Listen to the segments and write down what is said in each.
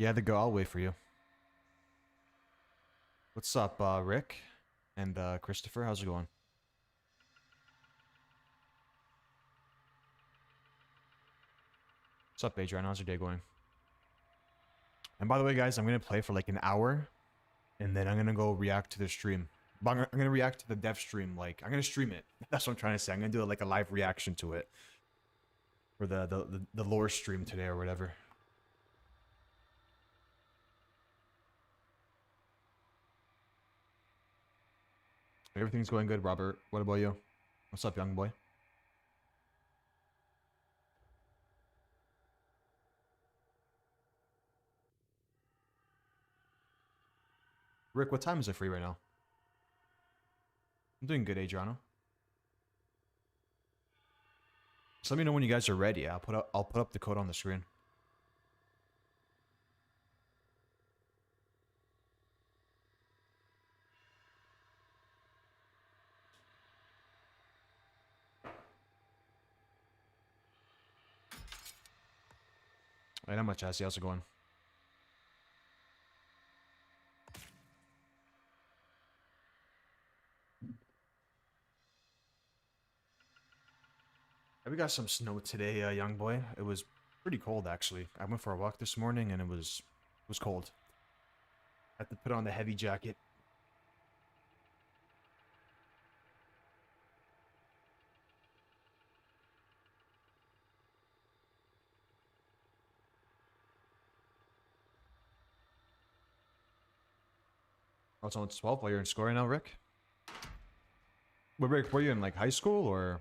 You had to go. I'll wait for you. What's up, Rick and Christopher? How's it going? What's up, Adrian? How's your day going? And by the way, guys, I'm gonna play for like an hour, and then I'm gonna go react to the stream. But I'm gonna react to the dev stream. Like, I'm gonna stream it. That's what I'm trying to say. I'm gonna do like a live reaction to it for the lore stream today or whatever. Everything's going good, Robert. What about you? What's up, young boy? Rick, what time is it for you right now? I'm doing good, Adriano. So let me know when you guys are ready. I'll put up the code on the screen. Hey, not much, Jesse. How's it going? We got some snow today, young boy. It was pretty cold, actually. I went for a walk this morning, and it was cold. I had to put on the heavy jacket. Oh, it's only 12 while you're in school right now, Rick? But Rick, were you in, like, high school or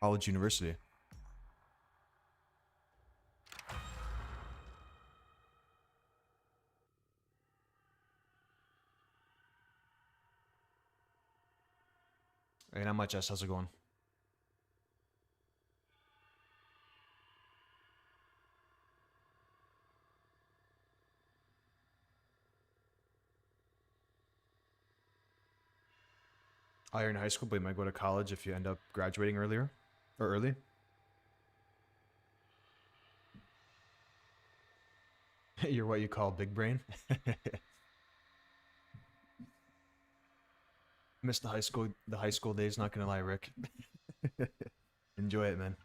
college, university? Hey, not much, S. How's it going? Oh, you're in high school, but you might go to college if you end up graduating earlier? Or early? You're what you call big brain? Missed the high school days, not gonna lie, Rick. Enjoy it, man.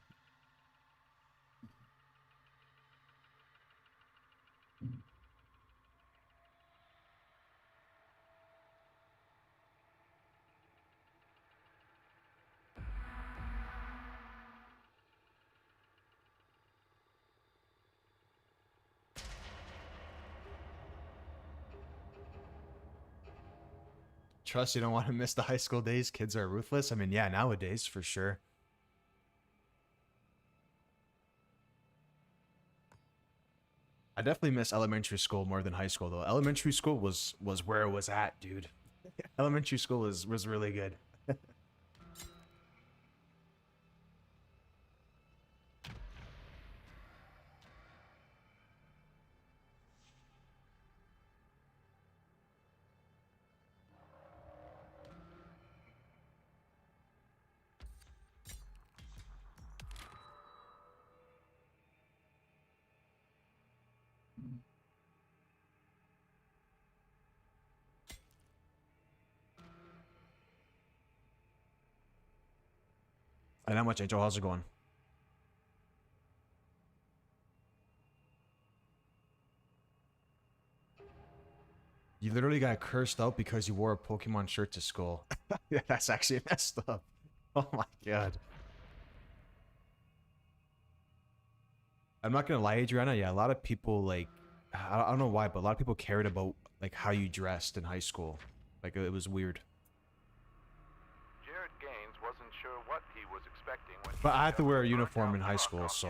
Trust you don't want to miss the high school days. Kids are ruthless. I mean, yeah, nowadays, for sure. I definitely miss elementary school more than high school, though. Elementary school was where it was at, dude. Elementary school was really good. And how much, Angel? How's it going? You literally got cursed out because you wore a Pokemon shirt to school. Yeah, that's actually messed up. Oh my god. I'm not gonna lie, Adriana. Yeah, a lot of people like I don't know why, but a lot of people cared about like how you dressed in high school. Like it was weird. Jared Gaines wasn't sure what he was expecting when But I had to wear a uniform in high school, so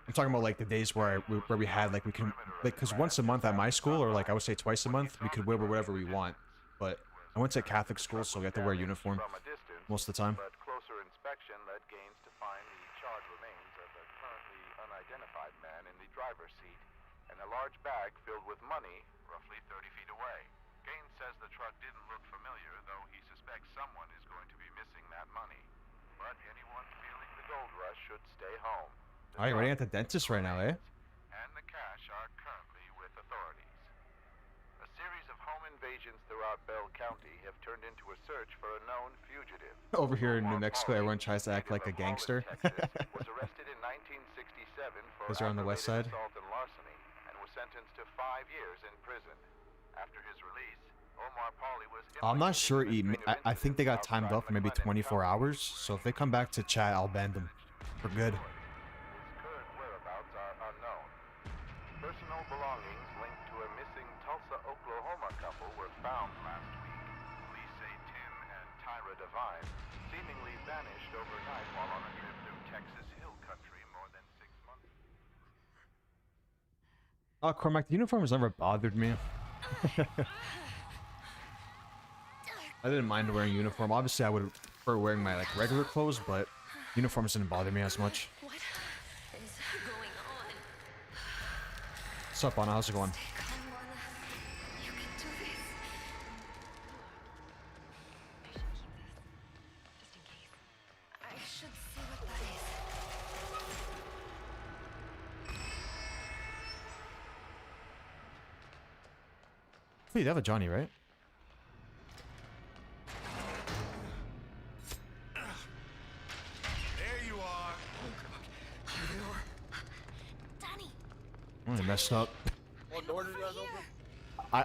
I'm talking about like the days where where we had like we can like because once a month at my school or like I would say twice a month we could wear whatever we want. But I went to Catholic school, so we had to wear a uniform most of the time. But closer inspection led Gaines to find the charred remains of a currently unidentified man in the driver's seat and a large bag filled with money roughly 30 feet away. Gaines says the truck didn't look familiar, though he suspects someone is going to be missing that money. But anyone feeling the gold rush should stay home. Oh, you're already at the dentist right now, eh? And the cash are currently with invasions throughout Bell County have turned into a search for a known fugitive. Over here in New Omar Mexico, Pauly, everyone tries to act native like a of Holland, gangster. Texas, was arrested in 1967 for 'Cause they're on the west aggravated side. assault and larceny and was sentenced to 5 years in prison. After his release, Omar Pauly was I'm not implicated sure. in a string of I think they got incidents timed outside up for maybe McLennan 24 County. hours. So if they come back to chat, I'll ban them for good. His current whereabouts are unknown. Personal belongings linked to a missing Tulsa, Oklahoma couple were found last week. Police say Tim and Tyra Devine seemingly vanished overnight while on a trip through Texas Hill Country more than 6 months ago. Oh, Cormac, the uniform has never bothered me. I didn't mind wearing uniform. Obviously, I would prefer wearing my like regular clothes, but uniforms didn't bother me as much. What is going on? What's up, Anna? How's it going? Stay calm, Lana. You can do this. I should keep this, just in case. I should see what that is. Wait, they have a Johnny, right? There you are. Danny, Oh, they messed up. What door did you guys open?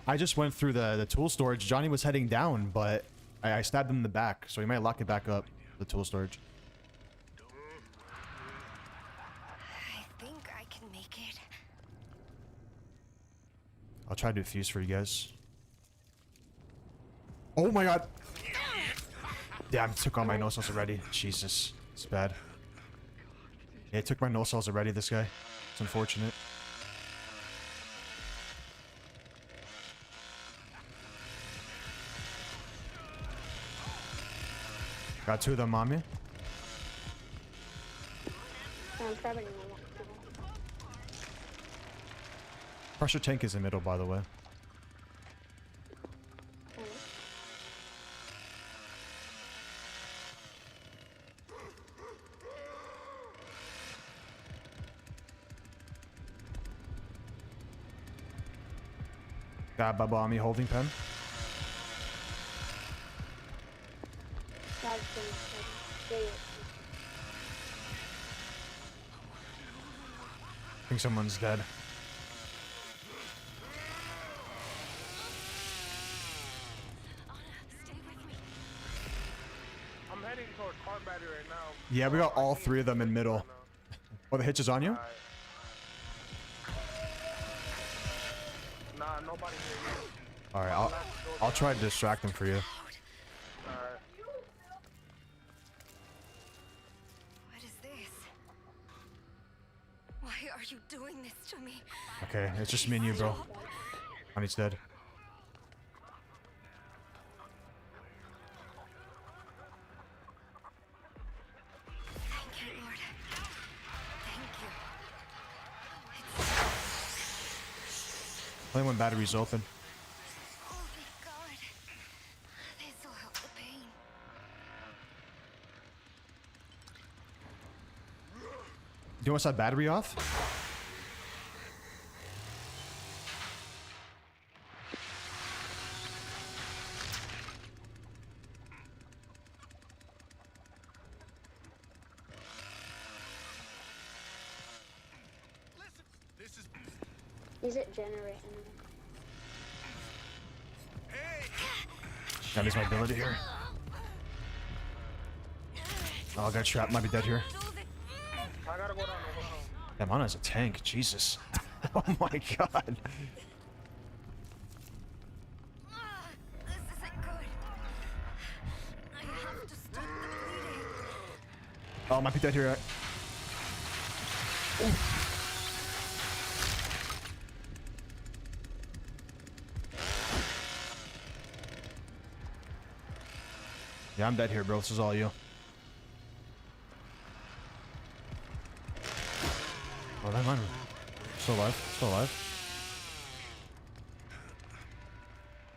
I just went through the tool storage. Johnny was heading down, but I stabbed him in the back, so he might lock it back up, the tool storage. I think I can make it. I'll try to do fuse for you guys. Oh my god! Damn, it took all my no cells already. Jesus, it's bad. Yeah, it took my no cells already, this guy. It's unfortunate. Got two of them on me. Pressure tank is in the middle, by the way. Got Bubba on me, holding pen. I think someone's dead. Anna, stay with me. I'm heading towards car battery right now. Yeah, we got all three of them in middle. Oh, the hitch is on you? Nah, nobody here yet. Alright, I'll try to distract them for you. Alright. What is this? Why are you doing this to me? Okay, it's just me and you, bro. Honey's dead. Thank you, Lord. Thank you. Only one battery's open. Oh, thank God. This will help the pain. Do you want that battery off? Listen, this is. Is it generating? Hey! That is my ability here. Oh, I got trapped. Might be dead here. I gotta go down there. Damn, Anna's a tank. Jesus. Oh my god. This isn't good. I have to stop the bleeding. Oh, might be dead here. Yeah, I'm dead here, bro. This is all you. Oh, never mind. Still alive. Still alive.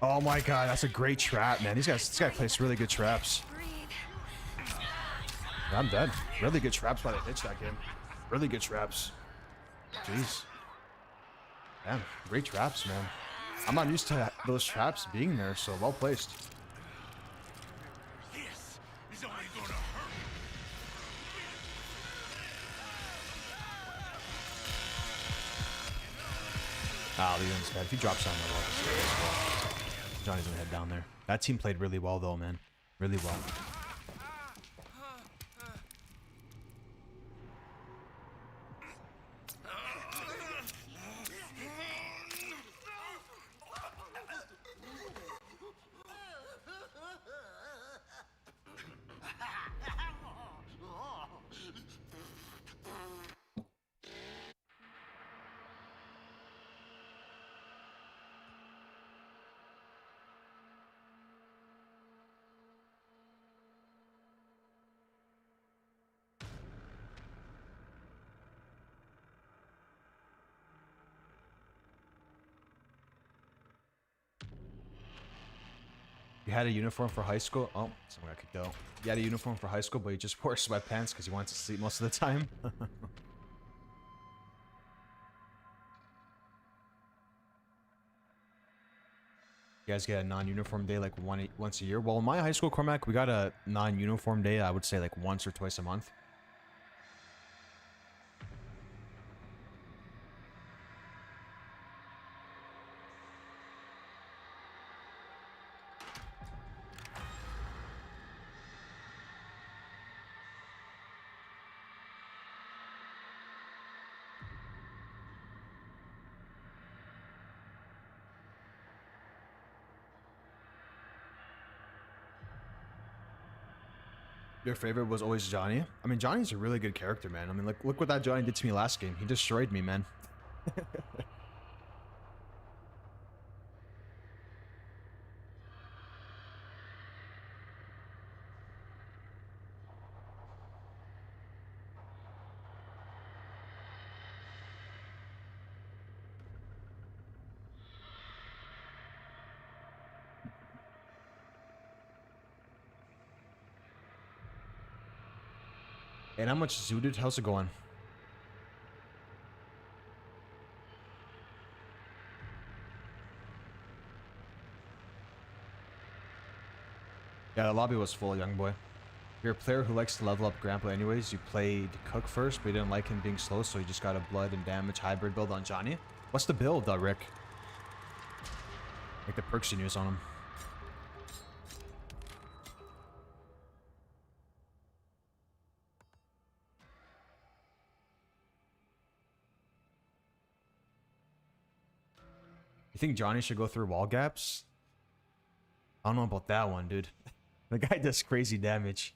Oh my god, that's a great trap, man. This guy plays really good traps. Breathe. Yeah, I'm dead. Really good traps by the hitch that game. Really good traps. Jeez. Damn, great traps, man. I'm not used to those traps being there, so well placed. This is only gonna hurt. Ah, Leland's dead. If he drops down the wall, it's good as well. Johnny's gonna head down there. That team played really well, though, man. Really well. You had a uniform for high school? Oh, someone got kicked out. You had a uniform for high school, but you just wore sweatpants because you wanted to sleep most of the time? You guys get a non-uniform day like once a year? Well, in my high school, Cormac, we got a non-uniform day, I would say like once or twice a month. Your favorite was always Johnny? I mean, Johnny's a really good character, man. I mean, look what that Johnny did to me last game. He destroyed me, man. And how much zooted? How's it going? Yeah, the lobby was full, young boy. You're a player who likes to level up Grandpa anyways. You played Cook first, but you didn't like him being slow, so you just got a blood and damage hybrid build on Johnny. What's the build, Rick? Like the perks you use on him. You think Johnny should go through wall gaps? I don't know about that one, dude. The guy does crazy damage.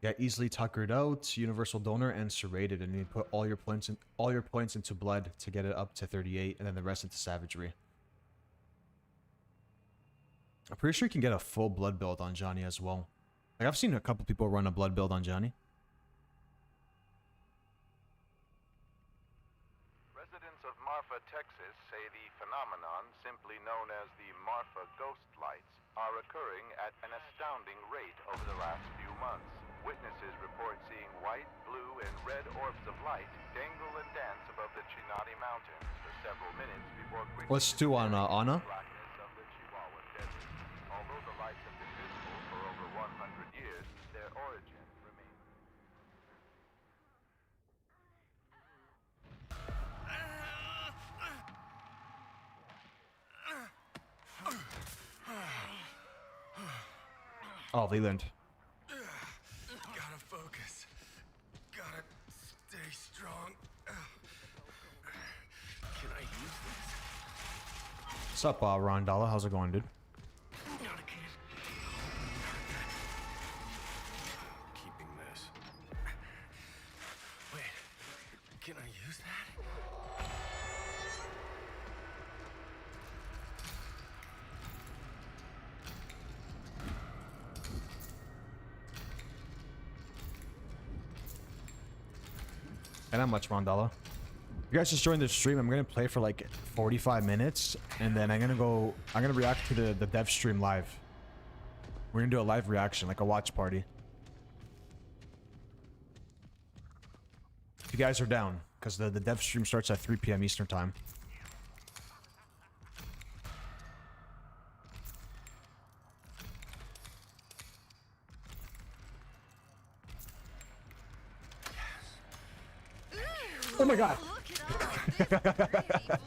Yeah, easily tuckered out, universal donor, and serrated, and you put all your points into blood to get it up to 38, and then the rest into savagery. I'm pretty sure you can get a full blood build on Johnny as well. Like I've seen a couple people run a blood build on Johnny. Residents of Marfa, Texas say the phenomenon, simply known as the Marfa ghost lights, are occurring at an astounding rate over the last few months. Witnesses report seeing white, blue, and red orbs of light dangle and dance above the Chinati Mountains for several minutes before quickly Let's do on Anna. blackness of the Chihuahua Desert. Although the lights have been visible for over 100 years, their origin remains. Oh, Leland. Gotta focus. Gotta stay strong. Can I use this? What's up, Rondalla? How's it going, dude? Not a kid. Keeping this. Wait, can I use that? And not much, Mandala. You guys just joined the stream. I'm gonna play for like 45 minutes, and then I'm gonna react to the dev stream live. We're gonna do a live reaction, like a watch party. If you guys are down, because the dev stream starts at 3 p.m. Eastern time. Oh my god! Look at all this pretty blood.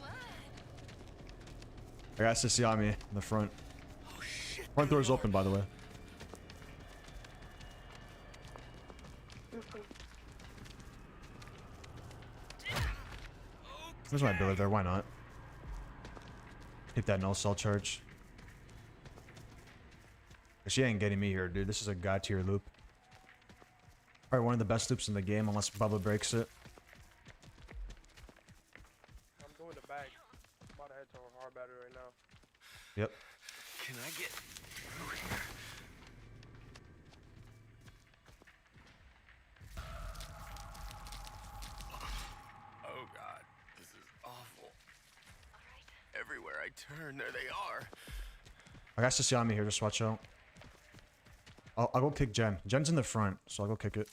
I got Sissy on me in the front. Oh shit. Front door's open, by the way. Okay. There's my ability there, why not? Hit that no cell charge. She ain't getting me here, dude. This is a god tier loop. Probably one of the best loops in the game, unless Bubba breaks it. I'm doing the bag. I'm about to head to a hard battery right now. Yep. Can I get through here? Oh god, this is awful. Everywhere I turn, there they are. I got Sissy on me here, just watch out. I'll go kick Jen. Jen's in the front, so I'll go kick it.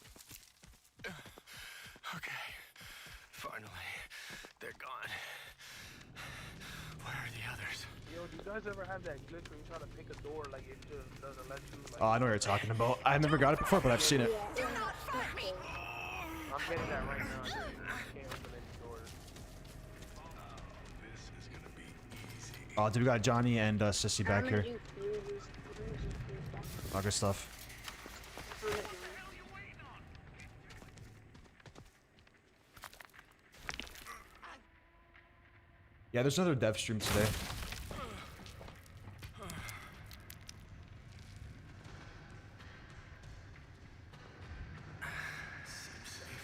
Okay, finally, they're gone. Where are the others? Yo, do you guys ever have that glitch when you try to pick a door, like it just doesn't let you? Like, Oh, I know what you're talking about. I've never got it before, but I've seen it. Yeah, it's not cool. I'm getting that right now. I just can't open any doors. This is gonna be easy. Oh, dude, we got Johnny and Sissy back here. Oh, good stuff. Yeah, there's another dev stream today. Seems safe.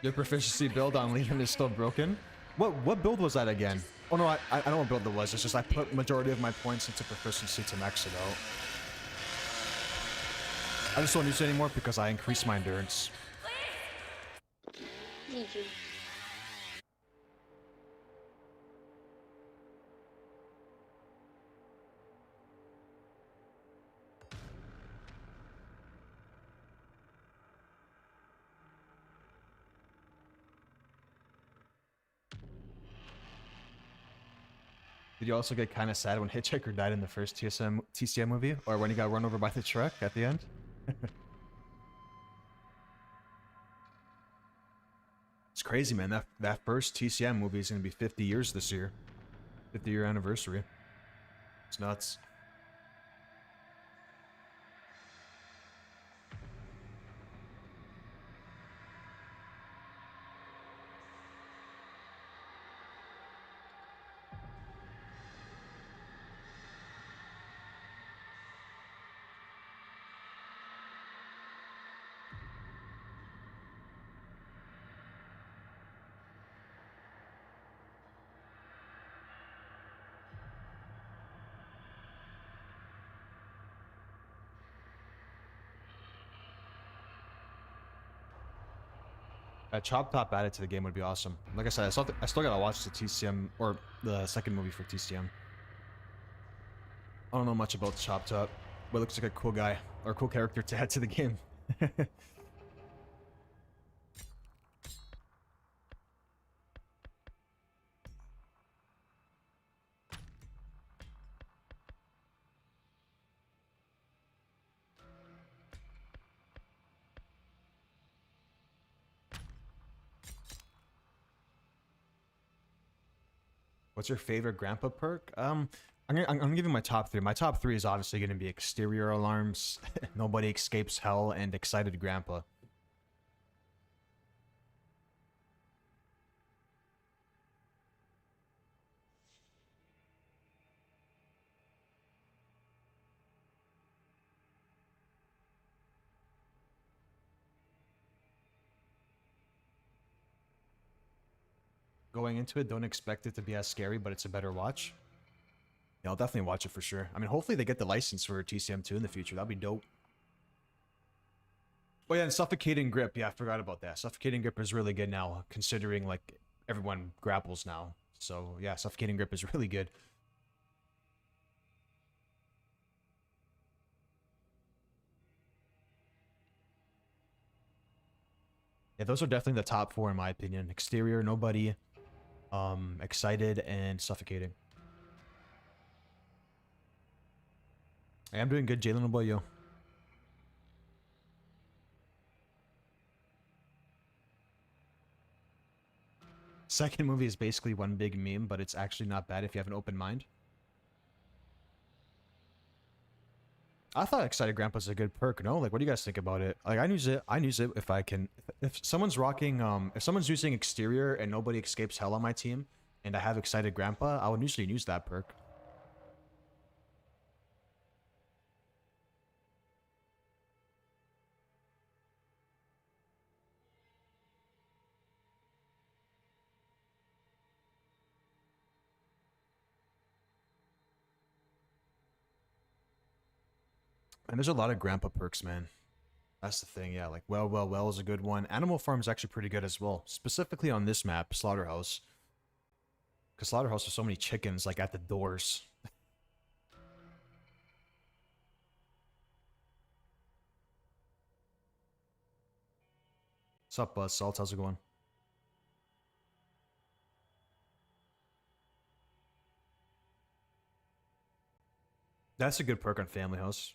Your proficiency build on Leland is still broken? What build was that again? Oh no, I know what build it was. It's just I put majority of my points into proficiency to max it out. I just don't use it anymore because I increased my endurance. GG. Did you also get kind of sad when Hitchhiker died in the first TCM movie? Or when he got run over by the truck at the end? It's crazy, man. That first TCM movie is going to be 50 years this year. 50-year anniversary. It's nuts. A Chop Top added to the game would be awesome. Like I said, I still gotta watch the TCM, or the second movie for TCM. I don't know much about Chop Top, but it looks like a cool guy, or a cool character to add to the game. What's your favorite grandpa perk? I'm gonna give you my top three. My top three is obviously gonna be exterior alarms, nobody escapes hell, and excited grandpa. going into it. Don't expect it to be as scary, but it's a better watch. Yeah, I'll definitely watch it for sure. I mean, hopefully they get the license for TCM2 in the future. That'd be dope. Oh yeah, and Suffocating Grip. Yeah, I forgot about that. Suffocating Grip is really good now, considering like everyone grapples now. So yeah, Suffocating Grip is really good. Yeah, those are definitely the top 4 in my opinion. Exterior, Nobody, Excited, and Suffocating. Hey, I'm doing good, Jalen. How about you? Second movie is basically one big meme, but it's actually not bad if you have an open mind. I thought Excited Grandpa's a good perk, no? Like, what do you guys think about it? Like, I use it if I can. If someone's rocking, if someone's using Exterior and Nobody Escapes Hell on my team, and I have Excited Grandpa, I would usually use that perk. And there's a lot of Grandpa perks, man. That's the thing, yeah. Like, well is a good one. Animal Farm is actually pretty good as well. Specifically on this map, Slaughterhouse. Because Slaughterhouse has so many chickens, like, at the doors. What's up, Buzz? Salt, how's it going? That's a good perk on Family House.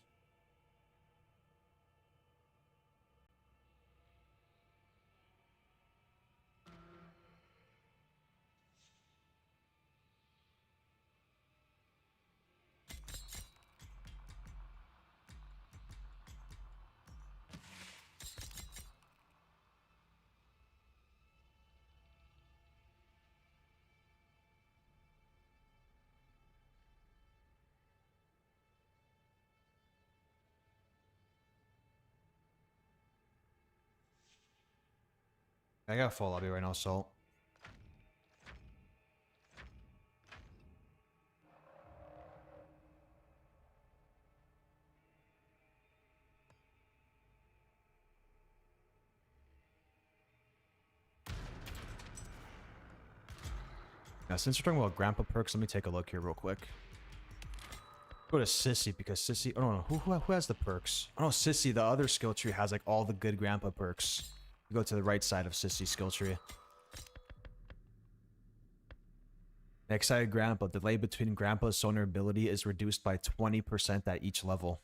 I got full lobby right now, Salt. Now, since we're talking about Grandpa perks, let me take a look here real quick. Go to Sissy, because Sissy... Oh, no, who has the perks? Oh, no, Sissy, the other skill tree, has, like, all the good Grandpa perks. You go to the right side of Sissy's skill tree. Excited Grandpa. Delay between Grandpa's sonar ability is reduced by 20% at each level.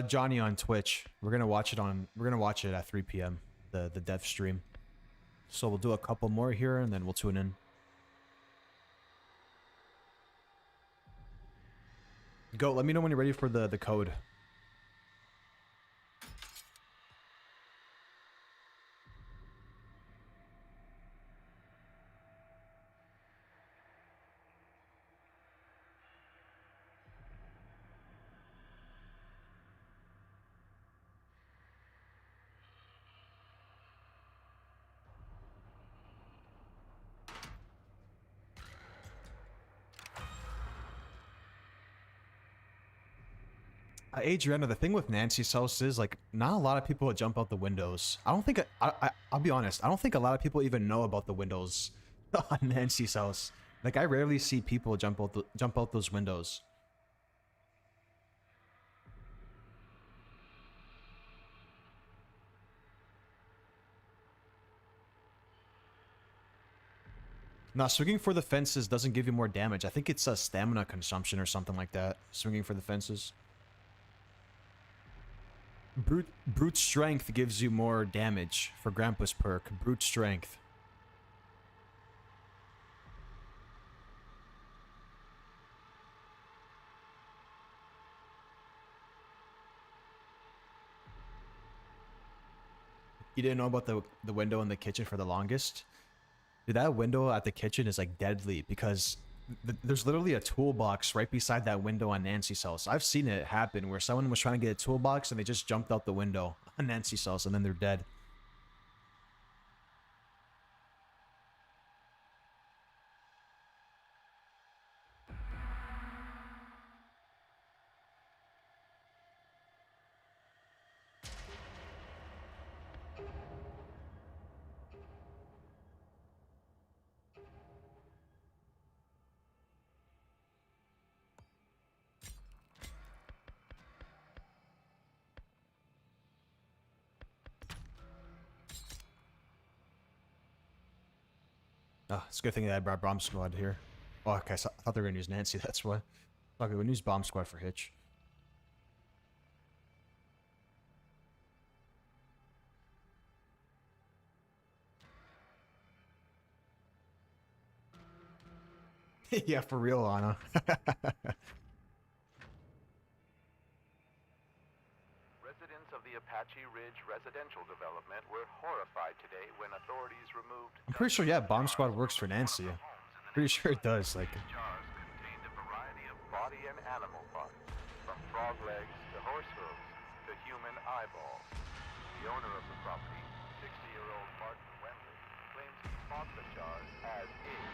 Johnny on Twitch. We're gonna watch it at 3 p.m. The dev stream. So we'll do a couple more here and then we'll tune in. Go, let me know when you're ready for the code. Adriana, the thing with Nancy's house is, like, not a lot of people would jump out the windows. I don't think... I'll be honest. I don't think a lot of people even know about the windows on Nancy's house. Like, I rarely see people jump out those windows. Now, swinging for the fences doesn't give you more damage. I think it's a stamina consumption or something like that. Swinging for the fences. Brute Strength gives you more damage for Grandpa's perk. Brute Strength. You didn't know about the window in the kitchen for the longest? Dude, that window at the kitchen is like deadly because there's literally a toolbox right beside that window on Nancy's house. I've seen it happen where someone was trying to get a toolbox and they just jumped out the window. Nancy sauce, and then they're dead. Oh, it's a good thing that I brought Bomb Squad here. Oh, okay, so I thought they were gonna use Nancy, that's why. Okay, we'll use Bomb Squad for Hitch. Yeah, for real, Anna. Residents of the Apache Ridge residential development were horrified today when authorities removed I'm pretty sure, yeah, Bomb Squad works for Nancy. Pretty sure it does, like... jars contained a variety of body and animal parts, from frog legs to horse hooves to human eyeballs. The owner of the property, 60-year-old Martin Wembley, claims he bought the jars as is.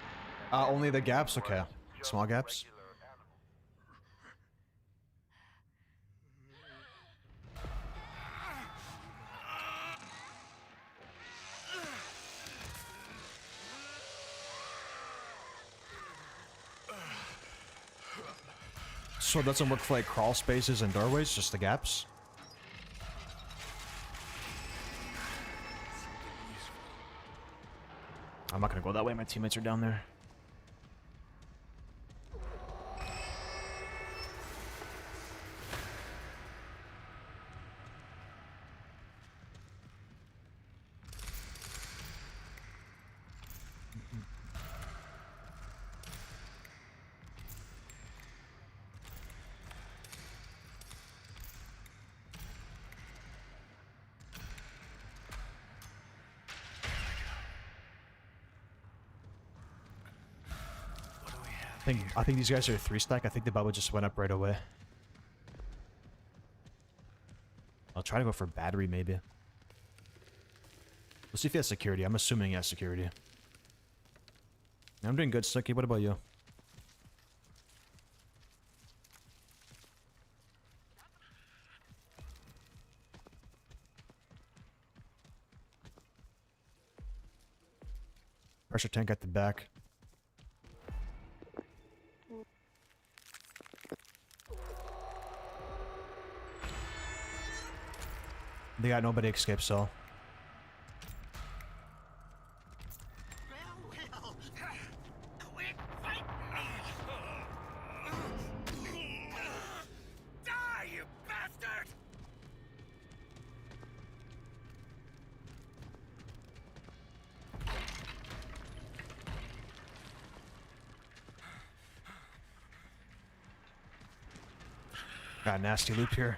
only the gaps? Okay. Small gaps? So it doesn't work for like crawl spaces and doorways, just the gaps? I'm not gonna go that way, my teammates are down there. I think these guys are a 3-stack. I think the bubble just went up right away. I'll try to go for battery, maybe. Let's see if he has security. I'm assuming he has security. I'm doing good, Slicky. What about you? Pressure tank at the back. They got nobody escape cell. Die, you bastard! Got a nasty loop here.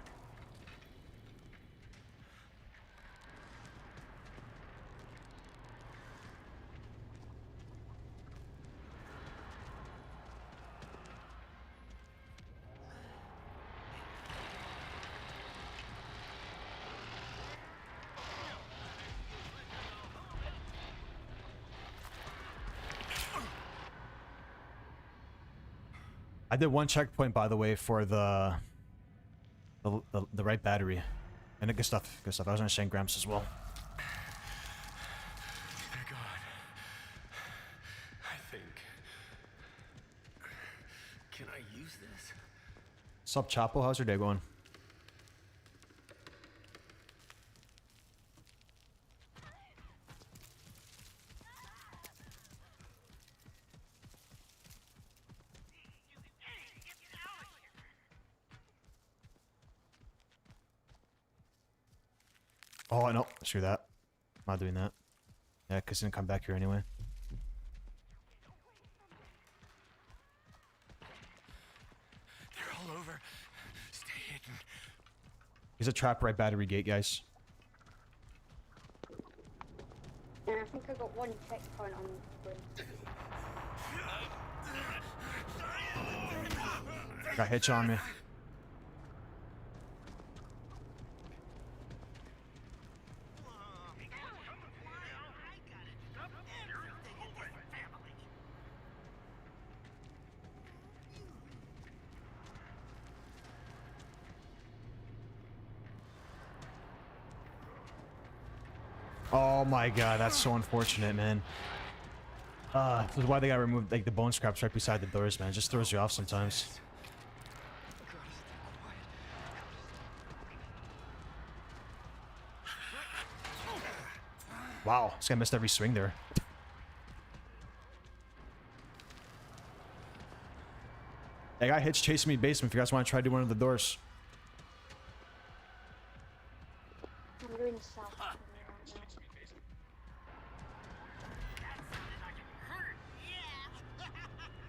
I did one checkpoint, by the way, for the right battery. And good stuff, good stuff. I was gonna say Gramps as well. They're gone. I think. Can I use this? Sup, Chapo? How's your day going? Oh, no. Screw that. I'm not doing that. Yeah, because he didn't come back here anyway. They're all over. Stay hidden. He's a trap right battery gate, guys. And I think I got one checkpoint on the bridge. Got Hitch on me. Oh my god, that's so unfortunate, man. This is why they gotta remove like the bone scraps right beside the doors, man. It just throws you off sometimes. Wow, this guy missed every swing there. I got Hitch chasing me basement if you guys want to try to do one of the doors. I'm doing south right now.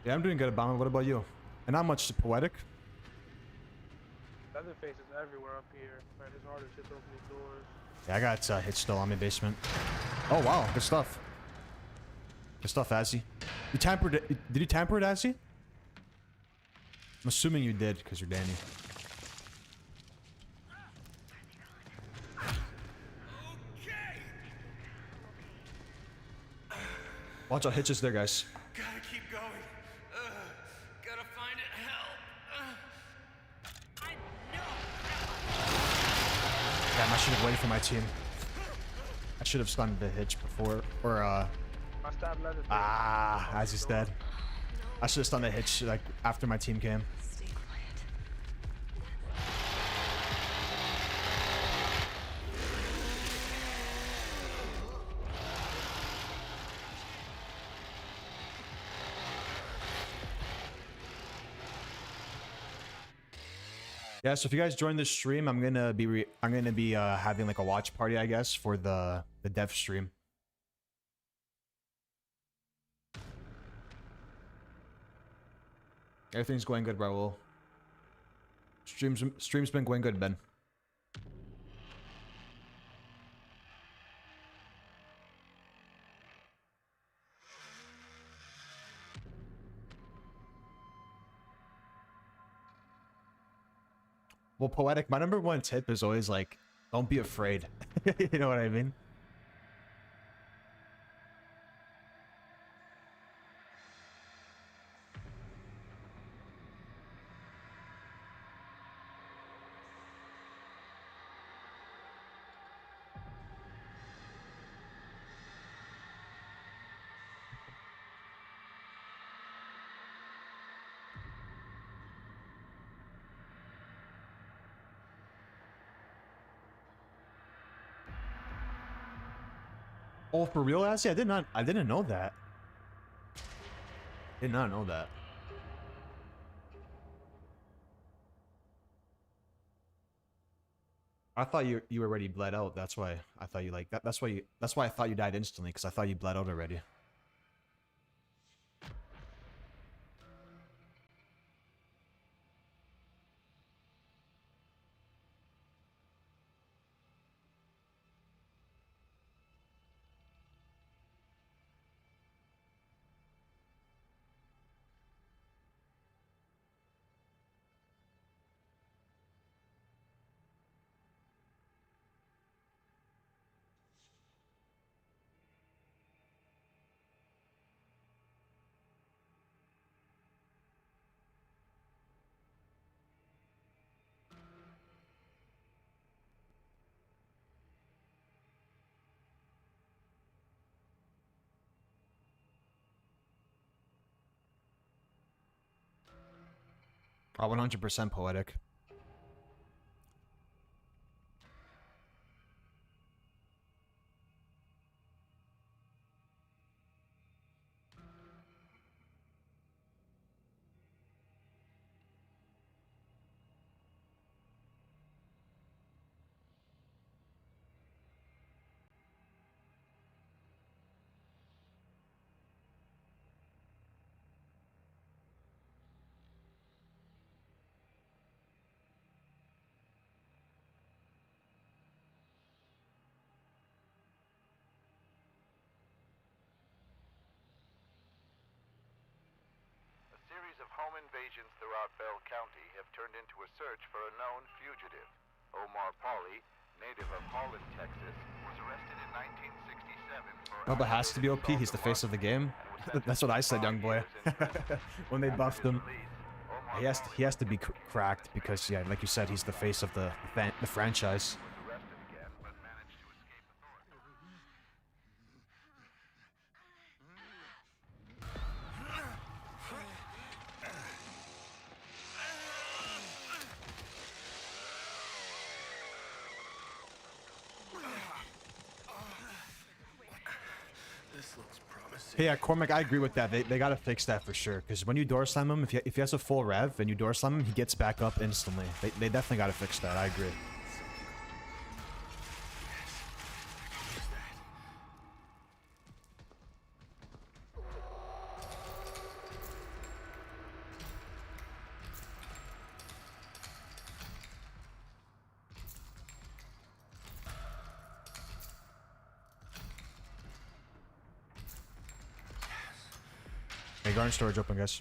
Yeah, I'm doing good, Obama. What about you? And not much poetic. Leatherface is everywhere up here. Man, it's hard to shit open these doors. Yeah, I got Hitch still on my basement. Oh wow, good stuff. Good stuff, Azzy. You tampered it. Did you tamper it, Azzy? I'm assuming you did, because you're Danny. Watch out, Hitch is there, guys. Gotta keep going. Gotta find it. Help. Damn, I should have waited for my team. I should have stunned the Hitch before, or I stabbed Leatherface. Azzy's dead. I should have stunned the Hitch like after my team came. Stay quiet. Yeah, so if you guys join this stream, I'm gonna be having like a watch party, I guess, for the dev stream. Everything's going good, Raul. Stream's been going good, Ben. Well, poetic, my number one tip is always like, don't be afraid. You know what I mean? Oh, for real, Assy? I didn't know that. Did not know that. I thought you already bled out. That's why I thought you like that. That's why I thought you died instantly, because I thought you bled out already. Oh, 100% poetic. A series of home invasions throughout Bell County have turned into a search for a known fugitive. Omar Pauly, native of Holland, Texas, was arrested in 1967 for... Oh, but has to be OP. He's the face of the game. That's what I said, young boy. When they buffed him, he has to be cracked because, yeah, like you said, he's the face of the franchise. Arrested again, but managed to escape authority. Hey, yeah, Cormac, I agree with that. They gotta fix that for sure. Because when you door slam him, if he has a full rev and you door slam him, he gets back up instantly. They definitely gotta fix that. I agree. Hey, garden storage open, guys.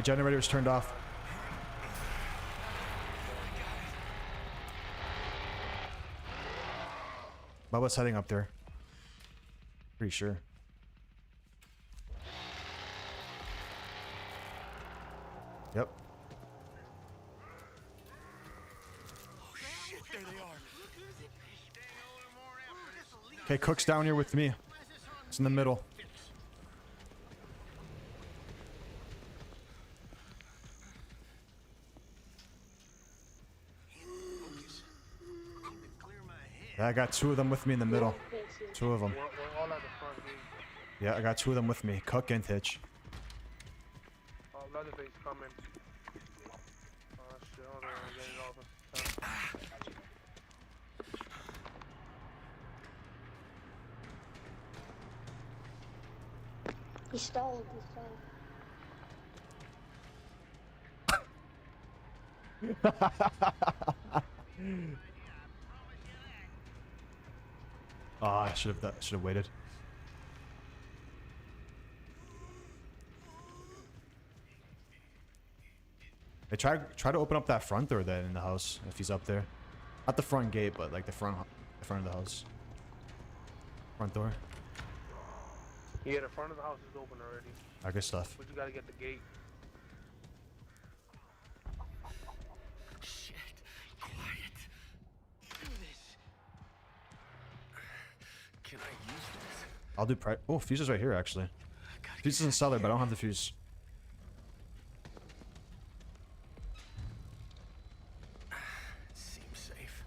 Generator was turned off. Bubba's heading up there. Pretty sure. Yep. Oh shit, there they are. Okay, Cook's down here with me. It's in the middle. Yeah, I got two of them with me in the middle. Two of them. We're all at the front gate. Yeah, I got two of them with me. Cook and Hitch. Oh, Leatherface coming. Oh shit, hold on, I'm getting it off. He stalled, he stalled. Oh, I should have waited. Hey, try to open up that front door then in the house if he's up there. Not the front gate, but like the front of the house. Front door. Yeah, the front of the house is open already. Ah, good stuff. But you gotta get the gate. Shit. Quiet. Do this. Can I use this? I'll do oh, fuse is right here actually. Fuse is in cellar, but I don't have the fuse. Seems safe.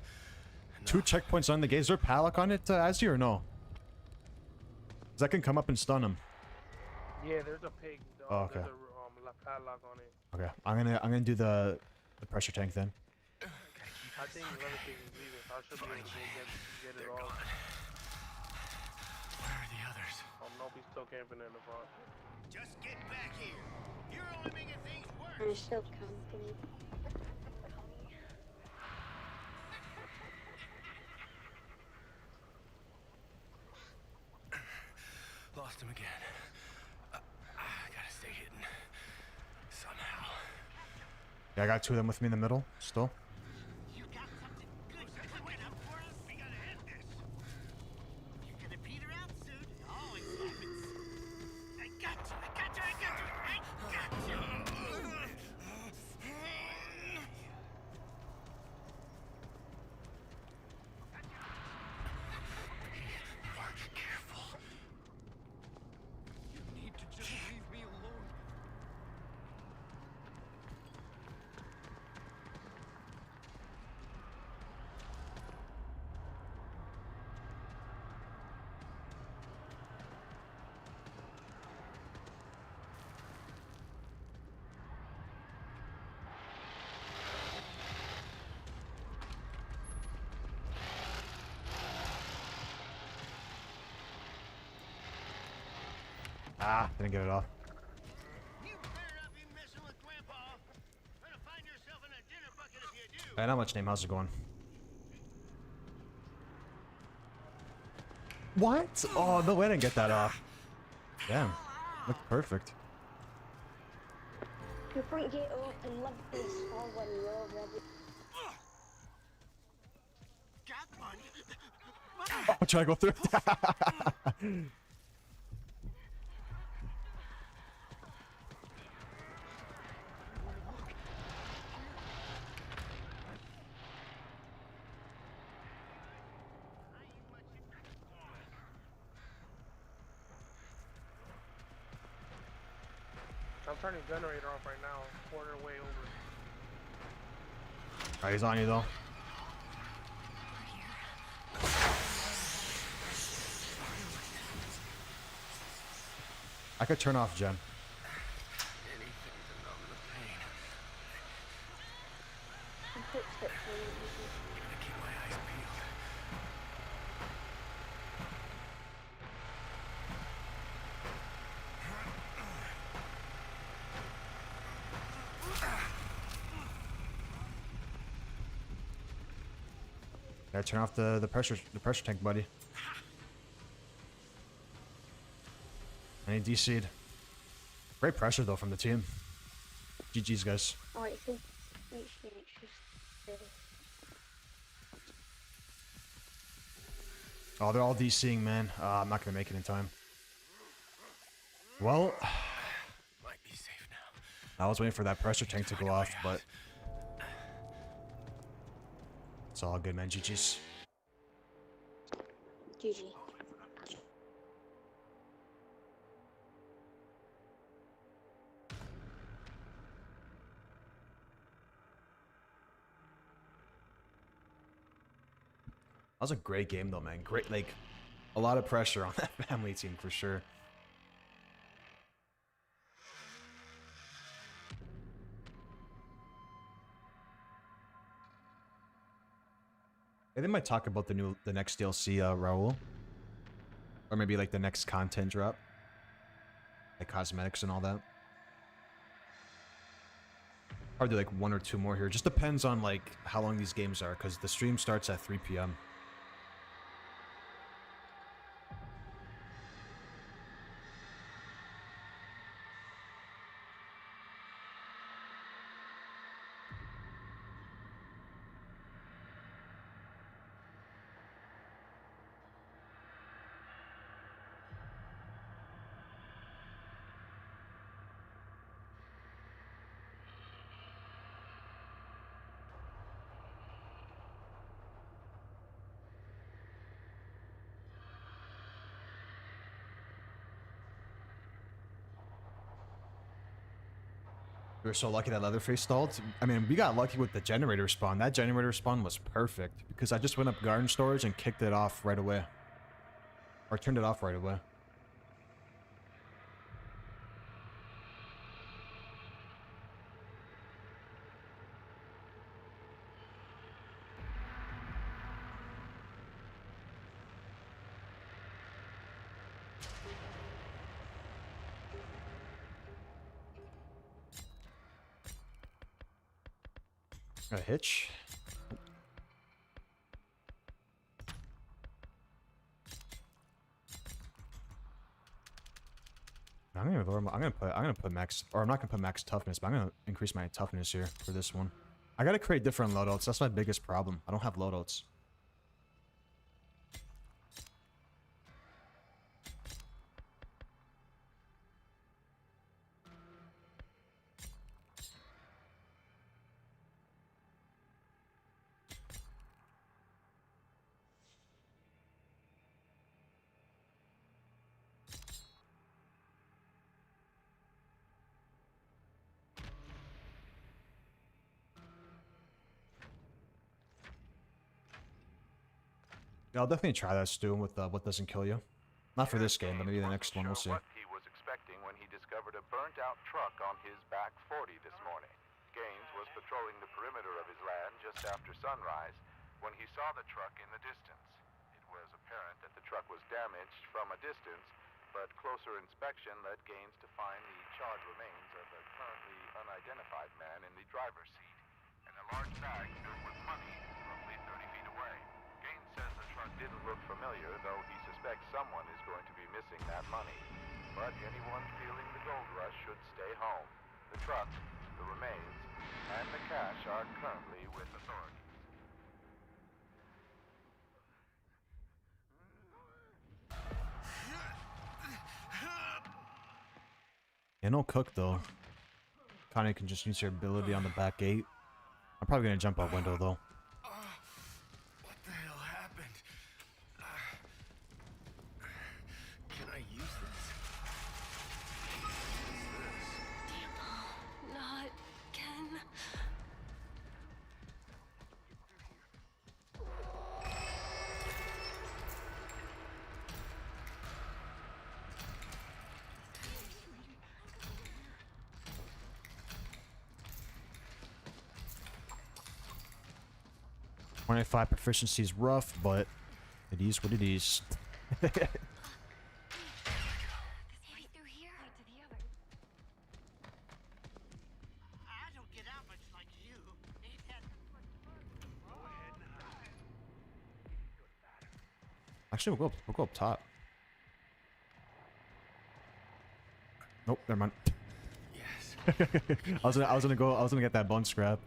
Two checkpoints on the gate. Is there a padlock on it, Azzy, or no? 'Cause that can come up and stun him. Yeah, there's a pig. Oh, okay. There's a padlock on it. Okay, I'm gonna do the pressure tank then. I think Leatherface is leaving, so I should be able to get it all. Where are the others? Nope, he's still camping in the front. Just get back here. You're only making things worse. And it's still camping. Lost him again. I gotta stay hidden. Somehow. Yeah, I got two of them with me in the middle still. You got something good cooking up for us? We gotta end this. You're gonna peter out soon. It always happens. I got you. I got you. I got you. I got you. Careful. You need to just leave me alone. Ah, didn't get it off. You better not be messing with Grandpa. Gonna find yourself in a dinner bucket if you do. Hey, not much name. How's it going? What? Oh, no way I didn't get that off. Damn. Looked perfect. Your front gate open, Leatherface fall when you're already. Got one. Oh, try to go through. I'm turning the generator off right now. Quarter way over. Alright, he's on you though. I could turn off Jen. Anything to numb the pain. I'm quick step for you. Gotta keep my eyes peeled. Gotta turn off the pressure tank, buddy. I need DC'd. Great pressure though from the team. GG's guys. Alright, so make sure steady. Oh, they're all DCing, man. I'm not gonna make it in time. Well, Might be safe now. I was waiting for that pressure tank to go off, but it's all good, man. GG's. GG. That was a great game though, man. Great, like, a lot of pressure on that family team for sure. They might talk about the next DLC, Raul, or maybe like the next content drop, like cosmetics and all that. Probably like 1 or 2 more here. Just depends on like how long these games are, because the stream starts at 3 p.m. We were so lucky that Leatherface stalled. I mean, we got lucky with the generator spawn. That generator spawn was perfect because I just went up garden storage and kicked it off right away. Or turned it off right away. Got a hitch. I'm gonna put max, or I'm not gonna put max toughness, but I'm gonna increase my toughness here for this one. I gotta create different loadouts. That's my biggest problem. I don't have loadouts. Yeah, I'll definitely try that, Stu, with what doesn't kill you. Not for this game, but maybe the next one. We'll see. What he was expecting when he discovered a burnt-out truck on his back 40 this morning. Gaines was patrolling the perimeter of his land just after sunrise when he saw the truck in the distance. It was apparent that the truck was damaged from a distance, but closer inspection led Gaines to find the charred remains of a currently unidentified man in the driver's seat, and a large bag filled with money roughly 30 feet away. Gaines says the truck didn't look familiar, though he suspects someone is going to be missing that money. But anyone feeling the gold rush should stay home. The truck, the remains, and the cash are currently with authorities. Yeah, no cook though. Connie can just use her ability on the back gate. I'm probably gonna jump out window though. What the hell happened? Can I use this? What's this? 25 proficiency is rough, but it is what it is. Maybe through here? To the other. I don't get out much like you. Ain't that go ahead now. Actually, we'll go up top. Nope, never mind. Yes. I was gonna get that bone scrap.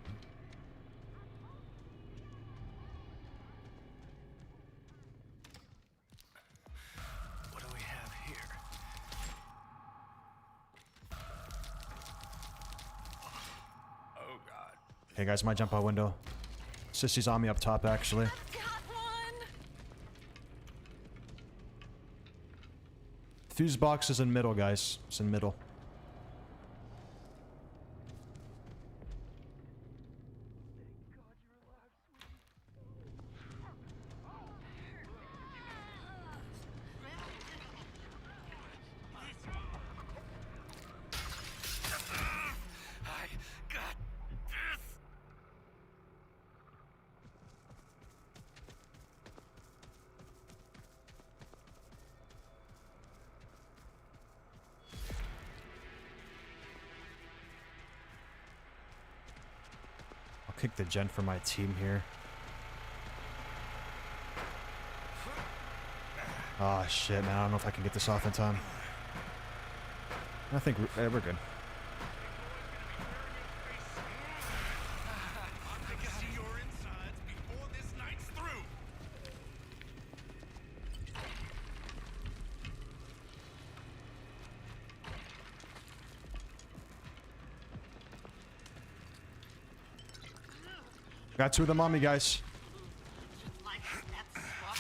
What do we have here? Oh God. Hey guys, might jump out window. Sissy's on me up top, actually. Got one! Fuse box is in middle, guys. It's in middle. I got this. I'll kick the gen for my team here. Ah, shit, man. I don't know if I can get this off in time. I think we're good. I can see your insides before this night's through. Got two of them on me, guys. Like that's swap.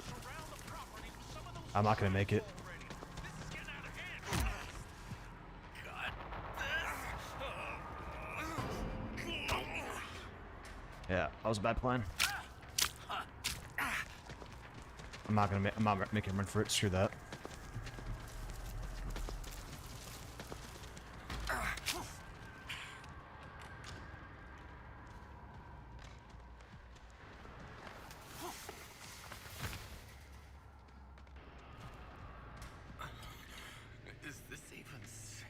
Surround the property with some of those I'm not gonna make it. already. This is getting out of hand. Got Yeah, that was a bad plan. I'm not making a run for it. Screw that. Is this even safe?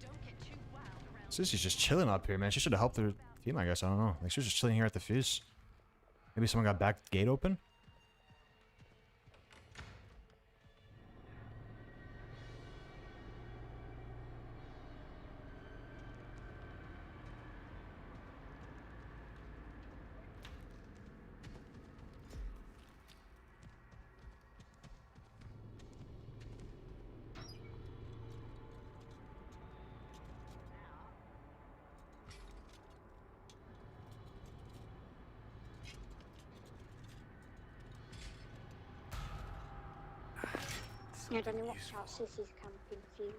Don't get too wild around. Sissy's just chilling up here, man. She should have helped her team, I guess. I don't know. Like, she was just chilling here at the fuse. Maybe someone got back gate open? Yeah, Johnny, watch out. Sissy's camping fuse.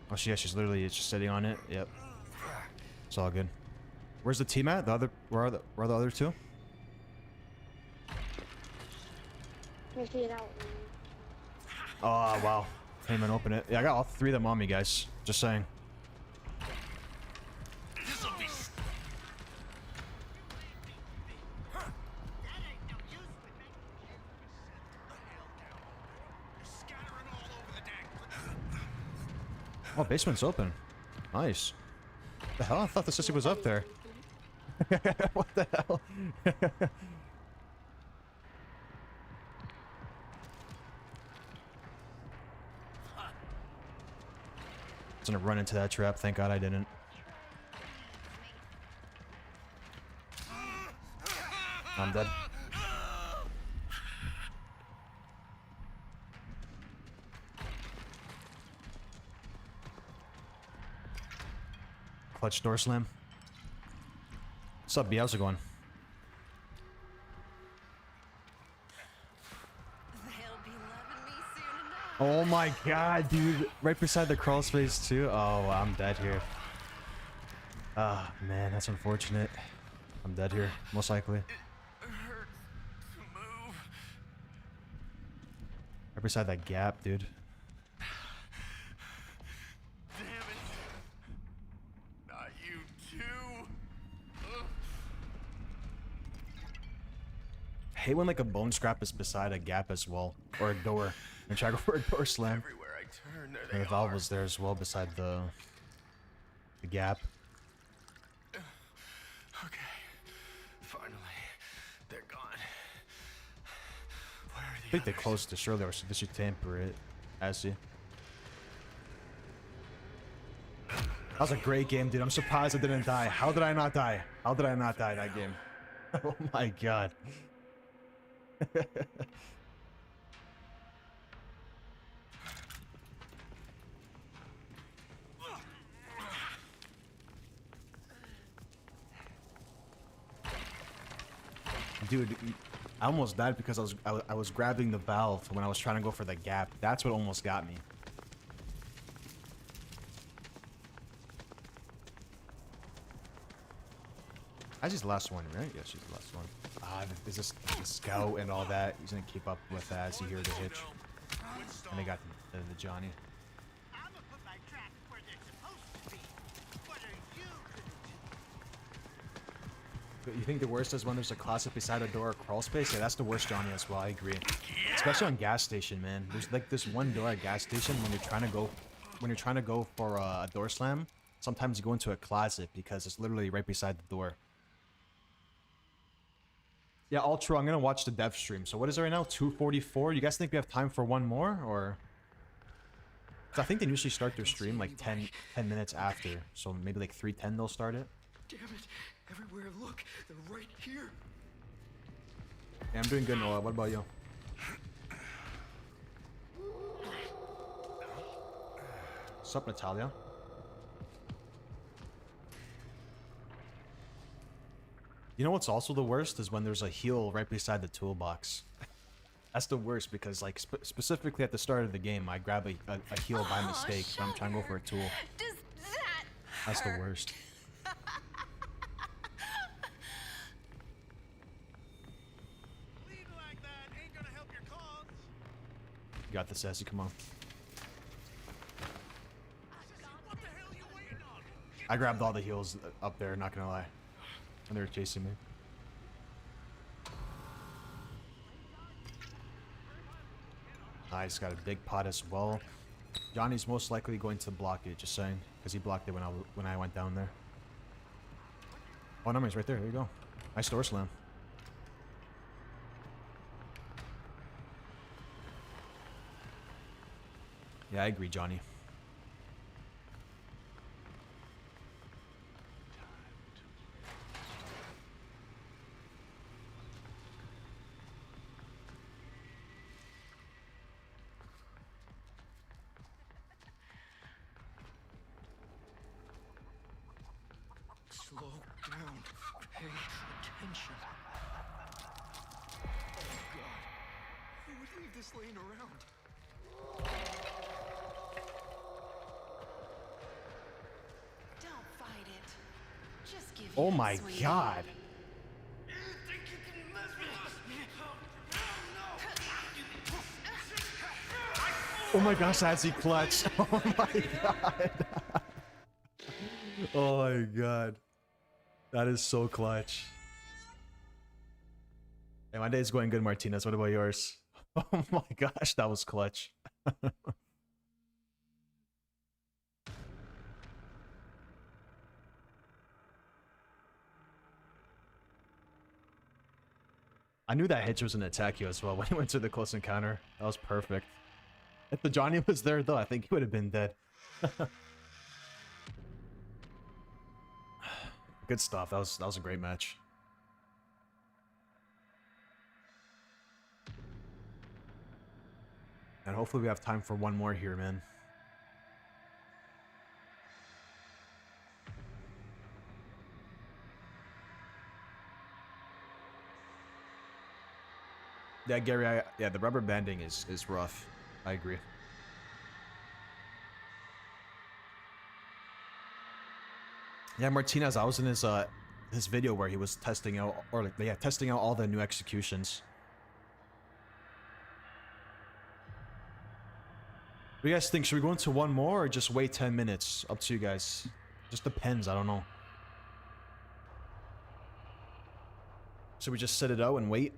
Oh, she's literally just sitting on it. Yep. It's all good. Where's the team at? Where are the other two? If you're out, Oh, wow. Can't even open it. Yeah, I got all three of them on me, guys. Just saying. This'll be. That ain't no use with me. Set the hell down. You're scattering all over the dang place. Oh, basement's open. Nice. The hell? I thought the sissy was up there. What the hell? I was gonna run into that trap. Thank God I didn't. I'm dead. Clutch door slam. What's up, B? How's it going? They'll be loving me soon enough. Oh my god, dude. Right beside the crawl space too. Oh, I'm dead here. Ah, man, that's unfortunate. I'm dead here, most likely. It hurts to move. Right beside that gap, dude. Damn it. Not you too. Ugh. I hate when like a bone scrap is beside a gap as well. Or a door. And try to go for a door slam. Everywhere I turn, there And they the valve are. was there as well beside the gap. Okay. Finally, they're gone. Where are the I think they others? closed this earlier, so they should tamper it. I see. That was a great game, dude. I'm surprised I didn't die. How did I not die? How did I not die that game? Oh my god. Dude, I almost died because I was grabbing the valve when I was trying to go for the gap. That's what almost got me. She's the last one, right? Yeah, she's the last one. Ah, is this the scout and all that? He's gonna keep up with that as he hears the hitch. And they got the Johnny. I'm gonna put my tracks where they're supposed to be. What are you gonna do? But you think the worst is when there's a closet beside a door or crawl space? Yeah, that's the worst Johnny as well. I agree. Especially on gas station, man. There's like this one door at gas station when you're trying to go for a door slam. Sometimes you go into a closet because it's literally right beside the door. Yeah, all true. I'm gonna watch the dev stream. So what is it right now? 2:44. You guys think we have time for one more, or? 'Cause I think they usually start their stream like 10 minutes after. So maybe like 3:10 they'll start it. Damn it. Everywhere I look, they're right here. Yeah, I'm doing good, Noah. What about you? What's up, Natalia? You know what's also the worst is when there's a heal right beside the toolbox. That's the worst because like specifically at the start of the game, I grab a heal by mistake when I'm trying to go for a tool. Does that That's the hurt? worst. Leading like that ain't gonna help your cause. You got this, Sassy. Come on. What the hell are you waiting on? I grabbed all the heals up there, not gonna lie. And they were chasing me. Nice, got a big pot as well. Johnny's most likely going to block it, just saying, because he blocked it when I went down there. Oh, no, he's right there. There you go. Nice door slam. Yeah, I agree, Johnny. Slow down. Pay attention. Oh god. Who would leave this laying around? Don't fight it. Just give Oh in, my sweetie. god. You think you can mess with us? Oh my gosh, Sassy clutch. Oh my god. Oh my god. That is so clutch. Hey, my day's going good, Martinez. What about yours? Oh my gosh, that was clutch. I knew that hitch was gonna attack you as well when he went to the close encounter. That was perfect. If the Johnny was there though, I think he would have been dead. Good stuff. That was a great match. And hopefully we have time for one more here, man. Yeah, Gary, yeah, the rubber banding is rough. I agree. Yeah, Martinez, I was in his video where he was testing out, or like, yeah, testing out all the new executions. What do you guys think? Should we go into one more or just wait 10 minutes? Up to you guys. Just depends, I don't know. Should we just sit it out and wait?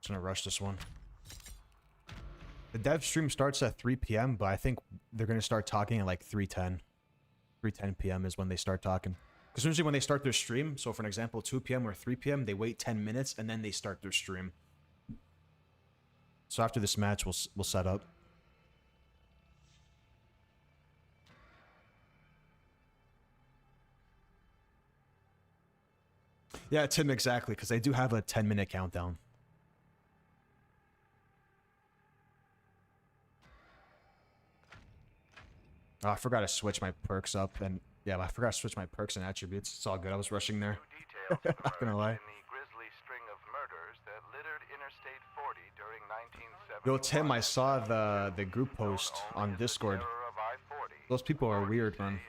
Just gonna rush this one. The dev stream starts at 3 p.m., but I think they're gonna start talking at like 3:10. 3:10 p.m. is when they start talking. Because usually when they start their stream, so for an example, 2 p.m. or 3 p.m., they wait 10 minutes and then they start their stream. So after this match, we'll set up. Yeah, Tim, exactly, because they do have a 10-minute countdown. Oh, I forgot to switch my perks up, and yeah, I forgot to switch my perks and attributes. It's all good. I was rushing there. Not gonna lie. In the grisly string of murders that littered Interstate 40 during 1971. Yo, Tim, I saw the group post on Discord. Those people are weird, man.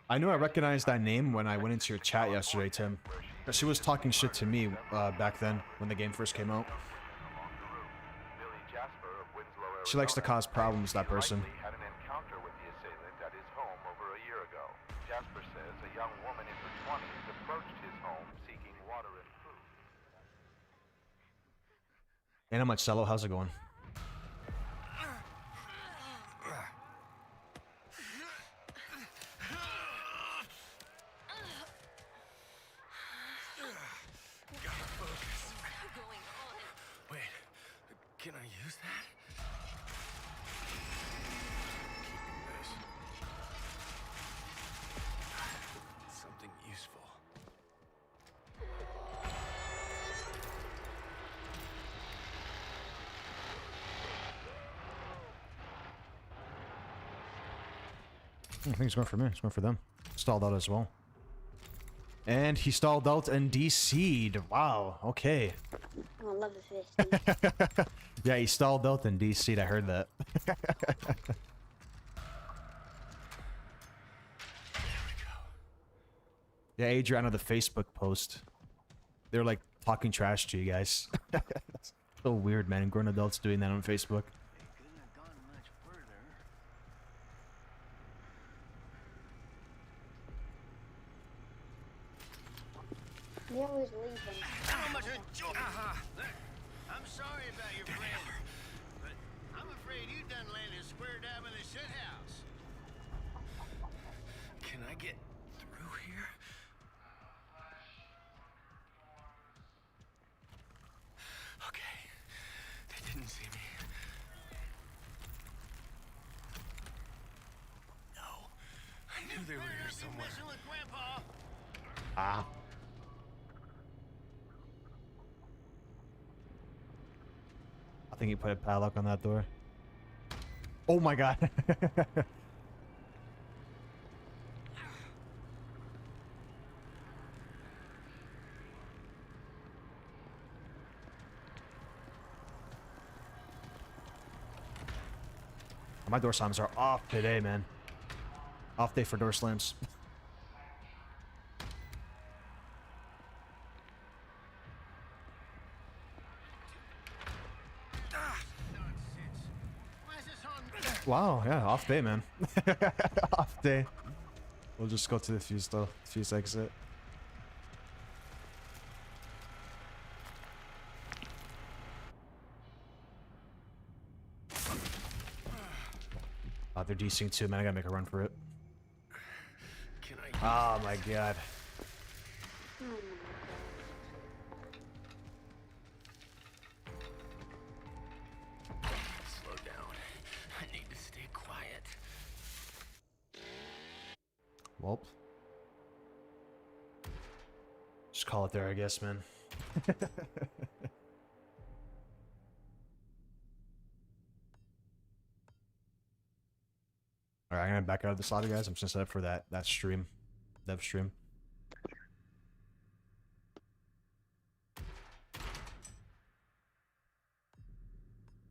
I knew I recognized that name when I went into your chat yesterday, Tim. She was talking shit to me back then when the game first came out. She likes to cause problems, that person. Had an encounter with the assailant at his home over a year ago. Jasper says a young woman in her 20s approached his home seeking water and food. Anna Marcello, how's it going? Wait, can I use that? Something useful. I think he's going for me. He's going for them. Stalled out as well. And he stalled out and DC'd. Wow, okay. Oh, I love the face. Yeah, he stalled out and DC'd. I heard that. Yeah, Adriana, the Facebook post. They're like talking trash to you guys. So weird, man. Grown adults doing that on Facebook. Couldn't have gone much further. They always leave them. How much a joke? I'm sorry about your friend, but I'm afraid you done landed square dab in the shit house. Can I get through here? Okay, they didn't see me. No, I knew they were here somewhere. Messing with Grandpa. Ah. I think he put a padlock on that door. Oh my god. My door slams are off today, man. Off day for door slams. Wow, yeah, off day, man. Off day. We'll just go to the fuse though. Fuse exit. Oh, they're DCing too, man. I gotta make a run for it. Can I? Oh my god. Slow down. I need to stay quiet. Well, just call it there, I guess, man. Alright, I'm gonna back out of this lobby, guys. I'm just gonna set up for that stream. Dev stream.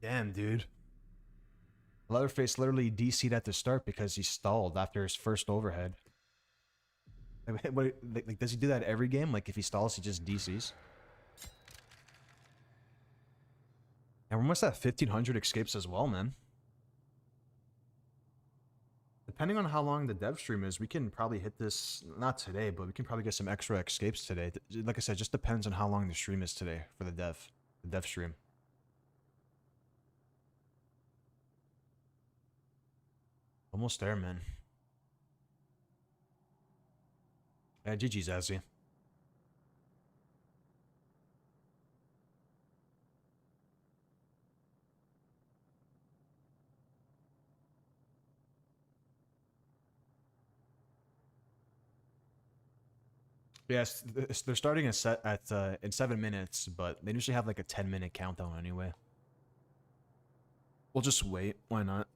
Damn, dude. Leatherface literally DC'd at the start because he stalled after his first overhead. Like, does he do that every game? Like, if he stalls, he just DCs? And we're almost at 1,500 escapes as well, man. Depending on how long the dev stream is, we can probably hit this, not today, but we can probably get some extra escapes today. Like I said, it just depends on how long the stream is today for the dev stream. Almost there, man. Yeah, GG's, Azzy. Yes, they're starting a set at in 7 minutes, but they usually have like a 10-minute countdown anyway. We'll just wait. Why not?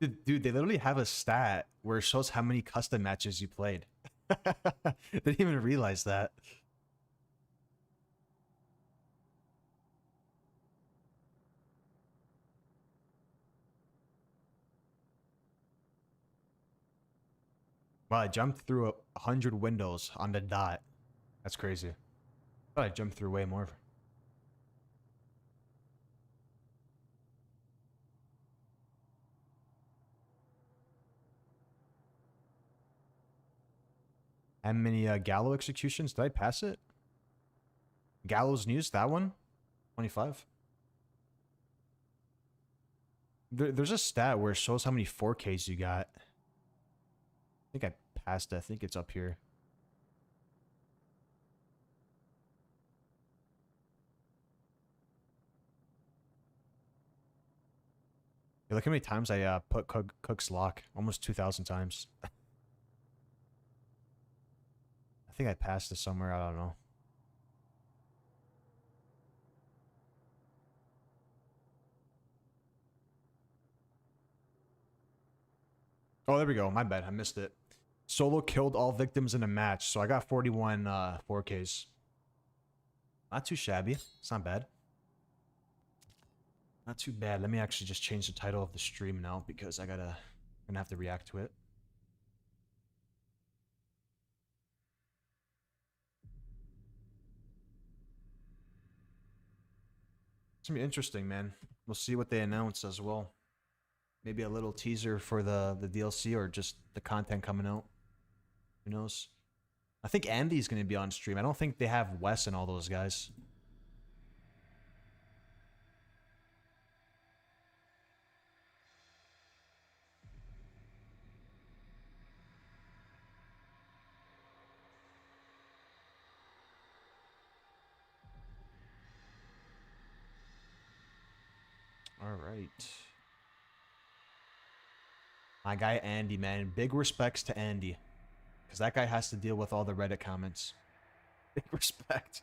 Dude, they literally have a stat where it shows how many custom matches you played. Didn't even realize that. Wow, I jumped through 100 windows on the dot. That's crazy. But I jumped through way more. How many Gallo executions? Did I pass it? Gallows News, that one? 25. There's a stat where it shows how many 4Ks you got. I think I passed it. I think it's up here. Yeah, look how many times I put Cook's Lock. Almost 2,000 times. I think I passed it somewhere. I don't know. Oh, there we go. My bad. I missed it. Solo killed all victims in a match, so I got 41 4Ks. Not too shabby. It's not bad. Not too bad. Let me actually just change the title of the stream now because I'm gonna have to react to it. It's gonna be interesting, man. We'll see what they announce as well. Maybe a little teaser for the DLC or just the content coming out. Who knows? I think Andy's gonna be on stream. I don't think they have Wes and all those guys. All right. My guy Andy, man. Big respects to Andy. Because that guy has to deal with all the Reddit comments. Big respect.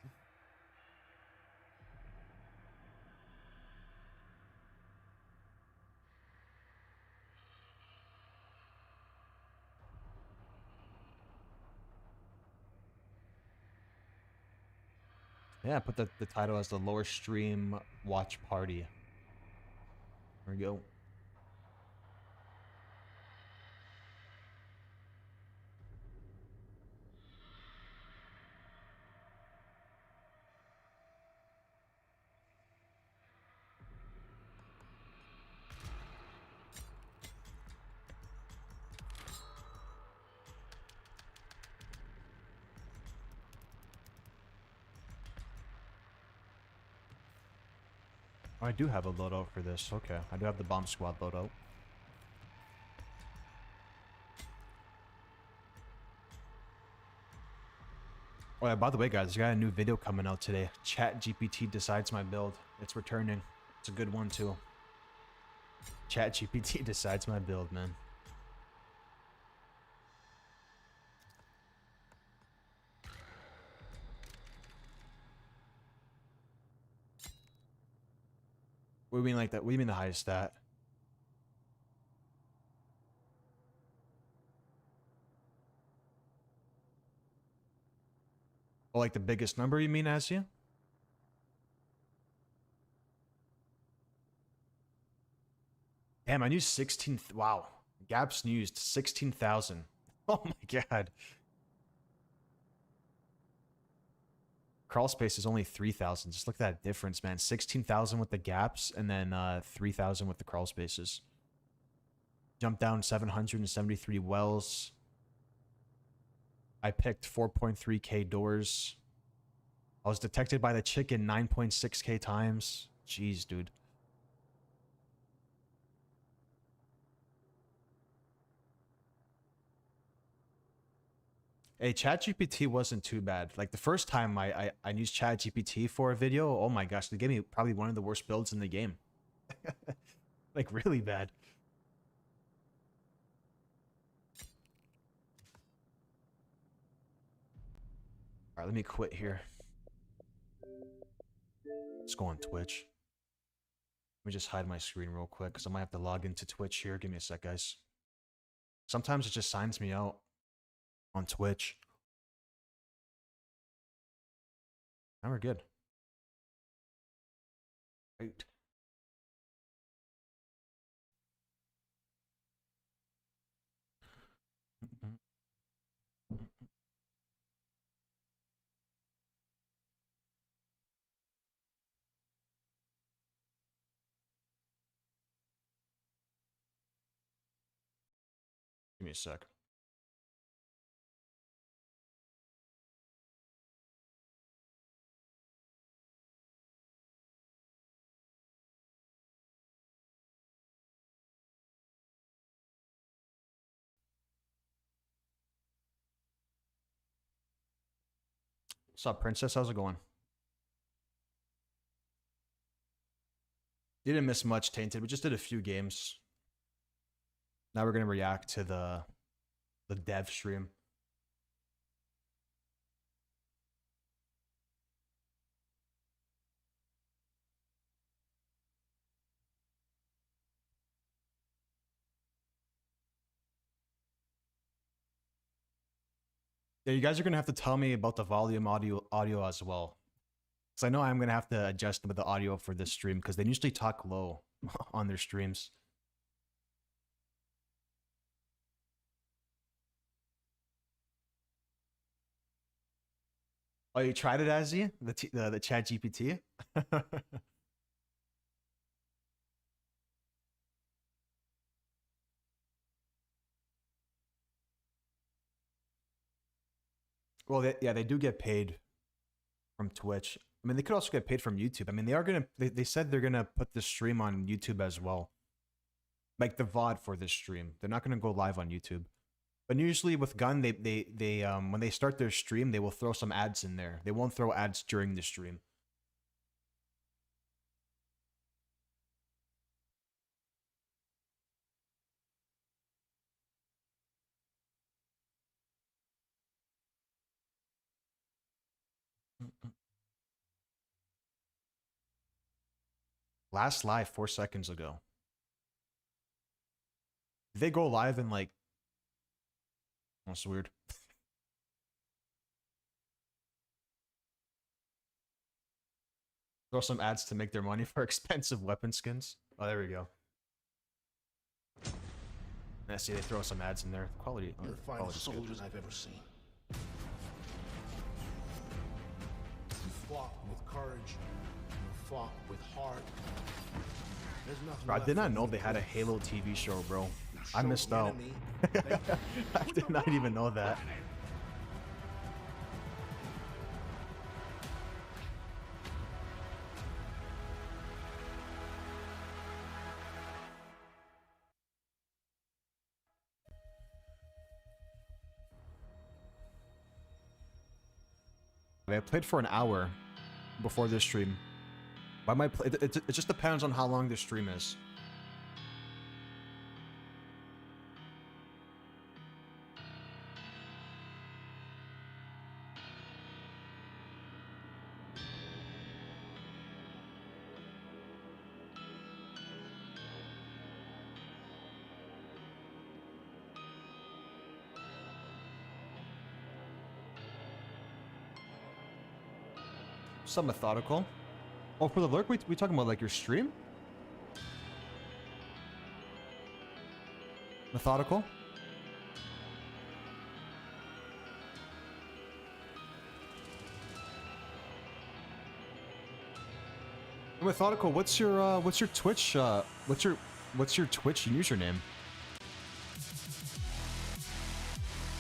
Yeah, put the title as the lower stream watch party. There we go. Oh, I do have a loadout for this. Okay, I do have the bomb squad loadout. Oh yeah, by the way, guys, I got a new video coming out today. Chat GPT decides my build. It's returning. It's a good one too. ChatGPT decides my build, man. What do you mean like that? What do you mean the highest stat? Oh, like the biggest number you mean, Asia? Damn, I used 16. Wow. Gaps used 16,000. Oh my god. Crawl space is only 3,000. Just look at that difference, man. 16,000 with the gaps and then 3,000 with the crawl spaces. Jump down 773 wells. I picked 4.3k doors. I was detected by the chicken 9.6k times. Jeez, dude. Hey, ChatGPT wasn't too bad. Like the first time I used ChatGPT for a video, oh my gosh, they gave me probably one of the worst builds in the game. Like really bad. All right, let me quit here. Let's go on Twitch. Let me just hide my screen real quick because I might have to log into Twitch here. Give me a sec, guys. Sometimes it just signs me out on Twitch. Now we're good. Right. Give me a sec. What's up, Princess? How's it going? Didn't miss much, Tainted. We just did a few games. Now we're gonna react to the dev stream. Yeah, you guys are gonna have to tell me about the volume audio as well. Because I know I'm gonna have to adjust the audio for this stream because they usually talk low on their streams. Oh, you tried it, Azzy? The Chat GPT? Well, yeah, they do get paid from Twitch. I mean, they could also get paid from YouTube. I mean, they said they're gonna put the stream on YouTube as well. Like the VOD for this stream. They're not gonna go live on YouTube. But usually with Gun, they when they start their stream, they will throw some ads in there. They won't throw ads during the stream. Last live 4 seconds ago. Did they go live in like... That's weird. Throw some ads to make their money for expensive weapon skins. Oh, there we go. I see they throw some ads in there. Quality. You're the finest soldiers I've ever seen. You fought with courage. You fought with heart. There's nothing Bro, I left did not for know you they to had a prove. Halo TV show, bro. You I showed missed the out. enemy that I did not even know that. I played for an hour before this stream. I might play. It just depends on how long this stream is. Some methodical. Oh, for the lurk, we talking about like your stream? Methodical? Methodical, what's your Twitch what's your Twitch username?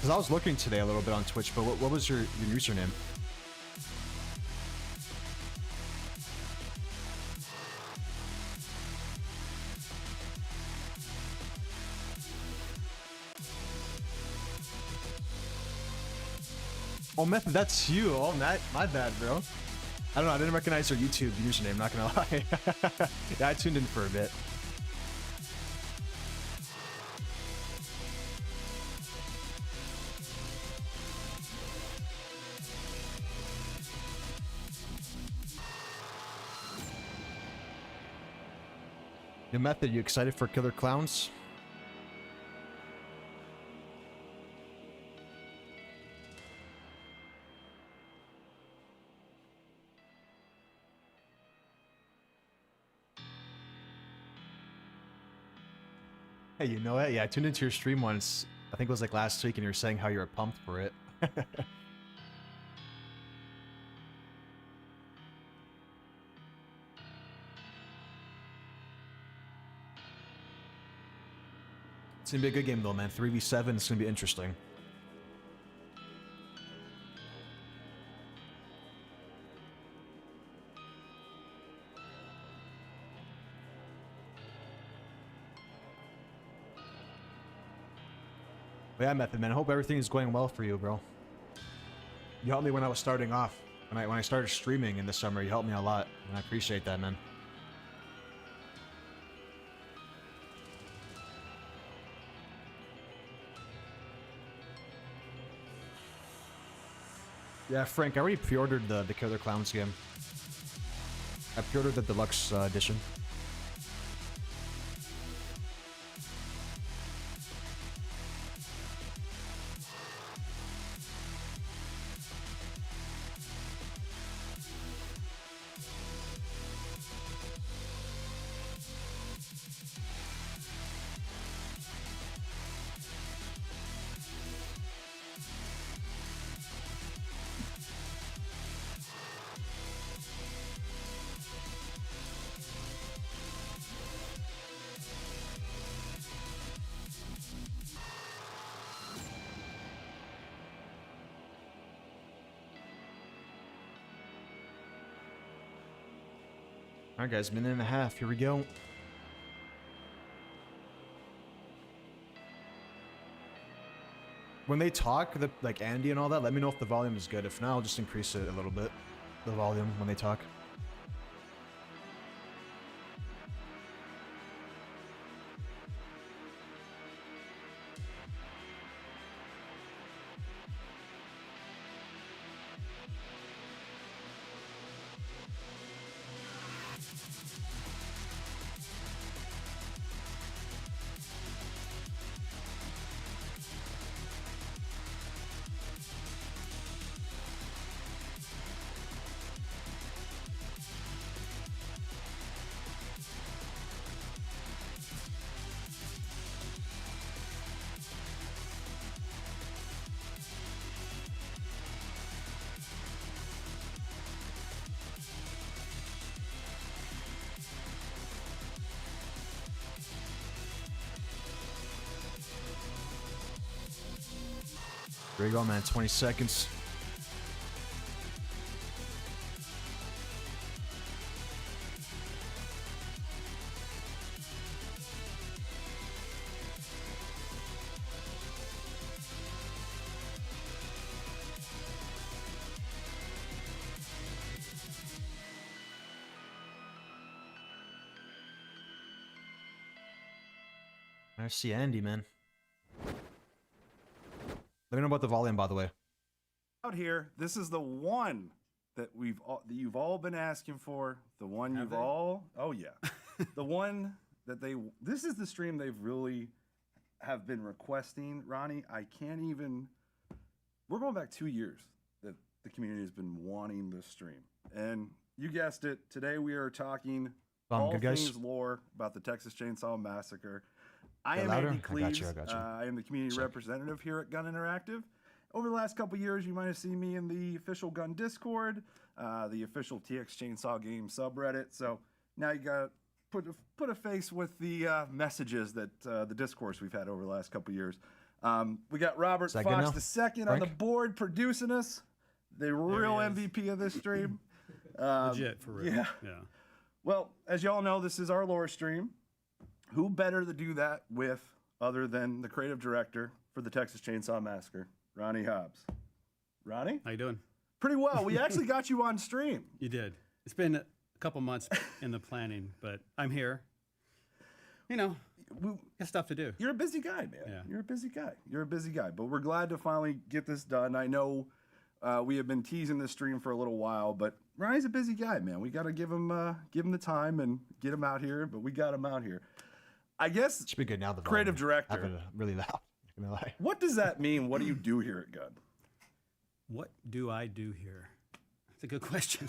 Cause I was looking today a little bit on Twitch, but what was your username? Oh, Method, that's you. Oh, my bad, bro. I don't know. I didn't recognize your YouTube username. Not gonna lie. Yeah, I tuned in for a bit. Your Method, you excited for Killer Clowns? Hey, you know what? Yeah, I tuned into your stream once. I think it was like last week, and you were saying how you were pumped for it. It's gonna be a good game though, man. 3v7 is gonna be interesting. But yeah, Method, man. I hope everything is going well for you, bro. You helped me when I was starting off. When I started streaming in the summer, you helped me a lot, and I appreciate that, man. Yeah, Frank, I already pre-ordered the Killer Clowns game. I pre-ordered the deluxe edition. Alright guys, minute and a half, here we go. When they talk, like Andy and all that, let me know if the volume is good. If not, I'll just increase it a little bit, the volume, when they talk. There you go, man. 20 seconds. I see Andy, man. Let me know about the volume, by the way. Out here, this is the one that you've all been asking for. The one Have you've they? all, oh yeah, the one that this is the stream they've really have been requesting. Ronnie, I can't even. We're going back 2 years that the community has been wanting this stream. And you guessed it, today we are talking all good, guys? things lore about the Texas Chainsaw Massacre. I Bit am louder? Andy I got Cleaves. you, I got you. I am the community Sick. representative here at Gun Interactive. Over the last couple years, you might have seen me in the official Gun Discord, the official TX Chainsaw Game subreddit. So now you got to put a face with the messages that the discourse we've had over the last couple years. We got Robert that good Fox now, II on the Frank? board producing us, the real is. MVP of this stream. Legit, for real. Yeah. Yeah. Well, as y'all know, this is our lore stream. Who better to do that with other than the creative director for the Texas Chainsaw Massacre, Ronnie Hobbs. Ronnie? How you doing? Pretty well. We actually got you on stream. You did. It's been a couple months in the planning, but I'm here. You know, got stuff to do. You're a busy guy, man. Yeah. You're a busy guy. You're a busy guy. But we're glad to finally get this done. I know we have been teasing this stream for a little while, but Ronnie's a busy guy, man. We got to give him the time and get him out here, but we got him out here. I guess It should be good now. The creative volume. I director. have it really loud. Not gonna lie. What does that mean? What do you do here at Gun? What do I do here? That's a good question.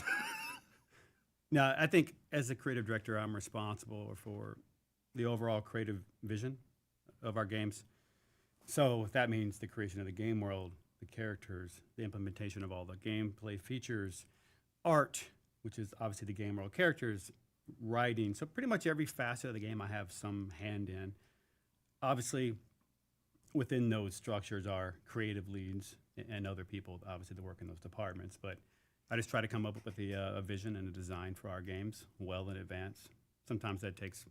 Now, I think as a creative director, I'm responsible for the overall creative vision of our games. So that means the creation of the game world, the characters, the implementation of all the gameplay features, art, which is obviously the game world characters, writing. So pretty much every facet of the game I have some hand in. Obviously, within those structures are creative leads and other people, obviously, that work in those departments. But I just try to come up with a vision and a design for our games well in advance. Sometimes that takes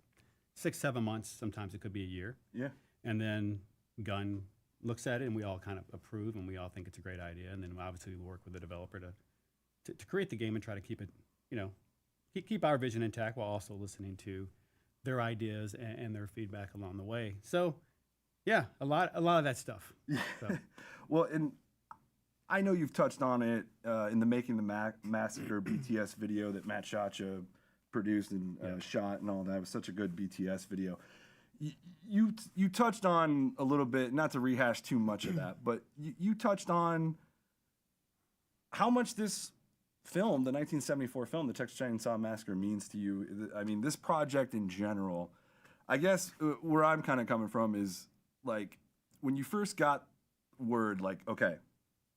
6-7 months. Sometimes it could be a year. Yeah. And then Gun looks at it, and we all kind of approve, and we all think it's a great idea. And then obviously we work with the developer to create the game and try to keep it, keep our vision intact while also listening to their ideas and their feedback along the way. So, yeah, a lot of that stuff. So. Well, and I know you've touched on it in the Making the Massacre BTS video that Matt Shacha produced and shot and all that. It was such a good BTS video. You touched on a little bit, not to rehash too much of that, but you touched on how much this film, the 1974 film, the Texas Chainsaw Massacre, means to you. I mean, this project in general, I guess where I'm kind of coming from is, like, when you first got word, like, okay,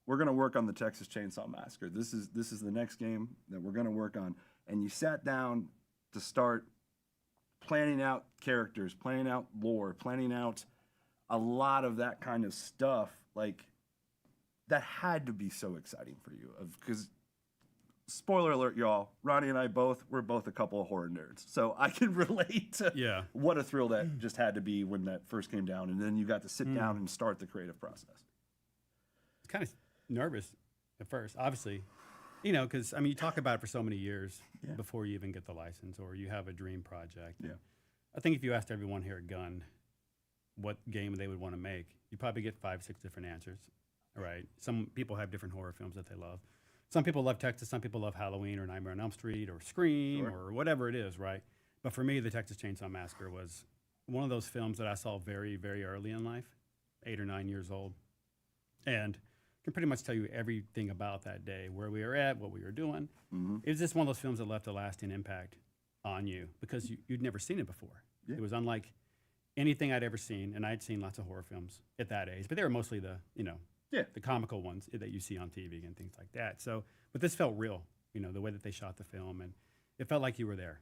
we're going to work on the Texas Chainsaw Massacre. This is the next game that we're going to work on. And you sat down to start planning out characters, planning out lore, planning out a lot of that kind of stuff. Like, that had to be so exciting for you. Because, spoiler alert, y'all, Ronnie and I we're both a couple of horror nerds. So I can relate to what a thrill that just had to be when that first came down. And then you got to sit down and start the creative process. Kind of nervous at first, obviously, because you talk about it for so many years before you even get the license, or you have a dream project. Yeah. I think if you asked everyone here at Gun what game they would want to make, you'd probably get 5-6 different answers. Right? Some people have different horror films that they love. Some people love Texas. Some people love Halloween or Nightmare on Elm Street or Scream or whatever it is. Right? But for me, the Texas Chainsaw Massacre was one of those films that I saw very, very early in life, 8 or 9 years old, and can pretty much tell you everything about that day, where we were at, what we were doing. Mm-hmm. It was just one of those films that left a lasting impact on you because you'd never seen it before. Yeah. It was unlike anything I'd ever seen, and I'd seen lots of horror films at that age, but they were mostly the comical ones that you see on TV and things like that. So, but this felt real, the way that they shot the film, and it felt like you were there.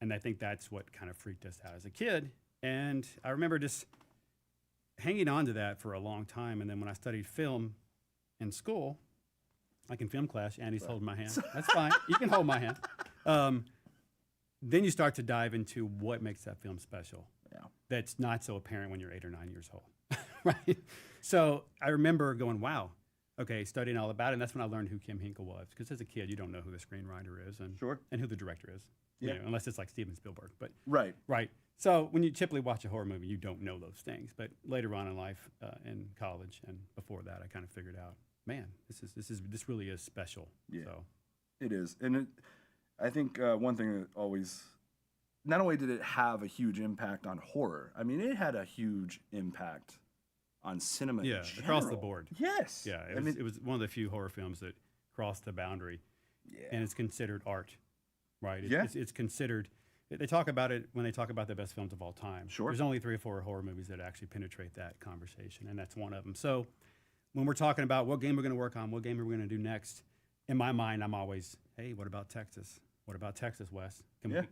And I think that's what kind of freaked us out as a kid. And I remember just hanging on to that for a long time. And then when I studied film in school, like in film class, Andy's holding my hand. That's fine. You can hold my hand. Then you start to dive into what makes that film special. Yeah. That's not so apparent when you're 8 or 9 years old, right? So I remember going, wow, okay, studying all about it. And that's when I learned who Kim Hinkle was. Because as a kid, you don't know who the screenwriter is and who the director is, unless it's like Steven Spielberg. But right. So when you typically watch a horror movie, you don't know those things. But later on in life, in college and before that, I kind of figured out, man, this really is special. Yeah, so. It is. And I think one thing that always, not only did it have a huge impact on horror, I mean, it had a huge impact on cinema. in Yeah, across the general. board. Yes. Yeah, I mean, it was one of the few horror films that crossed the boundary, and it's considered art, right? Yeah. It's considered. They talk about it when they talk about the best films of all time. Sure. There's only 3 or 4 horror movies that actually penetrate that conversation, and that's one of them. So when we're talking about what game we're going to work on, what game are we going to do next, in my mind, I'm always, hey, what about Texas? What about Texas, Wes?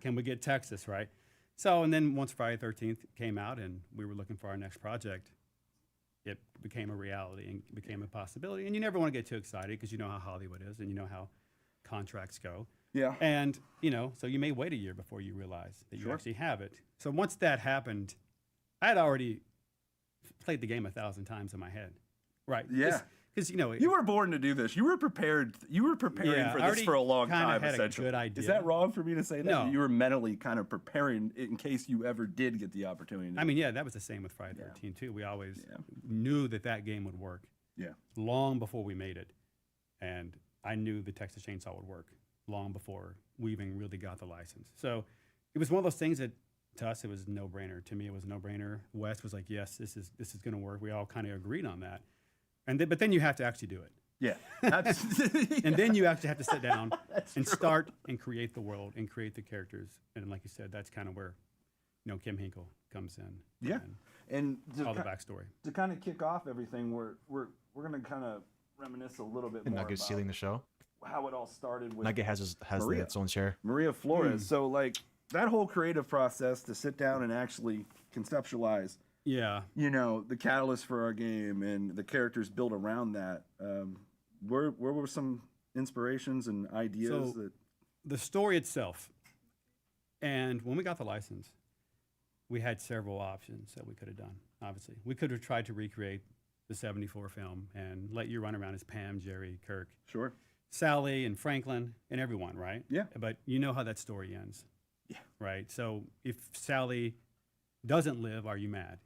Can we get Texas, right? So, and then once Friday the 13th came out and we were looking for our next project, it became a reality and became a possibility. And you never want to get too excited because you know how Hollywood is and you know how contracts go. Yeah. And, so you may wait a year before you realize that you actually have it. So once that happened, I had already played the game 1,000 times in my head. Right. Yeah. Because, you were born to do this. You were prepared. You were preparing for this for a long time, had essentially. A good idea. Is that wrong for me to say that? No. You were mentally kind of preparing in case you ever did get the opportunity. I mean, yeah, that was the same with Friday the 13th, too. We always knew that game would work. Yeah. Long before we made it. And I knew the Texas Chainsaw would work long before we even really got the license. So it was one of those things that, to us, it was a no-brainer. To me, it was a no-brainer. Wes was like, yes, this is going to work. We all kind of agreed on that. But then you have to actually do it. Yeah. And then you actually have to sit down and start and create the world and create the characters. And like you said, that's kind of where, Kim Hinkle comes in. Yeah. And all the backstory. To kind of kick off everything, we're going to kind of reminisce a little bit more Nugget about stealing the show. how it all started with Nugget has Maria. its own share. Maria Flores. So like that whole creative process to sit down and actually conceptualize Yeah. the catalyst for our game and the characters built around that. Where were some inspirations and ideas So, the story itself, and when we got the license, we had several options that we could have done. Obviously, we could have tried to recreate the '74 film and let you run around as Pam, Jerry, Kirk, Sure. Sally, and Franklin, and everyone, right? Yeah. But you know how that story ends. Yeah. Right. So if Sally doesn't live, are you mad?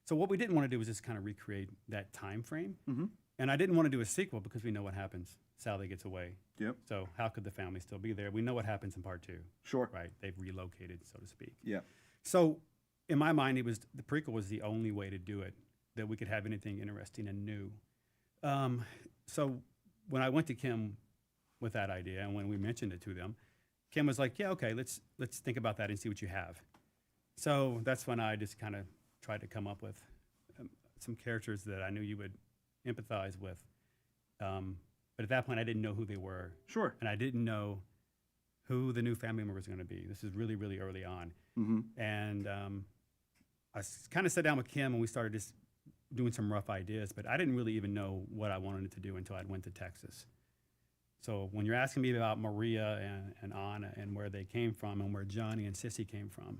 So what we didn't want to do was just kind of recreate that time frame. Mhm. And I didn't want to do a sequel because we know what happens. Sally gets away. Yep. So how could the family still be there? We know what happens in part 2. Sure. Right. They've relocated, so to speak. Yeah. So in my mind, the prequel was the only way to do it, that we could have anything interesting and new. So when I went to Kim with that idea and when we mentioned it to them, Kim was like, yeah, okay, let's think about that and see what you have. So that's when I just kind of tried to come up with some characters that I knew you would empathize with. But at that point, I didn't know who they were. Sure. And I didn't know who the new family member was going to be. This is really, really early on. Mm-hmm. And I kind of sat down with Kim and we started just doing some rough ideas, but I didn't really even know what I wanted to do until I went to Texas. So when you're asking me about Maria and Anna and where they came from and where Johnny and Sissy came from,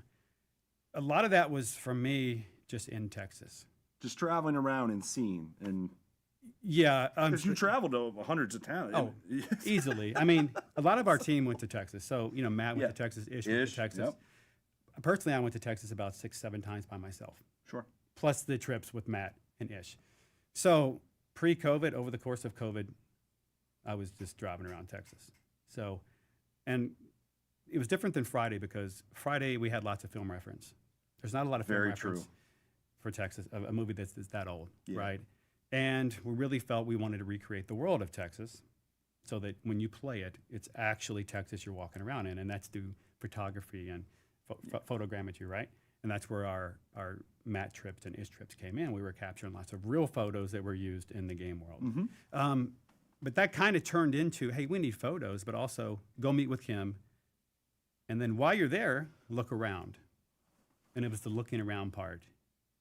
a lot of that was from me just in Texas. Just traveling around and seeing and. Yeah. Because you traveled to hundreds of towns. Oh, easily. I mean, a lot of our team went to Texas. So, Matt went to Texas, Ish went to Texas. Yep. Personally, I went to Texas about 6-7 times by myself. Sure. Plus the trips with Matt and Ish. So pre-COVID, over the course of COVID, I was just driving around Texas. So, and it was different than Friday because Friday we had lots of film reference. There's not a lot of film Very reference true. for Texas, a movie that's that old, Yeah. right? And we really felt we wanted to recreate the world of Texas so that when you play it, it's actually Texas you're walking around in, and that's through photography and photogrammetry, right? And that's where our Matt trips and Ish trips came in. We were capturing lots of real photos that were used in the game world. Mm-hmm. But that kind of turned into, hey, we need photos, but also go meet with Kim. And then while you're there, look around. And it was the looking around part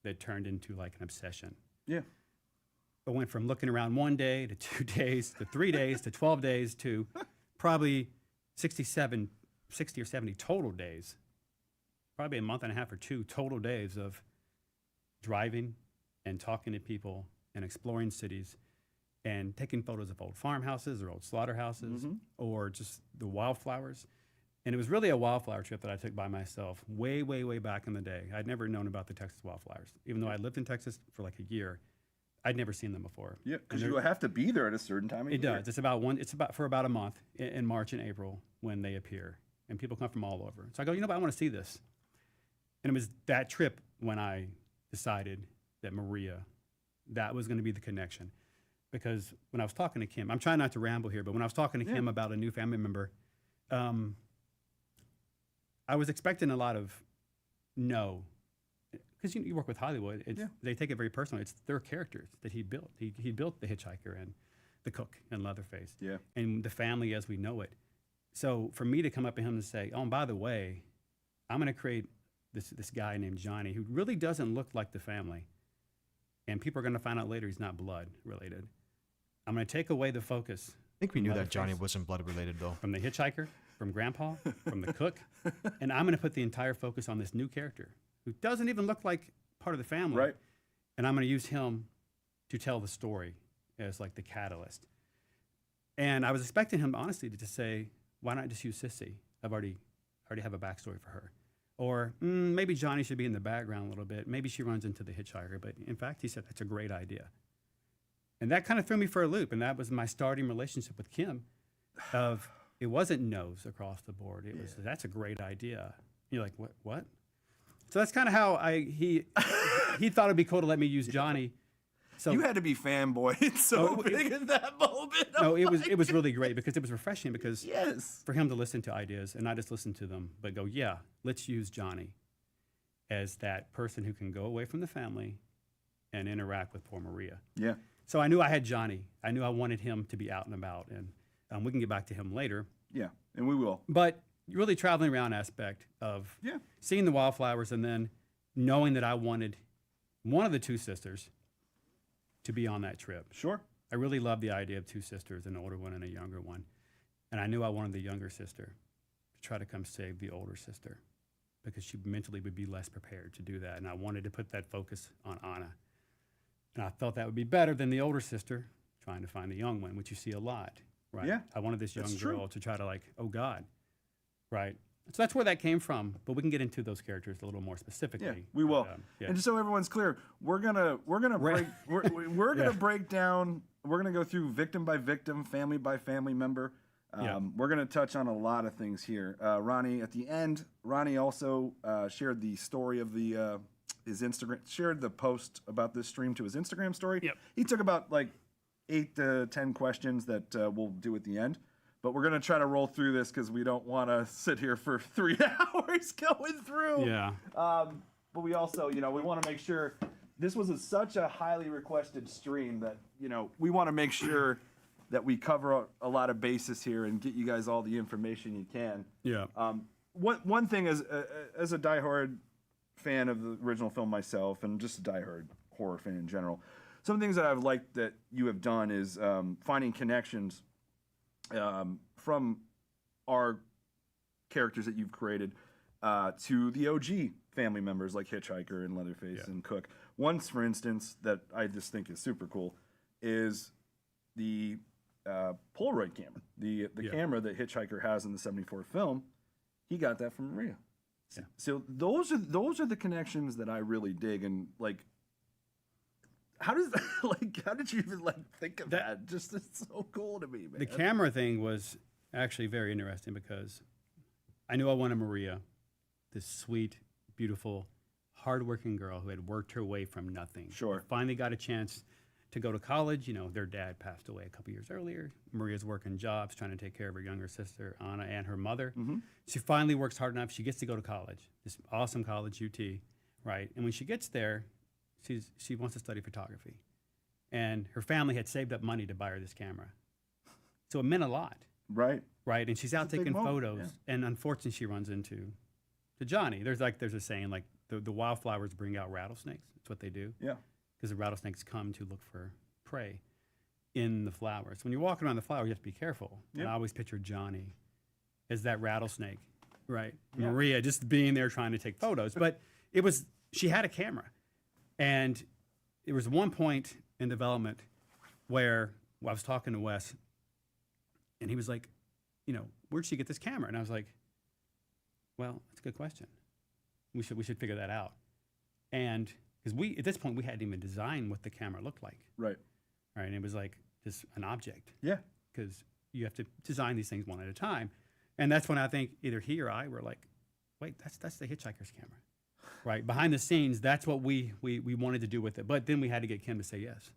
that turned into like an obsession. Yeah. It went from looking around 1 day to 2 days to 3 days to 12 days to probably 60 or 70 total days. Probably a month and a half or 2 total days of driving and talking to people and exploring cities and taking photos of old farmhouses or old slaughterhouses or just the wildflowers. And it was really a wildflower trip that I took by myself way, way, way back in the day. I'd never known about the Texas wildflowers. Even though I lived in Texas for like a year, I'd never seen them before. Yeah, because you have to be there at a certain time of year. It does. It's about for about a month in March and April when they appear. And people come from all over. So I go, I want to see this. And it was that trip when I decided that Maria that was going to be the connection. Because when I was talking to Kim, I'm trying not to ramble here, but when I was talking to Kim about a new family member, I was expecting a lot of no. Because you work with Hollywood, they take it very personally. It's their characters that he built. He built the hitchhiker and the cook and Leatherface, and the family as we know it. So for me to come up to him and say, "Oh, and by the way, I'm going to create this guy named Johnny who really doesn't look like the family, and people are going to find out later he's not blood related. I'm going to take away the focus." I think we knew that Johnny wasn't blood related though. From the hitchhiker, from Grandpa, from the cook, and I'm going to put the entire focus on this new character who doesn't even look like part of the family. Right. And I'm going to use him to tell the story as like the catalyst. And I was expecting him, honestly, to just say, why not just use Sissy? I already have a backstory for her. Or maybe Johnny should be in the background a little bit. Maybe she runs into the hitchhiker. But in fact, he said, that's a great idea. And that kind of threw me for a loop. And that was my starting relationship with Kim of it wasn't no's across the board. It was, that's a great idea. You're like, what? So that's kind of how he thought it'd be cool to let me use Johnny. So you had to be fanboy so big in that moment. No, it was really great because it was refreshing because yes, for him to listen to ideas and not just listen to them, but go, yeah, let's use Johnny as that person who can go away from the family and interact with poor Maria. Yeah. So I knew I had Johnny. I knew I wanted him to be out and about, and we can get back to him later. Yeah, and we will. But really traveling around aspect of seeing the wildflowers and then knowing that I wanted one of the two sisters to be on that trip. Sure. I really loved the idea of two sisters, an older one and a younger one. And I knew I wanted the younger sister to try to come save the older sister because she mentally would be less prepared to do that. And I wanted to put that focus on Anna. And I felt that would be better than the older sister trying to find the young one, which you see a lot, right? Yeah, I wanted this young girl to try to like, oh God, right? So that's where that came from, but we can get into those characters a little more specifically. Yeah, we will. And just so everyone's clear, we're gonna break we're gonna break down. We're gonna go through victim by victim, family by family member. We're gonna touch on a lot of things here. Ronnie, at the end, Ronnie also shared the story of the his Instagram, shared the post about this stream to his Instagram story. Yep. He took about like 8 to 10 questions that we'll do at the end. But we're going to try to roll through this because we don't want to sit here for 3 hours going through. Yeah. But we also, we want to make sure this was such a highly requested stream that, we want to make sure that we cover a lot of bases here and get you guys all the information you can. Yeah. One thing as a diehard fan of the original film myself and just a diehard horror fan in general, some things that I've liked that you have done is finding connections from our characters that you've created to the OG family members like Hitchhiker and Leatherface and Cook. Once, for instance, that I just think is super cool is the Polaroid camera. The camera that Hitchhiker has in the '74 film, he got that from Maria. Yeah. So those are the connections that I really dig, and like, how did you even think of that? Just it's so cool to me, man. The camera thing was actually very interesting because I knew I wanted Maria, this sweet, beautiful, hardworking girl who had worked her way from nothing. Sure. Finally got a chance to go to college. Their dad passed away a couple years earlier. Maria's working jobs, trying to take care of her younger sister, Anna, and her mother. Mm-hmm. She finally works hard enough. She gets to go to college, this awesome college, UT, right? And when she gets there, she wants to study photography. And her family had saved up money to buy her this camera. So it meant a lot. Right. Right. And she's out taking photos. Yeah. And unfortunately, she runs into Johnny. There's a saying like the wildflowers bring out rattlesnakes. That's what they do. Yeah. Because the rattlesnakes come to look for prey in the flowers. When you're walking around the flower, you have to be careful. Yep. And I always picture Johnny as that rattlesnake, right? Yeah. Maria just being there trying to take photos. But she had a camera. And there was one point in development where I was talking to Wes, and he was like, where'd she get this camera? And I was like, well, that's a good question. We should figure that out. And because at this point, we hadn't even designed what the camera looked like. Right. Right. And it was like just an object. Yeah. Because you have to design these things one at a time. And that's when I think either he or I were like, wait, that's the Hitchhiker's camera. right? Behind the scenes, that's what we wanted to do with it. But then we had to get Kim to say yes.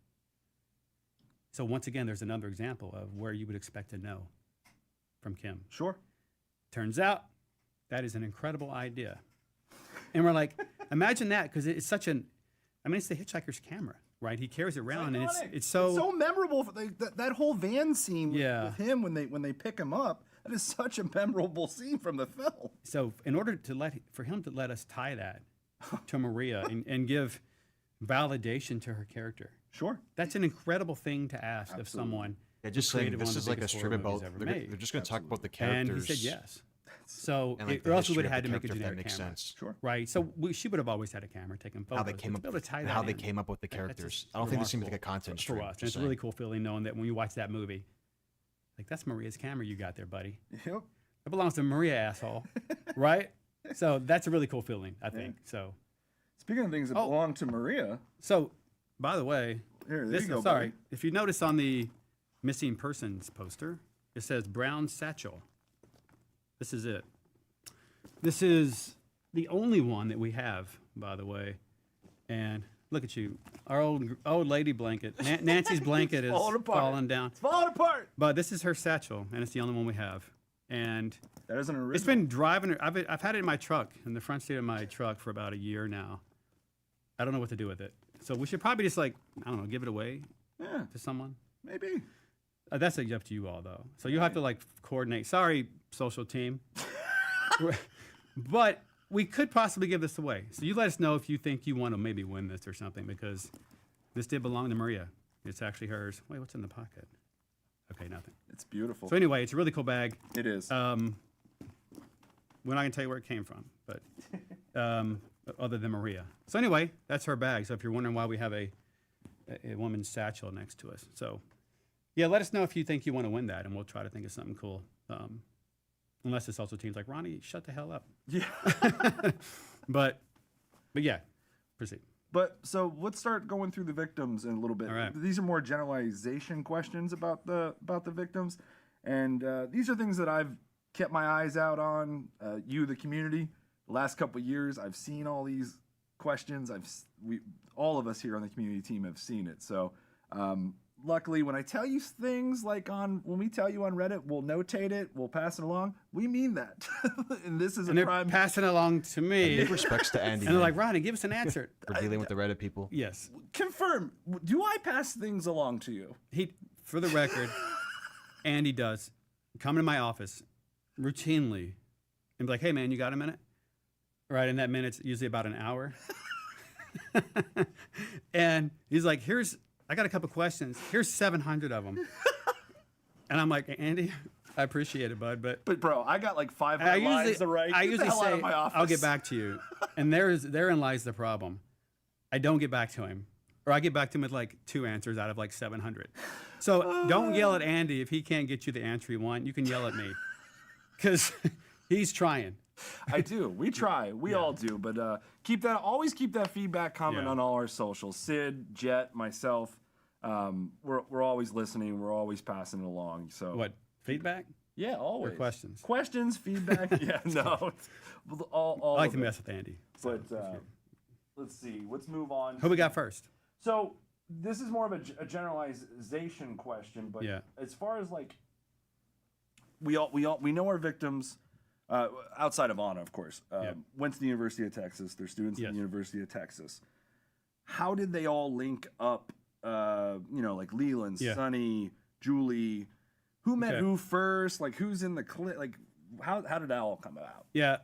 So once again, there's another example of where you would expect to know from Kim. Sure. Turns out that is an incredible idea. And we're like, imagine that, because it's such an, I mean, it's the hitchhiker's camera, right? He carries it around, and it's so memorable. That whole van scene Yeah. with him when they pick him up. That is such a memorable scene from the film. So in order to for him to let us tie that to Maria and give validation to her character, Sure. that's an incredible thing to ask of someone. Yeah, just who saying created one this of is the like a biggest stream horror about. movies ever They're made. just going to talk about the And characters. he said yes. So And, like, it, the or else we history would of have had the to make a character, if that generic makes camera. sense. Sure. Right. So she would have always had a camera taking photos. How they but came to up be able to tie and that how they in, came up with the that's characters. just I don't think this seems like a remarkable content for stream. us. And just it's a saying. really cool feeling knowing that when you watch that movie, like, that's Maria's camera you got there, buddy. Yep. It belongs to Maria, asshole. Right? So that's a really cool feeling, I think. So Speaking of things that belong to Maria, by the way, here, there this you go, sorry. buddy. If you notice on the missing persons poster, it says brown satchel. This is it. This is the only one that we have, by the way. And look at you, our old lady blanket. Nancy's blanket is falling apart. falling down. It's falling apart. But this is her satchel, and it's the only one we have. And That is an original. it's been driving her. I've had it in my truck, in the front seat of my truck, for about a year now. I don't know what to do with it. So we should probably just, like, I don't know, give it away Yeah, to someone. maybe. That's up to you all, though. So you have to, like, coordinate. Sorry, social team. But we could possibly give this away. So you let us know if you think you want to maybe win this or something, because this did belong to Maria. It's actually hers. Wait, what's in the pocket? Okay, nothing. It's beautiful. So anyway, it's a really cool bag. It is. We're not going to tell you where it came from, but other than Maria. So anyway, that's her bag. So if you're wondering why we have a woman's satchel next to us. So yeah, let us know if you think you want to win that, and we'll try to think of something cool. Unless it's also teams like, Ronnie, shut the hell up. Yeah. But yeah, proceed. But so let's start going through the victims in a little bit. All right. These are more generalization questions about the victims, and these are things that I've kept my eyes out on. You, the community, the last couple of years, I've seen all these questions. All of us here on the community team have seen it. So luckily, when I tell you things like when we tell you on Reddit, we'll notate it, we'll pass it along. We mean that, and this is And a they're prime. passing it along to me. Big respects to Andy. And they're man, like, Ronnie, give us an answer. for dealing with the Reddit people. Yes. Confirm. Do I pass things along to you? For the record, Andy does come into my office routinely and be like, hey, man, you got a minute? Right, and that minute's usually about an hour. And he's like, I got a couple questions. Here's 700 of them. And I'm like, Andy, I appreciate it, bud, but But bro, I got like 500 lines to write. I Get the usually hell out say, of my office. I'll get back to you. And therein lies the problem. I don't get back to him. Or I get back to him with like 2 answers out of like 700. So don't yell at Andy if he can't get you the answer you want. You can yell at me. Because he's trying. I do. We try. We all do. But always keep that feedback coming on all our socials. Sid, Jet, myself. We're always listening. We're always passing it along. So What, feedback? Yeah, always. Or questions? Questions, feedback. Yeah, no. All I like of to it. mess with Andy. So But let's see. Let's move on. who we got first? So this is more of a generalization question, but Yeah. as far as like we know our victims outside of Anna, of course. Went to the University of Texas. They're students at the University of Texas. How did they all link up? Like Leland, Sonny, Julie. Who met who first? Like who's in the clip? Like how did that all come about? Yeah.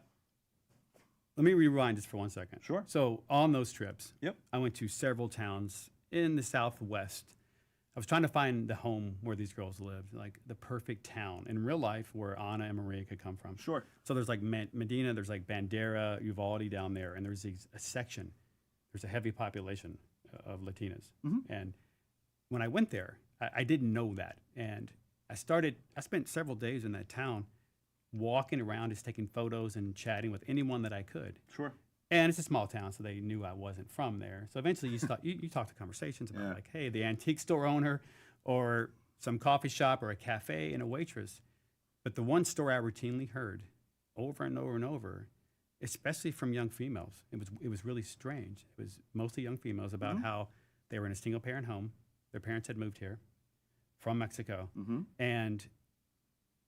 Let me rewind just for 1 second. Sure. So on those trips, Yep. I went to several towns in the Southwest. I was trying to find the home where these girls lived, like the perfect town in real life where Anna and Maria could come from. Sure. So there's like Medina, there's like Bandera, Uvalde down there, and there's a section. There's a heavy population of Latinas. And when I went there, I didn't know that. And I spent several days in that town walking around, just taking photos and chatting with anyone that I could. Sure. And it's a small town, so they knew I wasn't from there. So eventually you talk to conversations about like, hey, the antique store owner or some coffee shop or a cafe and a waitress. But the one story I routinely heard over and over and over especially from young females. It was really strange. It was mostly young females about how they were in a single parent home. Their parents had moved here from Mexico, and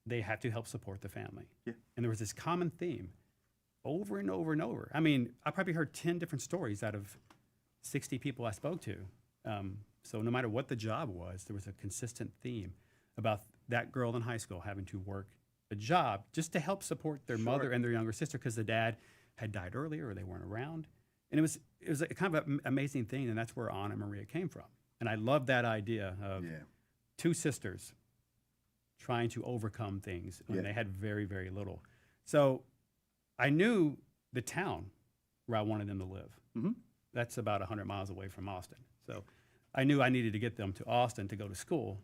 they had to help support the family. Yeah. And there was this common theme over and over and over. I mean, I probably heard 10 different stories out of 60 people I spoke to. So no matter what the job was, there was a consistent theme about that girl in high school having to work a job just to help support their mother and their younger sister because the dad had died earlier or they weren't around. And it was a kind of an amazing thing, and that's where Anna and Maria came from. And I love that idea of two sisters trying to overcome things when they had very, very little. So I knew the town where I wanted them to live. That's about 100 miles away from Austin. So I knew I needed to get them to Austin to go to school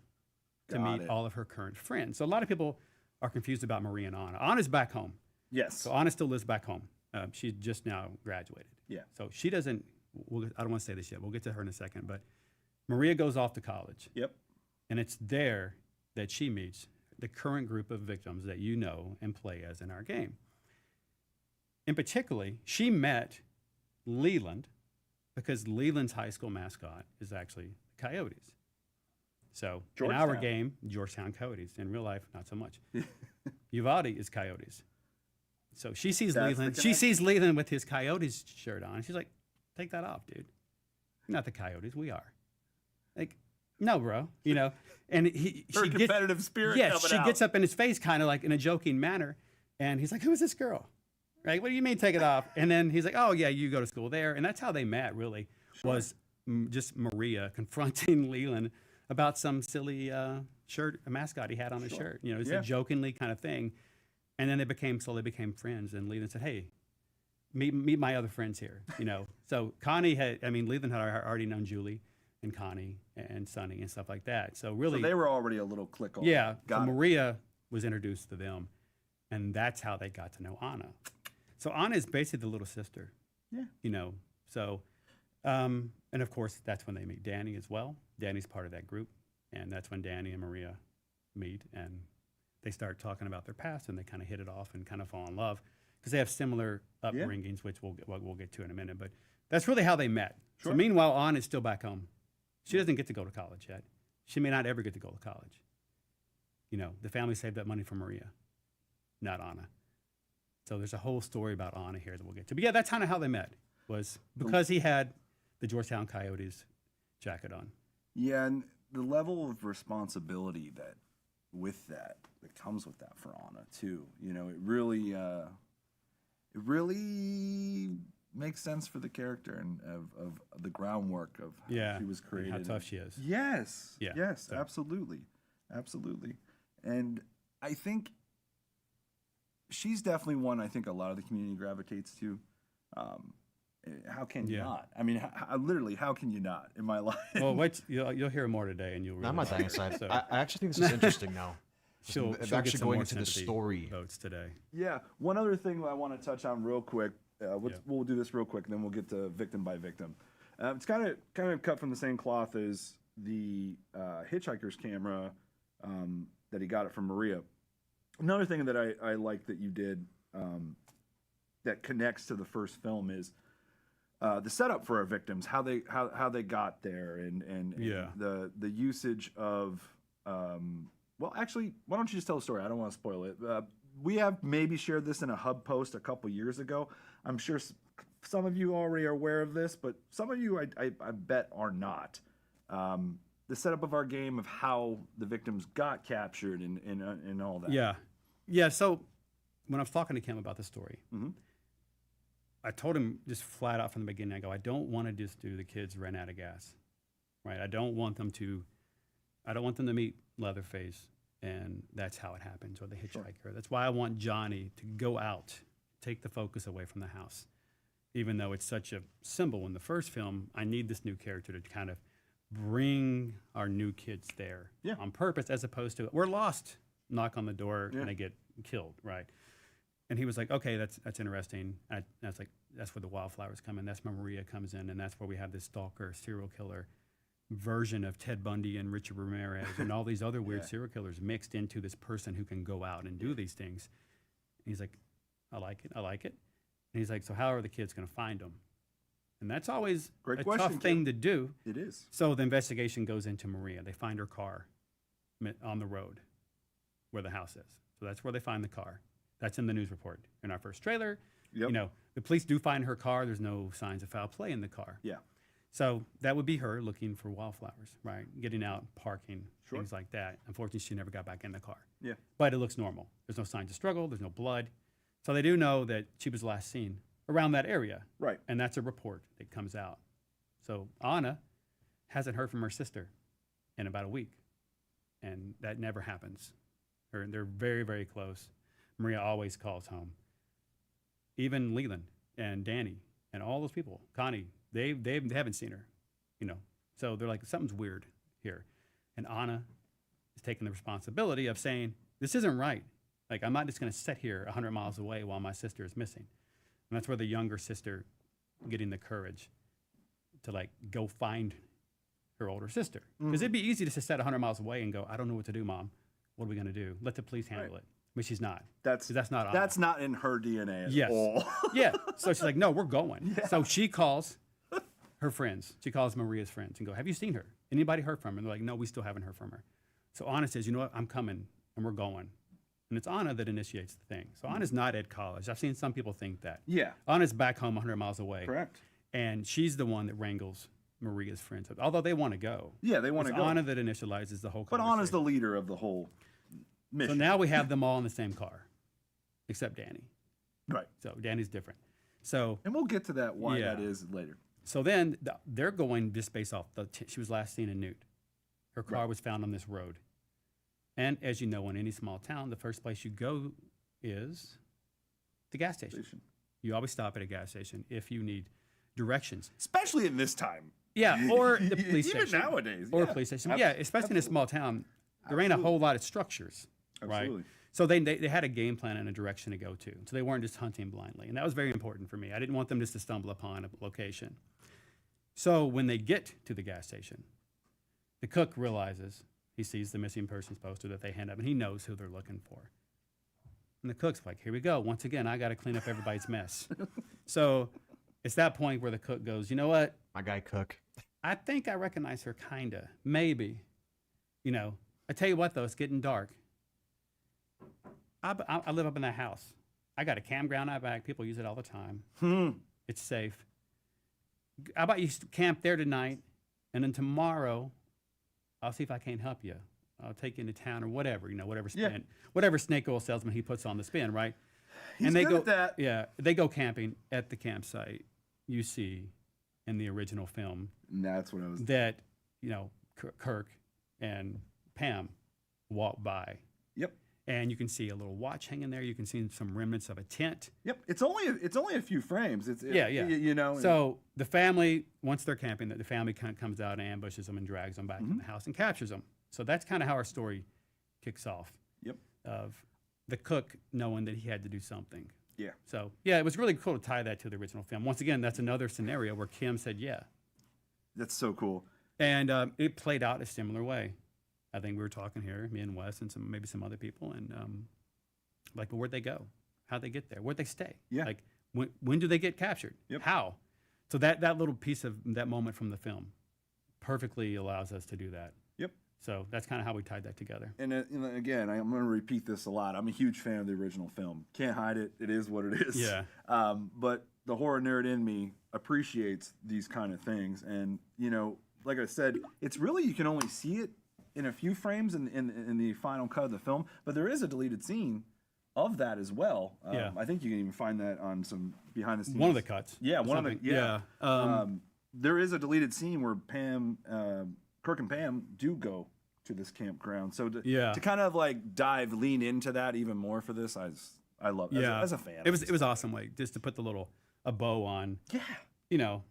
to meet all of her current friends. So a lot of people are confused about Maria and Anna. Anna's back home. Yes. So Anna still lives back home. She just now graduated. Yeah. So she doesn't, I don't want to say this yet. We'll get to her in a second. But Maria goes off to college. Yep. And it's there that she meets the current group of victims that you know and play as in our game. In particularly, she met Leland because Leland's high school mascot is actually Coyotes. So in our game, Georgetown Coyotes. In real life, not so much. Uvalde is Coyotes. So she sees Leland. She sees Leland with his Coyotes shirt on. She's like, "Take that off, dude. You're not the Coyotes. We are." Like, no, bro. You know. And she competitive spirit. Yes, she gets up in his face, kind of like in a joking manner, and he's like, "Who is this girl?" Right? What do you mean, take it off? And then he's like, "Oh yeah, you go to school there." And that's how they met. Really, was just Maria confronting Leland about some silly shirt, a mascot he had on his shirt. You know, it's a jokingly kind of thing. And then they slowly became friends. And Leland said, "Hey, meet my other friends here." You know, so Leland had already known Julie and Connie and Sonny and stuff like that. So really, so they were already a little click on. Yeah. So Maria was introduced to them, and that's how they got to know Anna. So Anna is basically the little sister. Yeah. You know, so, and of course, that's when they meet Danny as well. Danny's part of that group, and that's when Danny and Maria meet, and they start talking about their past, and they kind of hit it off and kind of fall in love because they have similar upbringings, which we'll get to in a minute. But that's really how they met. Sure. So meanwhile, Anna is still back home. She doesn't get to go to college yet. She may not ever get to go to college. You know, the family saved that money for Maria, not Anna. So there's a whole story about Anna here that we'll get to. But yeah, that's kind of how they met, was because he had the Georgetown Coyotes jacket on. Yeah, and the level of responsibility that comes with that for Anna too. You know, it really makes sense for the character and of the groundwork of how she was created. How tough she is. Yes. Yeah. Yes, So. absolutely. And I think she's definitely one I think a lot of the community gravitates to. How can you not? I mean, literally, how can you not in my life? Well, wait, you'll hear more today, and you'll. Really I'm not dying inside. So. I actually think this is interesting now. She'll actually get some going more into the sympathy story. votes today. Yeah. One other thing I want to touch on real quick. We'll do this real quick, and then we'll get to victim by victim. It's kind of cut from the same cloth as the hitchhiker's camera that he got it from Maria. Another thing that I like that you did that connects to the first film is the setup for our victims, how they got there, and the usage of. Well, actually, why don't you just tell the story? I don't want to spoil it. We have maybe shared this in a hub post a couple years ago. I'm sure some of you already are aware of this, but some of you I bet are not. The setup of our game, of how the victims got captured and all that. Yeah. So when I was talking to Kim about the story, I told him just flat out from the beginning, I go, I don't want to just do the kids ran out of gas, right? I don't want them to meet Leatherface, and that's how it happens, or the hitchhiker. Sure. That's why I want Johnny to go out, take the focus away from the house. Even though it's such a symbol in the first film, I need this new character to kind of bring our new kids there on purpose, as opposed to, we're lost, knock on the door, and they get killed, right? And he was like, okay, that's interesting. And I was like, that's where the wildflowers come in. That's where Maria comes in, and that's where we have this stalker, serial killer version of Ted Bundy and Richard Ramirez and all these other weird serial killers mixed into this person who can go out and do these things. And he's like, I like it. And And he's like, so how are the kids going to find them? And that's always Great a question, tough thing to do. It is. So the investigation goes into Maria. They find her car on the road where the house is. So that's where they find the car. That's in the news report. In our first trailer, Yep. you know, the police do find her car. There's no signs of foul play in the car. Yeah. So that would be her looking for wildflowers, right? Getting out, parking, Sure. things like that. Unfortunately, she never got back in the car. Yeah. But it looks normal. There's no signs of struggle. There's no blood. So they do know that she was last seen around that area. Right. And that's a report that comes out. So Anna hasn't heard from her sister in about a week. And that never happens. They're very, very close. Maria always calls home. Even Leland and Danny and all those people, Connie, they haven't seen her, you know. So they're like, something's weird here. And Anna is taking the responsibility of saying, this isn't right. Like, I'm not just going to sit here 100 miles away while my sister is missing. And that's where the younger sister getting the courage to, like, go find her older sister. Because it'd be easy to just sit 100 miles away and go, I don't know what to do, Mom. What are we going to do? Let the police handle it. But she's not. 'Cause that's not Anna. That's not in her DNA at Yes. all. Yeah. So she's like, no, we're going. Yeah. So she calls her friends. She calls Maria's friends and go, have you seen her? Anybody heard from her? And they're like, no, we still haven't heard from her. So Anna says, you know what? I'm coming and we're going. And it's Anna that initiates the thing. So Anna's not at college. I've seen some people think that. Yeah. Anna's back home 100 miles away. Correct. And she's the one that wrangles Maria's friends. Although they want to go. Yeah, they want to It's go. Anna that initializes the whole But conversation. Anna's the leader of the whole mission. So now we have them all in the same car, except Danny. Right. So Danny's different. So And we'll get to that, why Yeah. that is later. So then they're going just based off she was last seen in Newt. Her car was found on this road. And as you know, in any small town, the first place you go is the gas station. You always stop at a gas station if you need directions. Especially in this time. Yeah, or the police Even station. nowadays. Or yeah. a police station. Yeah, especially in a small town, there ain't a whole lot of structures, Absolutely. right? So they had a game plan and a direction to go to. So they weren't just hunting blindly. And that was very important for me. I didn't want them just to stumble upon a location. So when they get to the gas station, the cook realizes, he sees the missing persons poster that they hand up, and he knows who they're looking for. And the cook's like, here we go. Once again, I got to clean up everybody's mess. So it's that point where the cook goes, you know what? My guy Cook. I think I recognize her, kinda, maybe. You know, I tell you what, though, it's getting dark. I live up in that house. I got a campground out back. People use it all the time. It's safe. How about you camp there tonight, and then tomorrow, I'll see if I can't help you. I'll take you into town or whatever, you know, whatever spin, whatever snake oil salesman he puts on the spin, right? He's they good go, at that. Yeah, they go camping at the campsite you see in the original film. And that's what I was. That, you know, Kirk and Pam walk by. Yep. And you can see a little watch hanging there. You can see some remnants of a tent. Yep. It's only a few frames. Yeah. You know. So the family, once they're camping, the family kind of comes out and ambushes them and drags them back in the house and captures them. So that's kind of how our story kicks off. Yep. Of the cook knowing that he had to do something. Yeah. So yeah, it was really cool to tie that to the original film. Once again, that's another scenario where Kim said yeah. That's so cool. And it played out a similar way. I think we were talking here, me and Wes and maybe some other people, and like, well, where'd they go? How'd they get there? Where'd they stay? Yeah. Like, when do they get captured? Yep. How? So that little piece of that moment from the film perfectly allows us to do that. Yep. So that's kind of how we tied that together. And again, I'm going to repeat this a lot. I'm a huge fan of the original film. Can't hide it. It is what it is. Yeah. But the horror nerd in me appreciates these kind of things. And, you know, like I said, it's really, you can only see it in a few frames in the final cut of the film. But there is a deleted scene of that as well. Yeah. I think you can even find that on some behind the scenes. One of the cuts. Yeah, one of the, yeah. There is a deleted scene where Kirk and Pam do go to this campground. So to kind of like lean into that even more for this, I love it. As a fan. It was awesome, like just to put a bow on. Yeah. You know,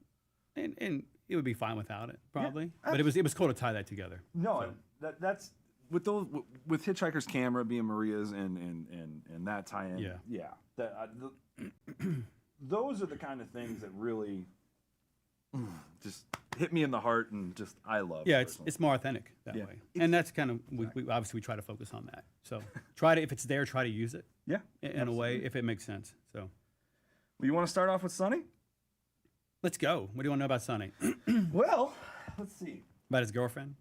and it would be fine without it probably, but it was cool to tie that together. No, so. That's with Hitchhiker's Camera being Maria's and that tie-in. Yeah. Those are the kind of things that really just hit me in the heart and just I love. Yeah, it's more authentic that way, and that's kind of we obviously we try to focus on that. So if it's there, try to use it. Yeah, in a way if it makes sense. So. Well, you want to start off with Sonny? Let's go. What do you want to know about Sonny? Well, let's see. About his girlfriend?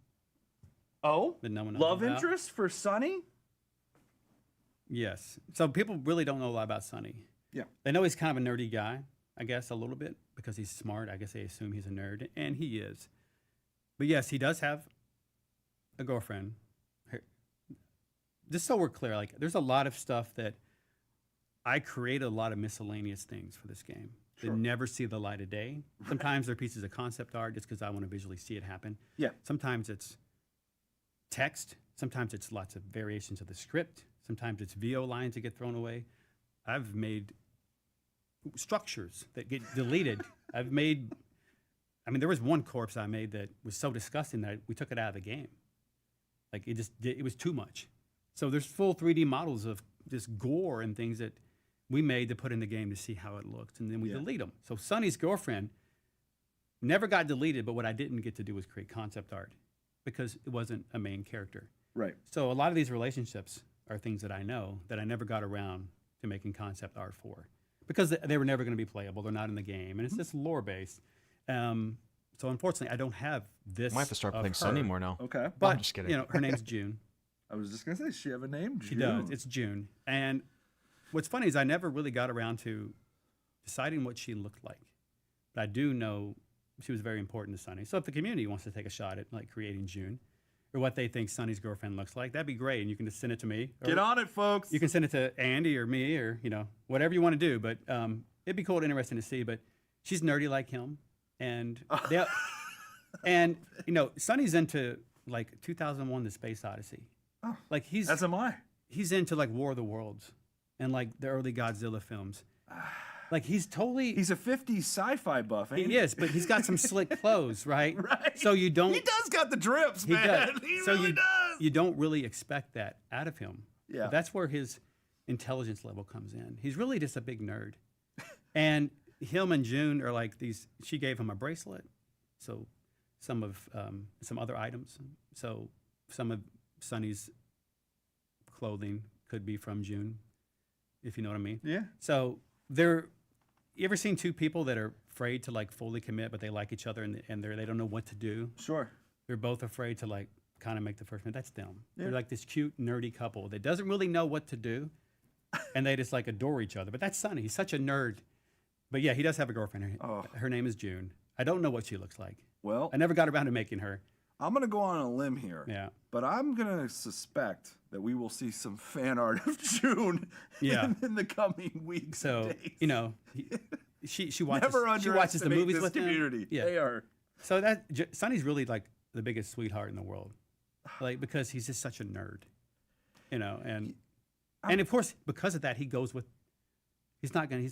Oh, That no one knows love about? interest for Sonny? Yes. So people really don't know a lot about Sonny. Yeah. They know he's kind of a nerdy guy, I guess, a little bit, because he's smart. I guess they assume he's a nerd, and he is. But yes, he does have a girlfriend. Just so we're clear, like, there's a lot of stuff that I created a lot of miscellaneous things for this game that never see the light of day. Sometimes they're pieces of concept art just because I want to visually see it happen. Yeah. Sometimes it's text. Sometimes it's lots of variations of the script. Sometimes it's VO lines that get thrown away. I've made structures that get deleted. I mean, there was one corpse I made that was so disgusting that we took it out of the game. Like, it was too much. So there's full 3D models of this gore and things that we made to put in the game to see how it looked, and then we delete them. So Sonny's girlfriend never got deleted, but what I didn't get to do was create concept art because it wasn't a main character. Right. So a lot of these relationships are things that I know that I never got around to making concept art for because they were never going to be playable. They're not in the game, and it's just lore based. So unfortunately, I don't have this. Might have to start of playing her. Sonny more now. Okay. But I'm just kidding. her name's June. I was just going to say, does she have a name? She does. It's June. And what's funny is I never really got around to deciding what she looked like. But I do know she was very important to Sonny. So if the community wants to take a shot at like creating June or what they think Sonny's girlfriend looks like, that'd be great. And you can just send it to me. Get on it, folks. You can send it to Andy or me or, whatever you want to do. But it'd be cool and interesting to see. But she's nerdy like him. And, Sonny's into like 2001, The Space Odyssey. Oh, like as am I. He's into like War of the Worlds and like the early Godzilla films. Like he's a 50s sci-fi buff, ain't he? He is, but he's got some slick clothes, right? Right. So you don't. He does got the drips, He man. does. He So really you, does. You don't really expect that out of him. Yeah. But that's where his intelligence level comes in. He's really just a big nerd. And him and June are like these. She gave him a bracelet, so some other items. So some of Sonny's clothing could be from June, if you know what I mean. Yeah. So you ever seen two people that are afraid to like fully commit, but they like each other and they don't know what to do? Sure. They're both afraid to like kind of make the first move. That's them. Yeah. They're like this cute, nerdy couple that doesn't really know what to do, and they just like adore each other. But that's Sonny. He's such a nerd. But yeah, he does have a girlfriend. Her name is June. I don't know what she looks like. Well, I never got around to making her. I'm going to go on a limb here. Yeah. But I'm going to suspect that we will see some fan art of June in the coming weeks So, and days. She watches Never she watches the underestimate movies this with community. him. Yeah. They are. So Sonny's really like the biggest sweetheart in the world. Like because he's just such a nerd. And of course because of that he's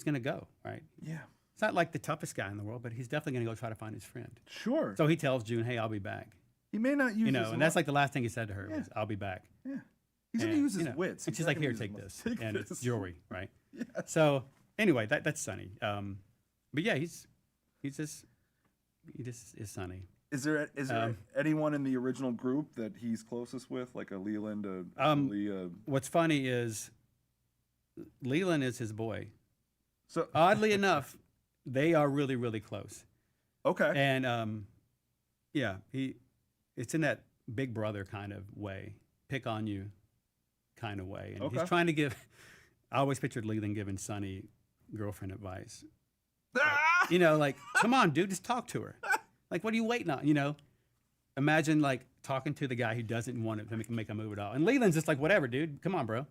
gonna go, right? Yeah. It's not like the toughest guy in the world, but he's definitely gonna go try to find his friend. Sure. So he tells June, "Hey, I'll be back." He may not use his and that's like the last thing he said to her was, "I'll be back." Yeah. He's going to use his wits. And she's He's like, not "Here, gonna take use this," his muscle. and Take it's this. jewelry, right? Yeah. So anyway, that's Sonny. But yeah, he just is Sonny. Is there anyone in the original group that he's closest with, like a Leland, What's funny is Leland is his boy. So oddly enough, they are really, really close. Okay. And it's in that big brother kind of way, pick on you kind of way. And he's trying to give. I always pictured Leland giving Sonny girlfriend advice. Like, come on, dude, just talk to her. Like, what are you waiting on? Imagine like talking to the guy who doesn't want to make a move at all. And Leland's just like, whatever, dude, come on, bro.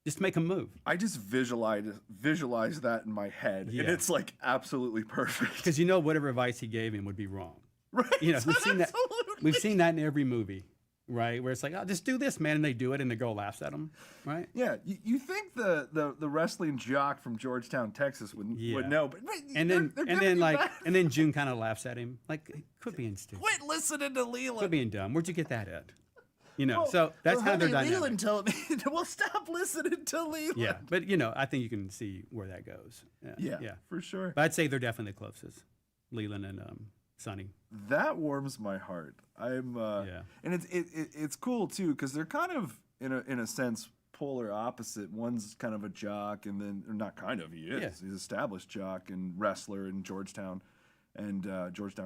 Just make a move. I just visualize that in my head, and it's like absolutely perfect. Because whatever advice he gave him would be wrong. Right. We've seen that in every movie, right? Where it's like, oh, just do this, man, and they do it, and the girl laughs at them, right? Yeah. You think the wrestling jock from Georgetown, Texas would know, but and then June kind of laughs at him, like, quit being stupid. Quit listening to Leland. Quit being dumb. Where'd you get that at? So that's how they're dynamic. Leland told me, well, stop listening to Leland. Yeah, but I think you can see where that goes. Yeah, for sure. But I'd say they're definitely the closest, Leland and Sonny. That warms my heart. And it's cool too because they're kind of in a sense polar opposite. One's kind of a jock, and then or not kind of. He is. Yeah. He's an established jock and wrestler in Georgetown,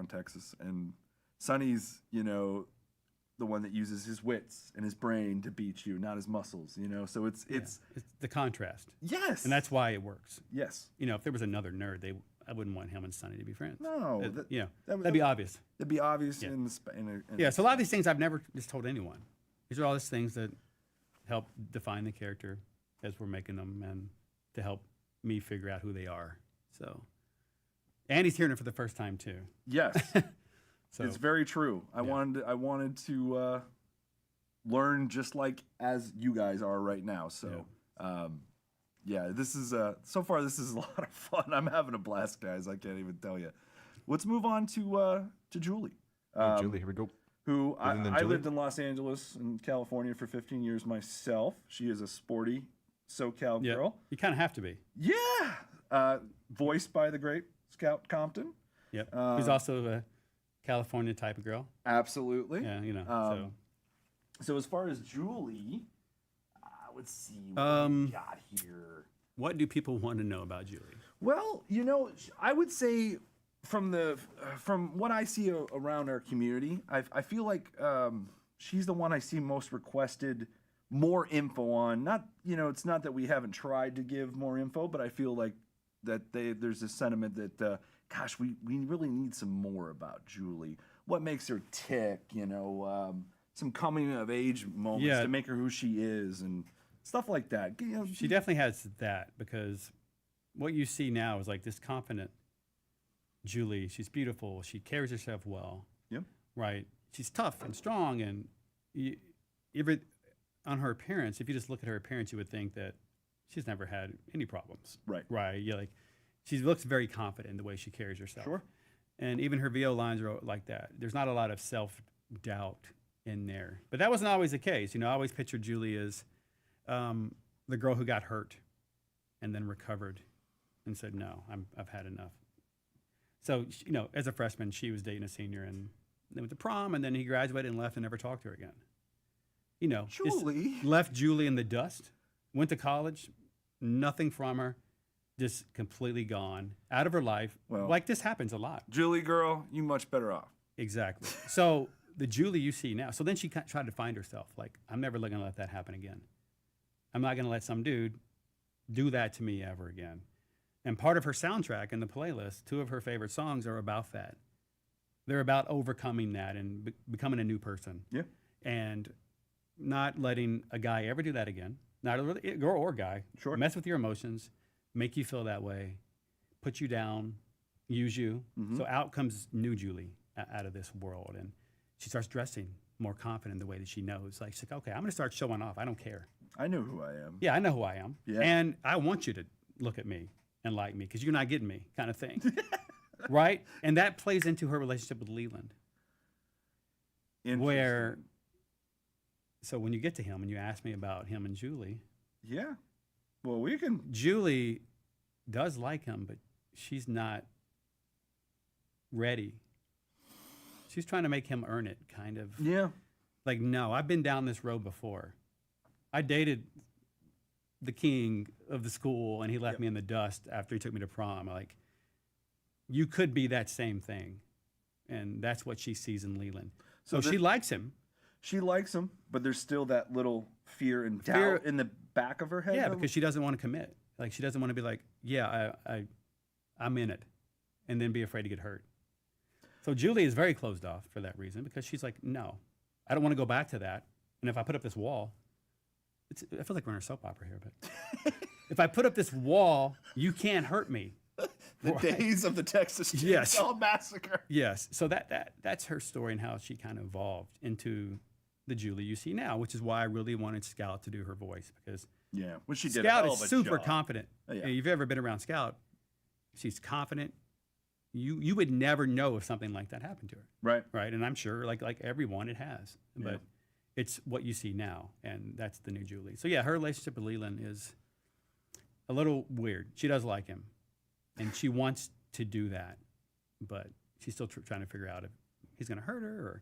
Texas. And Sonny's, the one that uses his wits and his brain to beat you, not his muscles. So it's the contrast. yes, And that's why it works. yes. If there was another nerd, I wouldn't want him and Sonny to be friends. No, that'd be obvious. It'd be obvious Yeah. in a Yeah, so a lot of these things I've never just told anyone. These are all these things that help define the character as we're making them and to help me figure out who they are. So, and he's hearing it for the first time too. Yes. So It's very true. I wanted to learn just like as you guys are right now. So, this is so far this is a lot of fun. I'm having a blast, guys. I can't even tell you. Let's move on to Julie. Julie, here we go. Who I Julie? lived in Los Angeles and California for 15 years myself. She is a sporty SoCal girl. you kind of have to be. Yeah. Voiced by the great Scout Compton. Yep. Who's also a California type of girl. Absolutely. Yeah, So as far as Julie, let's see what we got here. What do people want to know about Julie? Well, I would say from what I see around our community, I feel like she's the one I see most requested more info on. Not, it's not that we haven't tried to give more info, but I feel like that there's a sentiment that, gosh, we really need some more about Julie. What makes her tick, some coming of age moments to make her who she is and stuff like that. She definitely has that, because what you see now is like this confident Julie. She's beautiful. She carries herself well. Yep. Right. She's tough and strong, and on her appearance, if you just look at her appearance, you would think that she's never had any problems. Right. Right. Yeah. Like she looks very confident in the way she carries herself. Sure. And even her VO lines are like that. There's not a lot of self-doubt in there. But that wasn't always the case. I always pictured Julie as the girl who got hurt and then recovered and said, no, I've had enough. So, as a freshman, she was dating a senior, and they went to prom, and then he graduated and left and never talked to her again. Julie. Just left Julie in the dust, went to college, nothing from her, just completely gone, out of her life. Well, like this happens a lot. Julie girl, you much better off. Exactly. So the Julie you see now, so then she tried to find herself. Like, I'm never going to let that happen again. I'm not going to let some dude do that to me ever again. And part of her soundtrack in the playlist, 2 of her favorite songs are about that. They're about overcoming that and becoming a new person. Yeah. And not letting a guy ever do that again. Not a girl or guy. Sure. Mess with your emotions, make you feel that way, put you down, use you. Mm-hmm. So out comes new Julie out of this world. And she starts dressing more confident in the way that she knows. Like, she's like, okay, I'm going to start showing off. I don't care. I know who I am. Yeah, I know who I am. Yeah. And I want you to look at me and like me, because you're not getting me, kind of thing. Right? And that plays into her relationship with Leland. Where, so when you get to him and you ask me about him and Julie. Yeah. Well, we can. Julie does like him, but she's not ready. She's trying to make him earn it, kind of. Yeah. Like, no, I've been down this road before. I dated the king of the school, and he left me in the dust after he took me to prom. Like, you could be that same thing. And that's what she sees in Leland. So she likes him. She likes him, but there's still that little fear and doubt in the back of her head. Yeah, because she doesn't want to commit. Like, she doesn't want to be like, yeah, I'm in it, and then be afraid to get hurt. So Julie is very closed off for that reason, because she's like, no, I don't want to go back to that. And if I put up this wall, I feel like we're in a soap opera here, but if I put up this wall, you can't hurt me. The days of the Texas Chainsaw Massacre. Yes. So that's her story and how she kind of evolved into the Julie you see now, which is why I really wanted Scout to do her voice, because when she did Scout a hell is of a super job. confident. Oh, yeah. If you've ever been around Scout, she's confident. You would never know if something like that happened to her. Right. Right. And I'm sure like everyone it has. But it's what you see now, and that's the new Julie. So yeah, her relationship with Leland is a little weird. She does like him, and she wants to do that, but she's still trying to figure out if he's going to hurt her, or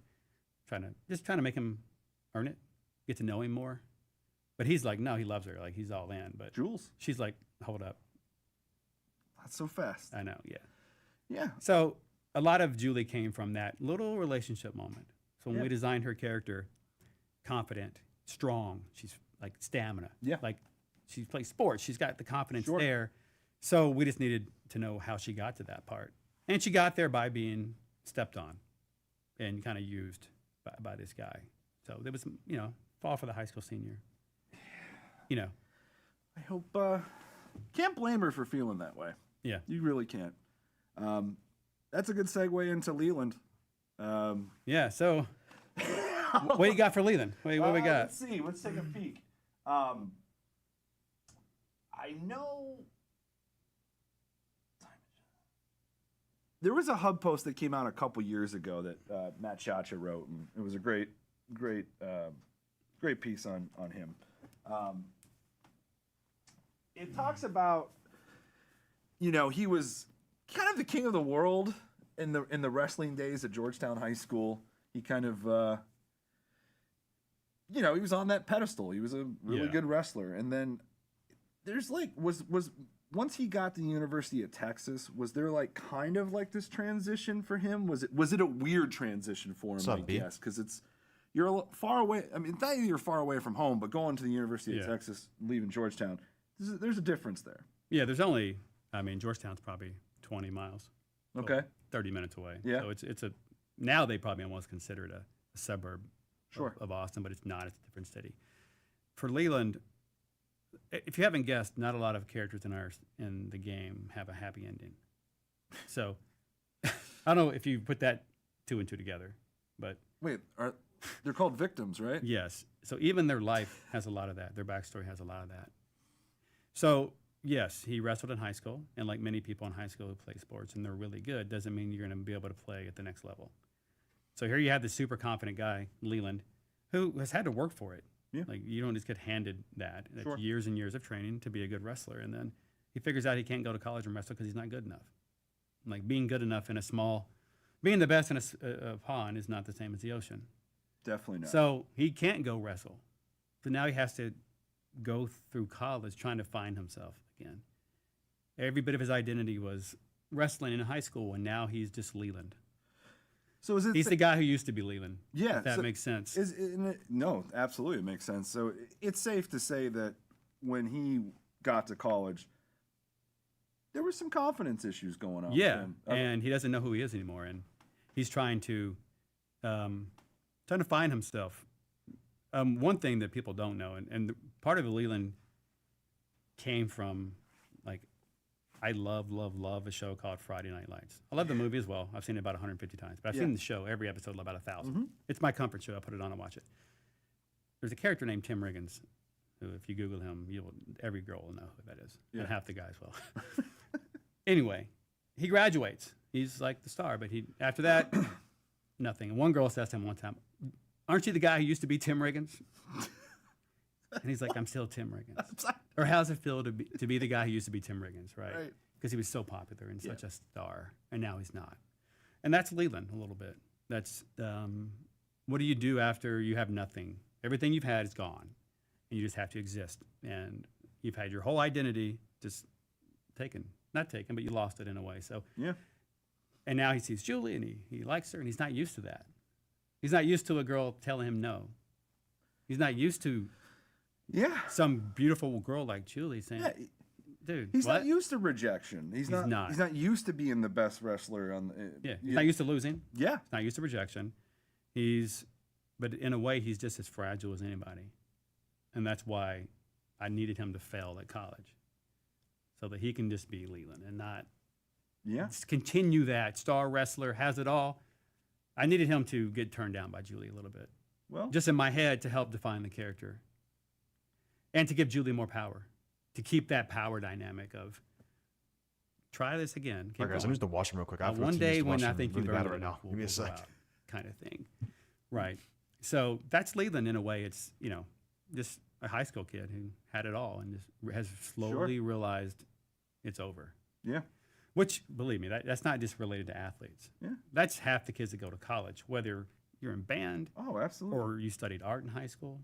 trying to make him earn it, get to know him more. But he's like, no, he loves her. Like, he's all in. But Jules. she's like, hold up. Not so fast. I know, yeah. Yeah. So a lot of Julie came from that little relationship moment. So when Yeah. we designed her character, confident, strong, she's like stamina. Yeah. Like she plays sports. She's got the confidence Sure. there. So we just needed to know how she got to that part. And she got there by being stepped on and kind of used by this guy. So there was, fall for the high school senior. I hope, can't blame her for feeling that way. Yeah. You really can't. That's a good segue into Leland. Yeah. So what do you got for Leland? What do we got? Let's see. Let's take a peek. I know there was a hub post that came out a couple years ago that Matt Chacha wrote, and it was a great piece on him. It talks about, he was kind of the king of the world in the wrestling days at Georgetown High School. He kind of, he was on that pedestal. He was a really good wrestler. And then there's like, was once he got to the University of Texas, was there like kind of like this transition for him? Was it a weird transition for him? I guess because you're far away. I mean, not that you're far away from home, but going to the University of Texas, leaving Georgetown, there's a difference there. Yeah, Georgetown's probably 20 miles. Okay. 30 minutes away. Yeah. So now they probably almost consider it a suburb of Austin, but it's not. It's a different city. For Leland, if you haven't guessed, not a lot of characters in the game have a happy ending. So I don't know if you put that two and two together, but wait, they're called victims, right? Yes. So even their life has a lot of that. Their backstory has a lot of that. So yes, he wrestled in high school, and like many people in high school who play sports and they're really good, doesn't mean you're going to be able to play at the next level. So here you have this super confident guy, Leland, who has had to work for it. Yeah. Like you don't just get handed that. That's Sure. years and years of training to be a good wrestler, and then he figures out he can't go to college and wrestle because he's not good enough. Like being good enough being the best in a pond is not the same as the ocean. Definitely not. So he can't go wrestle. So now he has to go through college trying to find himself again. Every bit of his identity was wrestling in high school, and now he's just Leland. So he's the guy who used to be Leland. Yeah, if that makes sense. No, absolutely, it makes sense. So it's safe to say that when he got to college, there were some confidence issues going on. Yeah, with him. and he doesn't know who he is anymore, and he's trying to find himself. One thing that people don't know, and part of Leland came from, like, I love a show called Friday Night Lights. I love the movie as well. I've seen it about 150 times, but I've seen the show, every episode, about 1,000. Mm-hmm. It's my comfort show. I put it on and watch it. There's a character named Tim Riggins, who, if you Google him, every girl will know who that is, and half the guys will. Anyway, he graduates. He's like the star, but after that, nothing. And one girl says to him one time, "Aren't you the guy who used to be Tim Riggins?" And he's like, "I'm still Tim Riggins." Or how's it feel to be the guy who used to be Tim Riggins, right? Because he was so popular and such a star, and now he's not. And that's Leland a little bit. That's what do you do after you have nothing? Everything you've had is gone, and you just have to exist. And you've had your whole identity just not taken, but you lost it in a way. So yeah. And now he sees Julie, and he likes her, and he's not used to that. He's not used to a girl telling him no. He's not used to some beautiful girl like Julie saying, "Dude, he's what?" not used to rejection. He's not used to being the best wrestler on. He's not used to losing. Yeah, he's not used to rejection. But in a way, he's just as fragile as anybody, and that's why I needed him to fail at college, so that he can just be Leland and not just continue that star wrestler, has it all. I needed him to get turned down by Julie a little bit. Well, just in my head to help define the character. And to give Julie more power. To keep that power dynamic of try this again. All right, guys, I'm just to watch him real quick. One day when I think you've really bad earned right now. Give me a sec. Kind of thing. Right. So that's Leland in a way. It's, just a high school kid who had it all and just has slowly realized it's over. Yeah. Which, believe me, that's not just related to athletes. Yeah. That's half the kids that go to college, whether you're in band. Oh, absolutely. Or you studied art in high school.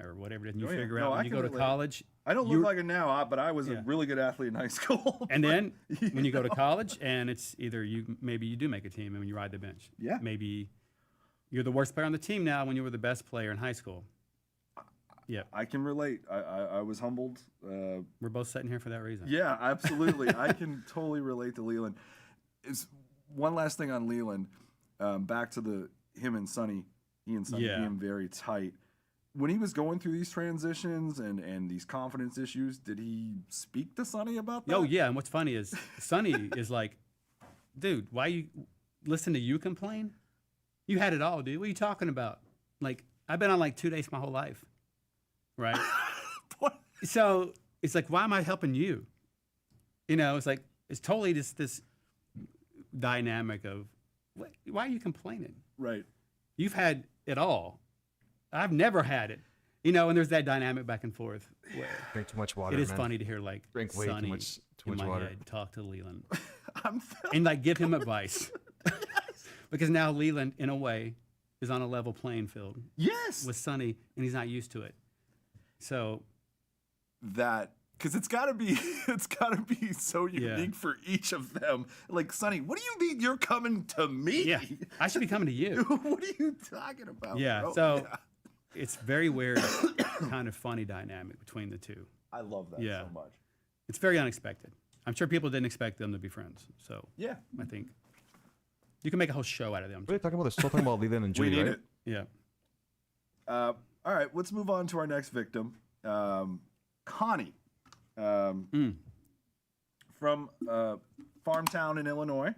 or whatever it is. And you Oh, yeah. figure No, out I when you can go to relate. college. I don't you're- look like it now, but I was Yeah. a really good athlete in high school. And then when you go to college, and it's either maybe you do make a team and when you ride the bench. Yeah. Maybe you're the worst player on the team now when you were the best player in high school. Yeah. I can relate. I was humbled. We're both sitting here for that reason. Yeah, absolutely. I can totally relate to Leland. It's one last thing on Leland. Back to him and Sonny. He and Sonny Yeah. being very tight. When he was going through these transitions and these confidence issues, did he speak to Sonny about that? Oh yeah, and what's funny is Sonny is like, dude, why you listen to you complain? You had it all, dude. What are you talking about? Like, I've been on like 2 days my whole life, right? So it's like, why am I helping you? You know, it's like it's totally just this dynamic of why are you complaining? Right. You've had it all. I've never had it. You know, and there's that dynamic back and forth. Where Drink too much water. it is man. funny to hear like Drink way too Sonny much in my water. head talk to Leland I'm and like give him advice. Because now Leland, in a way, is on a level playing field yes. with Sonny, and he's not used to it. So That because it's got to be so unique for each of them. Like Sonny, what do you mean you're coming to me? yeah, I should be coming to you. What are you talking about? Yeah, bro? so it's very weird, kind of funny dynamic between the two. I love that Yeah. so much. It's very unexpected. I'm sure people didn't expect them to be friends. So Yeah. I think you can make a whole show out of them. What are you talking about? They're still talking about Leland and We Julie, need right? it. Yeah. All right, let's move on to our next victim, Connie, from farm town in Illinois.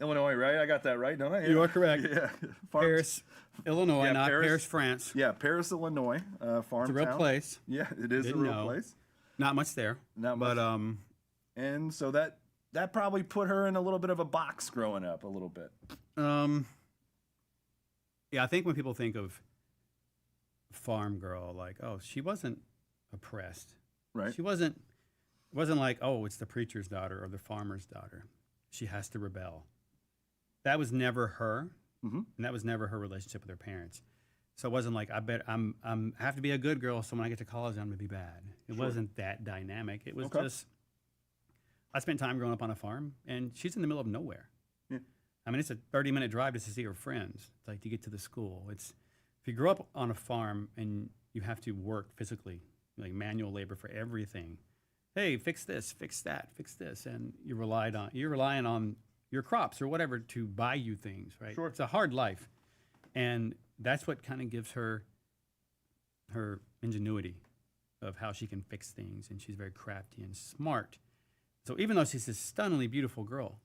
Illinois, right? I got that right, don't I? You are correct. Yeah. Paris, Illinois, Yeah, not Paris. Paris, France. Yeah, Paris, Illinois. Farm It's a real town. place. Yeah, it is Didn't a real know. place. Not much there. Not but much. And so that probably put her in a little bit of a box growing up, a little bit. Yeah, I think when people think of farm girl, like, oh, she wasn't oppressed. Right. She wasn't like, oh, it's the preacher's daughter or the farmer's daughter. She has to rebel. That was never her, and that was never her relationship with her parents. So it wasn't like I have to be a good girl, so when I get to college, I'm gonna be bad. It wasn't that dynamic. It was just I spent time growing up on a farm, and she's in the middle of nowhere. Yeah. I mean, it's a 30-minute drive just to see her friends, like to get to the school. It's if you grow up on a farm and you have to work physically, like manual labor for everything. Hey, fix this, fix that, fix this, and you're relying on your crops or whatever to buy you things, right? Sure. It's a hard life, and that's what kind of gives her ingenuity of how she can fix things, and she's very crafty and smart. So even though she's this stunningly beautiful girl,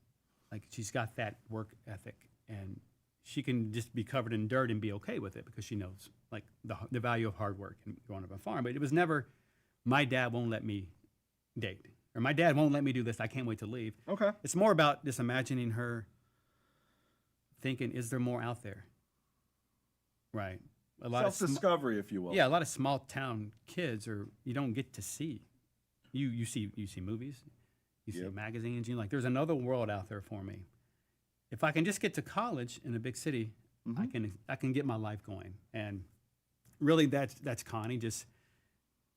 like she's got that work ethic, and she can just be covered in dirt and be okay with it because she knows like the value of hard work and growing up on a farm. But it was never, my dad won't let me date, or my dad won't let me do this. I can't wait to leave. Okay. It's more about just imagining her thinking, is there more out there? Right. A lot of Self-discovery, if you will. yeah, a lot of small town kids you don't get to see. You see movies, you see magazines. You like, there's another world out there for me. If I can just get to college in a big city, I can get my life going. And really, that's Connie just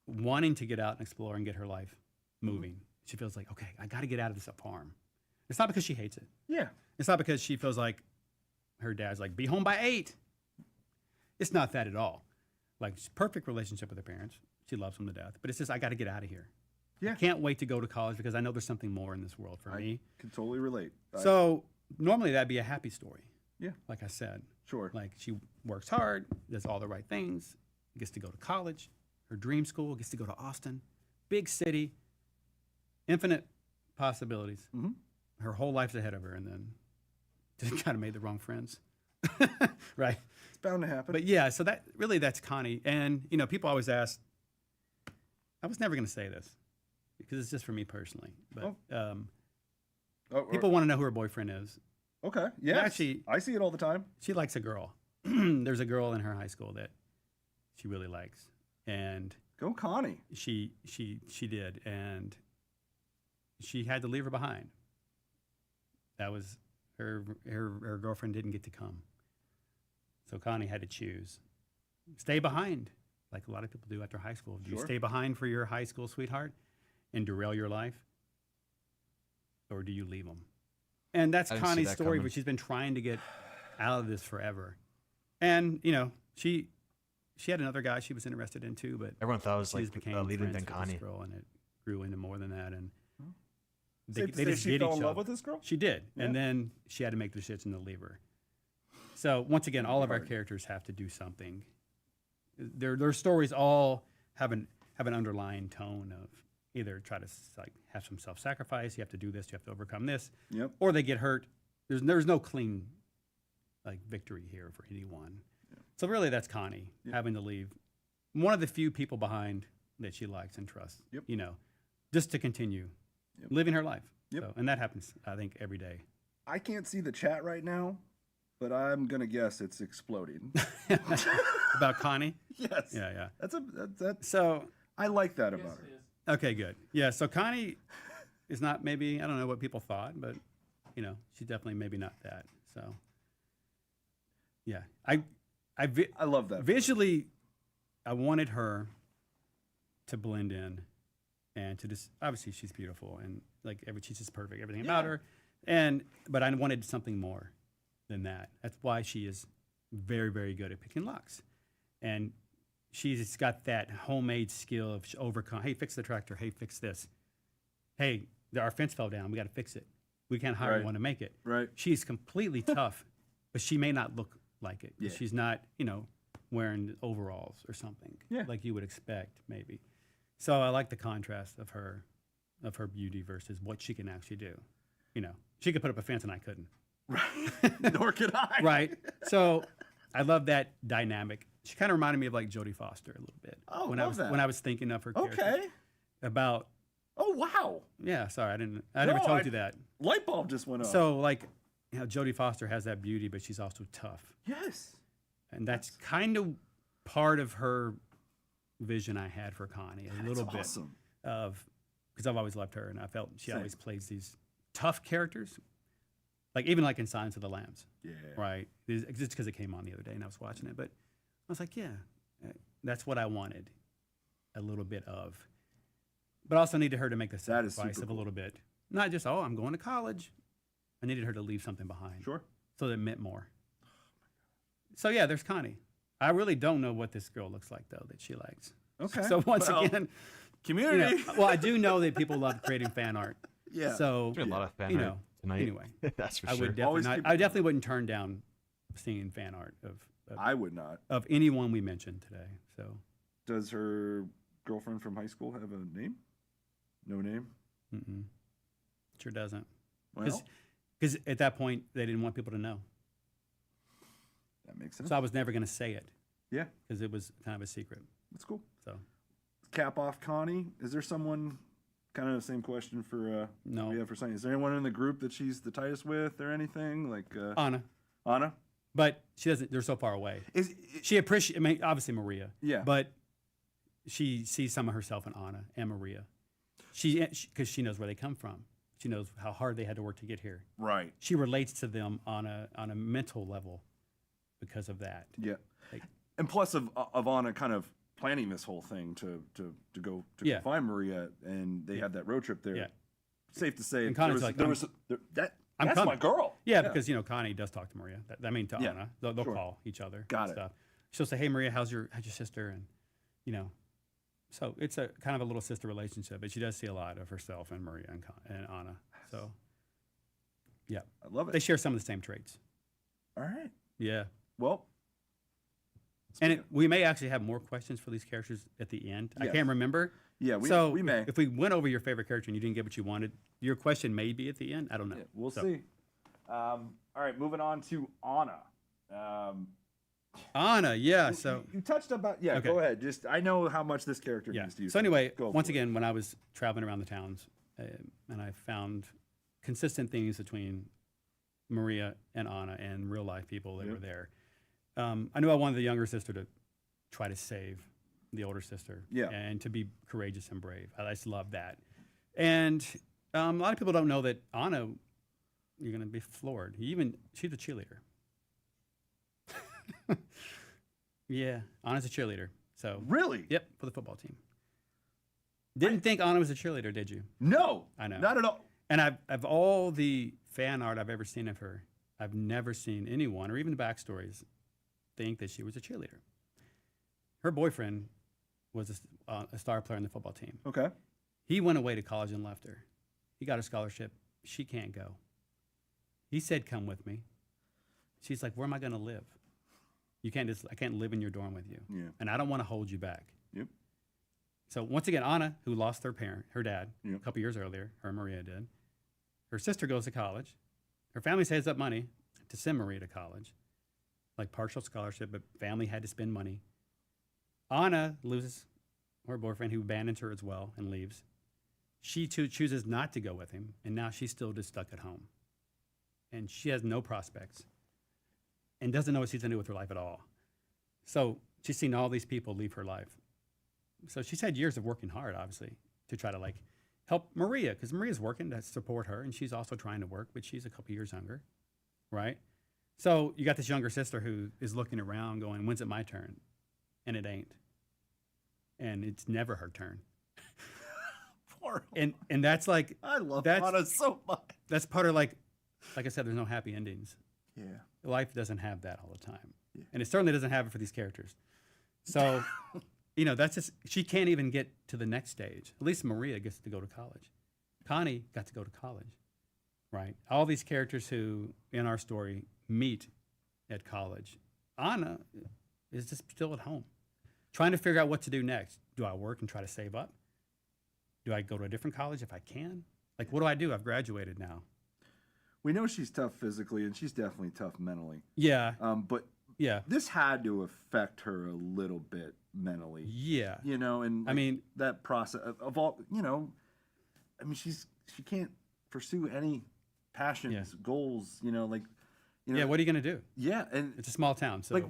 wanting to get out and explore and get her life moving. She feels like, okay, I got to get out of this farm. It's not because she hates it. Yeah. It's not because she feels like her dad's like, be home by 8. It's not that at all. Like, perfect relationship with her parents. She loves them to death. But it's just, I got to get out of here. Yeah. I can't wait to go to college because I know there's something more in this world for me. Can totally relate. So normally that'd be a happy story. Yeah. Like I said. Sure. Like, she works hard, does all the right things, gets to go to college, her dream school, gets to go to Austin, big city, infinite possibilities. Her whole life's ahead of her, and then just kind of made the wrong friends. Right. It's bound to happen. But yeah, so that's Connie. And, people always ask, I was never going to say this because it's just for me personally, but people want to know who her boyfriend is. Okay. Yeah. Actually, I see it all the time. She likes a girl. There's a girl in her high school that she really likes. And go Connie. She did. And she had to leave her behind. That was her girlfriend didn't get to come. So Connie had to choose. stay behind, like a lot of people do after high school. Do you Sure. stay behind for your high school sweetheart and derail your life? Or do you leave them? And that's I didn't see Connie's that story, coming. but she's been trying to get out of this forever. And, you know, she had another guy she was interested in too, but Everyone thought it was she like just became Leland friends and with this Connie. girl, and it grew into more than that. And Safe to they say just she did fell each in love other. with this girl? She did, and then she had to make the decision to leave her. So once again, all of our characters have to do something. Their stories all have an underlying tone of either try to like have some self-sacrifice. You have to do this. You have to overcome this. Yep. Or they get hurt. There's no clean like victory here for anyone. So really, that's Connie having to leave one of the few people behind that she likes and trusts. Yep. You know, just to continue living her life. Yep. So, and that happens, I think, every day. I can't see the chat right now, but I'm gonna guess it's exploding. About Connie? Yes. Yeah. That's So I like that about her. okay, good. Yeah. So Connie is not maybe, I don't know what people thought, but you know, she's definitely maybe not that. So yeah, I love that. Visually, I wanted her to blend in and to just, obviously she's beautiful and like she's just perfect, everything about her. But I wanted something more than that. That's why she is very, very good at picking locks. And she's got that homemade skill of overcome. Hey, fix the tractor. Hey, fix this. Hey, our fence fell down. We got to fix it. We can't hire Right. one to make it. Right. She's completely tough, but she may not look like it. Yeah. She's not, you know, wearing overalls or something like you would expect, maybe. So I like the contrast of her beauty versus what she can actually do. You know, she could put up a fence and I couldn't. Right. Nor could I. Right. So I love that dynamic. She kind of reminded me of like Jodie Foster a little bit. Oh, when love that. when I was thinking of her character. Okay. About Oh wow. yeah, sorry, I never told you that. Light bulb just went off. So like, you know, Jodie Foster has that beauty, but she's also tough. Yes. And that's kind of part of her vision I had for Connie, a little bit awesome. of, because I've always loved her and I felt she Same. always plays these tough characters, like even like in Silence of the Lambs. Yeah. Right. Just because it came on the other day and I was watching it, but I was like, yeah, that's what I wanted a little bit of, but I also needed her to make the That is sacrifice super of cool. a little bit, not just, oh, I'm going to college. I needed her to leave something behind. Sure. So that it meant more. So yeah, there's Connie. I really don't know what this girl looks like though that she likes. Okay. So once Well, again, community. you know, well, I do know that people love creating fan art. Yeah. So There's been a lot of fan you art know, tonight. anyway, That's for I sure. would Always definitely not, keep- I definitely wouldn't turn down seeing fan art I would not. of anyone we mentioned today. So Does her girlfriend from high school have a name? No name. sure doesn't. Well, Because at that point they didn't want people to know. that makes sense. So I was never going to say it Yeah, because it was kind of a secret. that's cool. So Cap off Connie. Is there someone? Kind of the same question for No. we have for Sunny. Is there anyone in the group that she's the tightest with or anything like Anna, Anna? but she doesn't. They're so far away. She appreciates. I mean, obviously Maria. Yeah. But she sees some of herself in Anna and Maria. Because she knows where they come from. She knows how hard they had to work to get here. Right. She relates to them on a mental level because of that. Yeah. Like- And plus of Anna kind of planning this whole thing to go Yeah. find Maria, and they had that road trip there. Yeah. Safe to say, And Connie's like, that's I'm my coming. girl. Yeah, because you know Connie does talk to Maria. I mean to Yeah, Anna. They'll sure. call each other. Got and it. Stuff. She'll say, "Hey Maria, how's your sister?" And you know, so it's a kind of a little sister relationship. But she does see a lot of herself in Maria and Anna. So yeah, I love they it. share some of the same traits. All right. Yeah, Well, and we may actually have more questions for these characters at the end. I Yes. can't remember. yeah, so we may. If we went over your favorite character and you didn't get what you wanted, your question may be at the end. I don't know. Yeah, we'll So, see. All right, moving on to Anna. Anna, yeah. So you touched about Okay. Go ahead. Just I know how much this character yeah. means to you. So anyway, go once for it. again, when I was traveling around the towns, and I found consistent themes between Maria and Anna and real life people that Yeah. were there. I knew I wanted the younger sister to try to save the older sister, Yeah. and to be courageous and brave. I just love that. And a lot of people don't know that Anna, you're going to be floored. She's a cheerleader. Yeah, Anna's a cheerleader. So Really? yep, for the football team. Didn't think Anna was a cheerleader, did you? No. I know. Not at all. And of all the fan art I've ever seen of her, I've never seen anyone, or even the backstories, think that she was a cheerleader. Her boyfriend was a star player on the football team. Okay. He went away to college and left her. He got a scholarship. She can't go. He said, "Come with me." She's like, "Where am I going to live? I can't live in your dorm with you. Yeah. And I don't want to hold you back." Yep. So once again, Anna, who lost her dad, Yep. a couple years earlier, her and Maria did. Her sister goes to college. Her family saves up money to send Maria to college, like partial scholarship, but family had to spend money. Anna loses her boyfriend, who abandons her as well and leaves. She too chooses not to go with him, and now she's still just stuck at home. And she has no prospects and doesn't know what she's going to do with her life at all. So she's seen all these people leave her life. So she's had years of working hard, obviously, to try to like help Maria, because Maria's working to support her, and she's also trying to work, but she's a couple years younger, right? So you got this younger sister who is looking around going, when's it my turn? And it ain't. And it's never her turn. Poor. And that's like, I love that's- Anna so much. that's part of like I said, there's no happy endings. Yeah. Life doesn't have that all the time. Yeah. And it certainly doesn't have it for these characters. So, that's just, she can't even get to the next stage. At least Maria gets to go to college. Connie got to go to college, right? All these characters who, in our story, meet at college. Anna is just still at home, trying to figure out what to do next. Do I work and try to save up? Do I go to a different college if I can? Like, what do I do? I've graduated now. We know she's tough physically, and she's definitely tough mentally. Yeah. But Yeah. this had to affect her a little bit mentally. Yeah. And I mean, that process of all, I mean, she can't pursue any passions, goals, yeah, what are you going to do? Yeah, and It's a small town. So, like,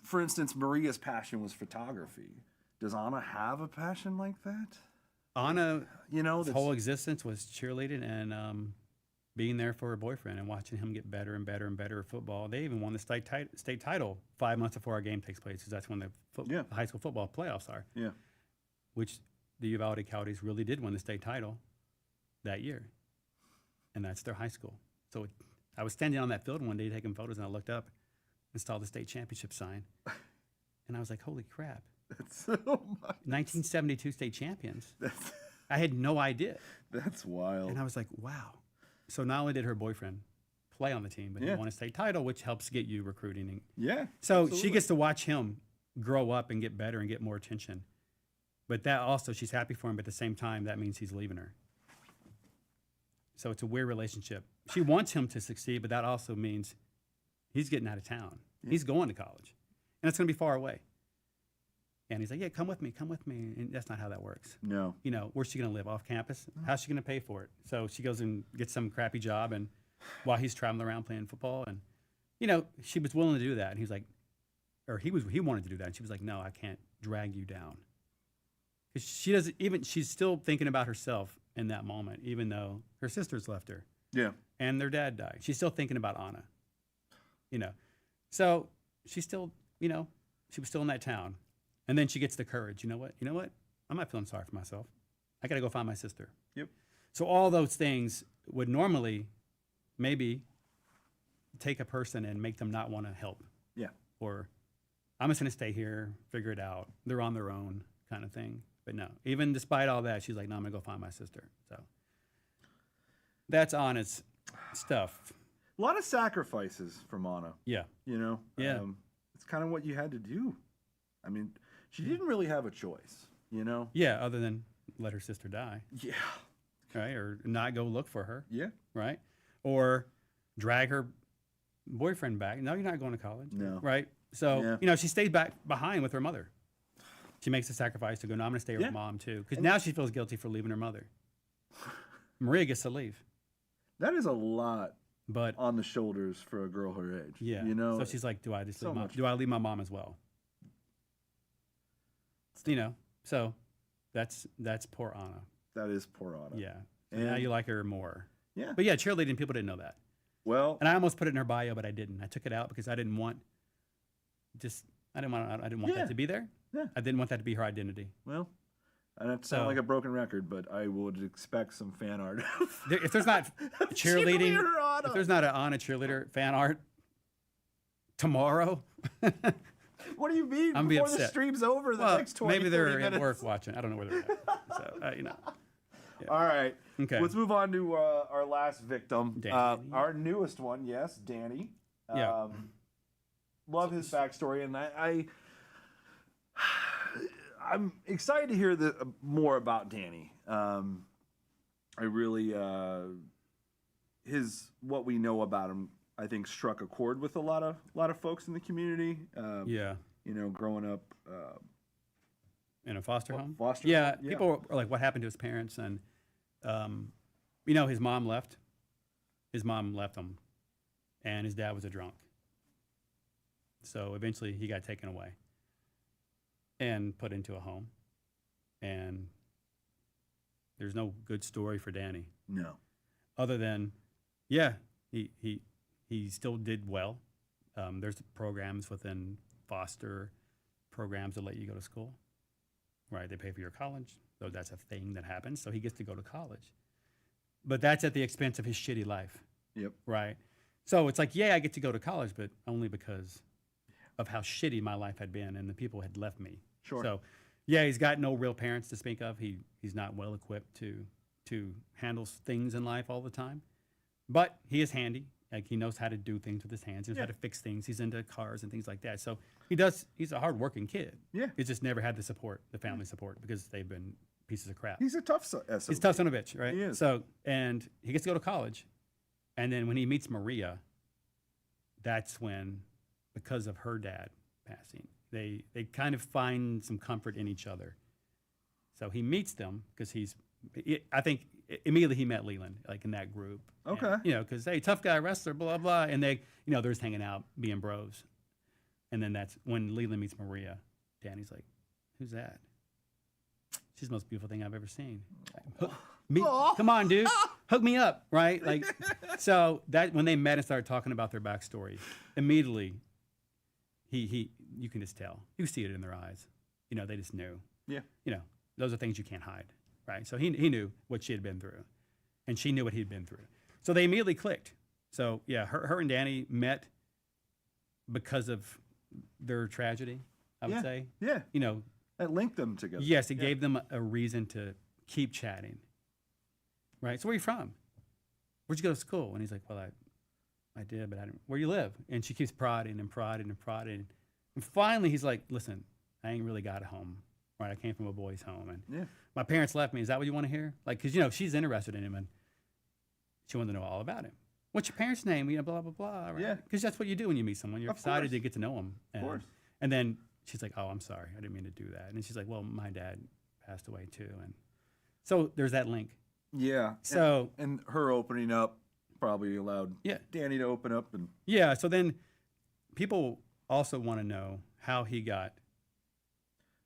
for instance, Maria's passion was photography. Does Anna have a passion like that? Anna's That's- whole existence was cheerleading and being there for her boyfriend and watching him get better and better and better at football. They even won the state title 5 months before our game takes place, because that's when the high school football playoffs are. Yeah. Which the Uvalde Coyotes really did win the state title that year. And that's their high school. So I was standing on that field one day taking photos, and I looked up and saw the state championship sign. And I was like, holy crap. That's so much. 1972 state champions. I had no idea. That's wild. And I was like, wow. So not only did her boyfriend play on the team, but he won a state title, which helps get you recruiting. Yeah. So absolutely. she gets to watch him grow up and get better and get more attention. But that also, she's happy for him, but at the same time, that means he's leaving her. So it's a weird relationship. She wants him to succeed, but that also means he's getting out of town. Yeah. He's going to college. And it's going to be far away. And he's like, yeah, come with me. And that's not how that works. No. Where's she going to live? Off campus? How's she going to pay for it? So she goes and gets some crappy job, and while he's traveling around playing football, and she was willing to do that. And he's like, or he wanted to do that. And she was like, no, I can't drag you down. Because she's still thinking about herself in that moment, even though her sisters left her. Yeah. And their dad died. She's still thinking about Anna. So she's still, she was still in that town. And then she gets the courage. You know what? I'm not feeling sorry for myself. I got to go find my sister. Yep. So all those things would normally maybe take a person and make them not want to help. Yeah. Or I'm just going to stay here, figure it out. They're on their own kind of thing. But no, even despite all that, she's like, no, I'm going to go find my sister. So that's Anna's stuff. A lot of sacrifices from Anna. Yeah. Yeah. It's kind of what you had to do. I mean, she didn't really have a choice, Yeah, other than let her sister die. Yeah. Right? Or not go look for her. Yeah. Right? Or drag her boyfriend back. No, you're not going to college. No. Right? So, she stayed behind with her mother. She makes a sacrifice to go, no, I'm going to stay with mom too. Because now she feels guilty for leaving her mother. Maria gets to leave. That is a lot but on the shoulders for a girl her age. Yeah. So she's like, do I just leave do I leave my mom as well? So that's poor Anna. That is poor Anna. Yeah. And now you like her more. Yeah. But yeah, cheerleading, people didn't know that. Well. And I almost put it in her bio, but I didn't. I took it out because I didn't want just I didn't want that to be there. Yeah. I didn't want that to be her identity. Well, I don't sound So- like a broken record, but I would expect some fan art. If there's not cheerleading, Cheerleader Anna. if there's not an Anna cheerleader fan art tomorrow, What do you mean? I'm be Before the upset. stream's over, the well, next 20, maybe they're 30 at minutes. work watching. I don't know where they're at. So you know, All right. Okay. Let's move on to our last victim. Danny. Our newest one, yes, Danny. Yeah. Love his backstory, and I'm excited to hear more about Danny. I really what we know about him, I think, struck a chord with a lot of folks in the community. yeah, You know, growing up. in a foster home. Foster yeah, home, yeah. people are like, what happened to his parents? And you know, his mom left. His mom left him, and his dad was a drunk. So eventually, he got taken away and put into a home. And there's no good story for Danny, No. other than, yeah, he still did well. There's programs within foster programs that let you go to school, right? They pay for your college, so that's a thing that happens. So he gets to go to college, but that's at the expense of his shitty life, Yep. right? So it's like, yeah, I get to go to college, but only because of how shitty my life had been and the people had left me. Sure. So, yeah, he's got no real parents to speak of. He's not well equipped to handle things in life all the time, but he is handy. Like, he knows how to do things with his hands. He knows how to fix things. He's into cars and things like that. So he's a hardworking kid. Yeah. He's just never had the support, the family support, because they've been pieces of crap. He's a tough SOB. He's a tough son of a bitch, right? He is. So, and he gets to go to college. And then when he meets Maria, that's when, because of her dad passing, they kind of find some comfort in each other. So he meets them because I think immediately he met Leland, like in that group. Okay. And, you know, because, hey, tough guy wrestler, blah, blah. And they, you know, they're just hanging out, being bros. And then that's when Leland meets Maria. Danny's like, who's that? She's the most beautiful thing I've ever seen. Come on, dude. Hook me up, right? Like, so that when they met and started talking about their backstory, immediately, you can just tell. You see it in their eyes. You know, they just knew. Yeah. You know, those are things you can't hide, right? So he knew what she had been through, and she knew what he'd been through. So they immediately clicked. So yeah, her and Danny met because of their tragedy, I would say. Yeah. You know, It linked them together. yes, it gave them a reason to keep chatting. Right? So where are you from? Where'd you go to school? And he's like, well, I did, but I didn't. Where you live? And she keeps prodding and prodding and prodding. And finally he's like, listen, I ain't really got a home. Right? I came from a boys' home. And my parents left me. Is that what you want to hear? Like, because, you know, she's interested in him and she wanted to know all about him. What's your parents' name? You know, blah, blah, blah. Right? Yeah. Because that's what you do when you meet someone. You're Of excited course. to get to know them. Of course. And then she's like, oh, I'm sorry. I didn't mean to do that. And then she's like, well, my dad passed away too. And so there's that link. Yeah. So and her opening up probably allowed Danny to open up and yeah. So then people also want to know how he got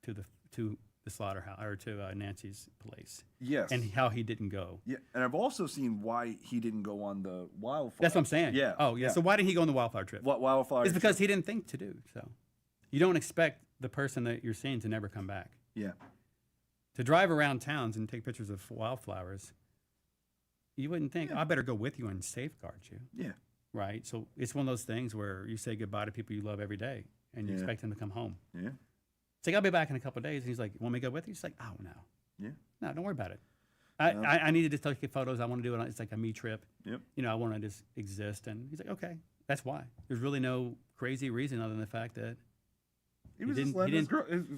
to the slaughterhouse or to Nancy's place. Yes. And how he didn't go. Yeah. And I've also seen why he didn't go on the wildfire. That's what I'm saying. Yeah. Oh yeah. So why didn't he go on the wildfire trip? What wildfire? It's because he didn't think to do so. You don't expect the person that you're seeing to never come back. Yeah. To drive around towns and take pictures of wildflowers, you wouldn't think, I better go with you and safeguard you. Yeah. Right? So it's one of those things where you say goodbye to people you love every day and you expect them to come home. Yeah. It's like, I'll be back in a couple of days. And he's like, want me to go with you? He's like, oh, no. Yeah. No, don't worry about it. I needed to take photos. I want to do it. It's like a me trip. Yep. You know, I want to just exist. And he's like, okay, that's why. There's really no crazy reason other than the fact that He was just letting his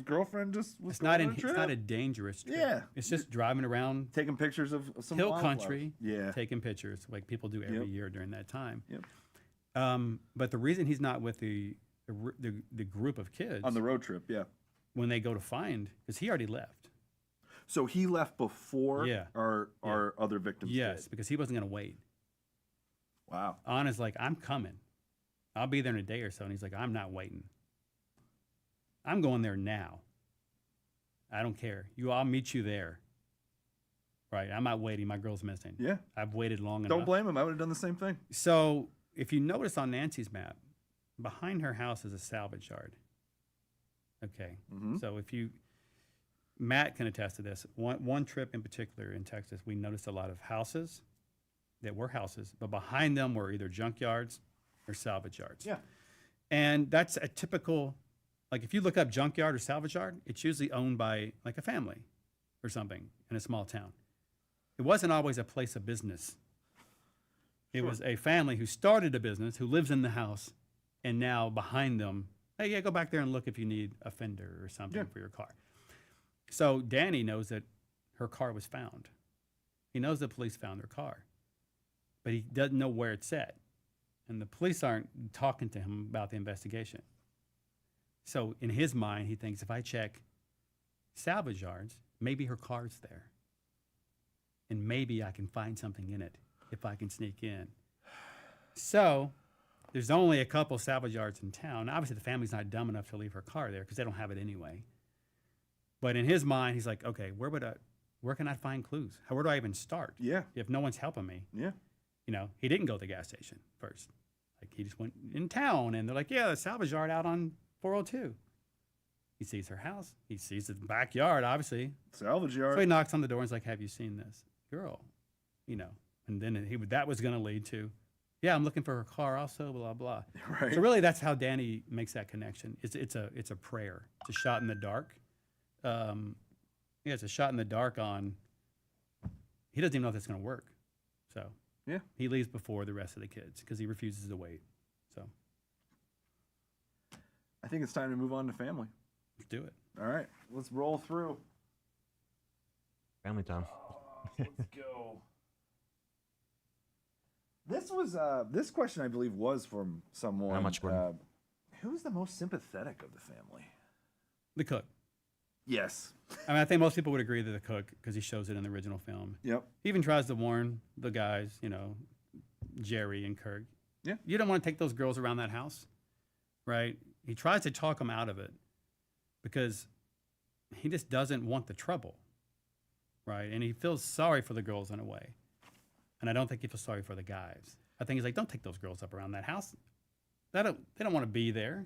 girlfriend just was it's not going on a it's trip. not a dangerous trip. Yeah. It's just driving around taking pictures of some hill wildflowers. country. Yeah. Taking pictures like people do every year during that time. Yep. But the reason he's not with the group of kids On the road trip, yeah. when they go to find, because he already left. So he left before Yeah. our other victims Yes, did. because he wasn't going to wait. Wow. Anna's like, I'm coming. I'll be there in a day or so. And he's like, I'm not waiting. I'm going there now. I don't care. I'll meet you there. Right? I'm not waiting. My girl's missing. Yeah. I've waited long enough. Don't blame him. I would have done the same thing. So if you notice on Nancy's map, behind her house is a salvage yard. Okay. Mm-hmm. So if you, Matt can attest to this. One trip in particular in Texas, we noticed a lot of houses that were houses, but behind them were either junkyards or salvage yards. Yeah. And that's a typical, like if you look up junkyard or salvage yard, it's usually owned by like a family or something in a small town. It wasn't always a place of business. It was a family who started a business, who lives in the house, and now behind them, hey, yeah, go back there and look if you need a fender or something for your car. So Danny knows that her car was found. He knows the police found her car, but he doesn't know where it's at. And the police aren't talking to him about the investigation. So in his mind, he thinks if I check salvage yards, maybe her car's there. And maybe I can find something in it if I can sneak in. So there's only a couple salvage yards in town. Obviously, the family's not dumb enough to leave her car there because they don't have it anyway. But in his mind, he's like, okay, where can I find clues? Where do I even start? Yeah. If no one's helping me. Yeah. You know, he didn't go to the gas station first. Like he just went in town and they're like, yeah, the salvage yard out on 402. He sees her house. He sees the backyard, obviously. Salvage yard. So he knocks on the door and is like, have you seen this girl? You know, and then that was going to lead to, yeah, I'm looking for her car also, blah, blah. Right. So really that's how Danny makes that connection. It's a prayer. It's a shot in the dark. Yeah, it's a shot in the dark on, he doesn't even know if it's going to work. So yeah, he leaves before the rest of the kids because he refuses to wait. So I think it's time to move on to family. let's do it. All right, let's roll through. Family time. Let's go. This was this question I believe was from someone. How much, Gordon? Who's the most sympathetic of the family? The cook. Yes. I mean, I think most people would agree that the cook, because he shows it in the original film. Yep. He even tries to warn the guys, you know, Jerry and Kirk. Yeah. You don't want to take those girls around that house, right? He tries to talk them out of it because he just doesn't want the trouble, right? And he feels sorry for the girls in a way. And I don't think he feels sorry for the guys. I think he's like, don't take those girls up around that house. They don't want to be there.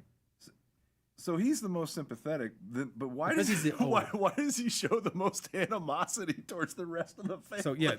So he's the most sympathetic, but why Because does he's the why does he show the most animosity towards the rest of the family? So yeah,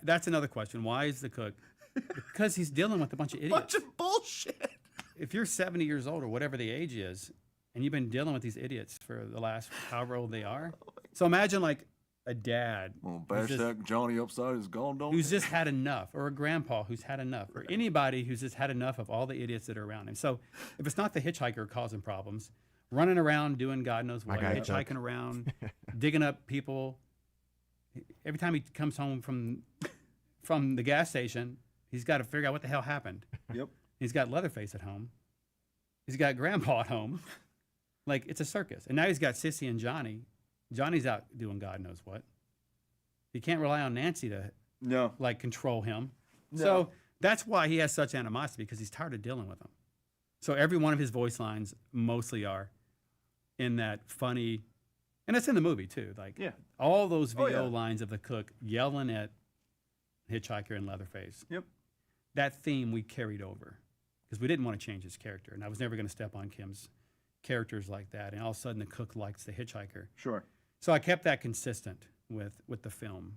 that's another question. Why is the cook? Because he's dealing with a bunch of idiots. Bunch of bullshit. If you're 70 years old or whatever the age is, and you've been dealing with these idiots for the last however old they are, so imagine like a dad Well, bash that Johnny upside is gone, don't who's just had enough, or a grandpa who's had enough, or anybody who's just had enough of all the idiots that are around him. So if it's not the hitchhiker causing problems, running around doing God knows what, guy, hitchhiking Chuck. around, digging up people. Every time he comes home from the gas station, he's got to figure out what the hell happened. Yep. He's got Leatherface at home. He's got Grandpa at home. Like, it's a circus. And now he's got Sissy and Johnny. Johnny's out doing God knows what. He can't rely on Nancy to, like, control him. No. So that's why he has such animosity, because he's tired of dealing with them. So every one of his voice lines mostly are in that funny, and it's in the movie, too. Like, all those VO lines of the cook yelling at Hitchhiker and Leatherface. Yep. That theme we carried over because we didn't want to change his character, and I was never going to step on Kim's characters like that. And all of a sudden, the cook likes the hitchhiker. Sure. So I kept that consistent with the film,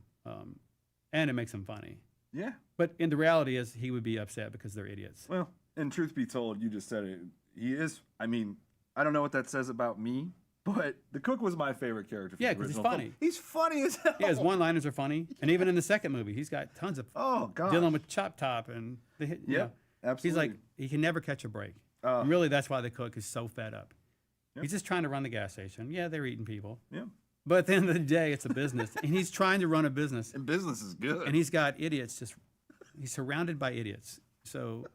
and it makes him funny. Yeah. But in the reality is, he would be upset because they're idiots. Well, and truth be told, you just said it. He is. I mean, I don't know what that says about me, but the cook was my favorite character. Yeah, because he's funny. He's funny as hell. Yeah, his one-liners are funny, and even in the second movie, he's got tons of dealing with Chop Top and the hit. Yeah, absolutely. He's like, he can never catch a break. And really, that's why the cook is so fed up. He's just trying to run the gas station. Yeah, they're eating people. Yeah. But at the end of the day, it's a business, and he's trying to run a business. And business is good. And he's got idiots. He's surrounded by idiots. So,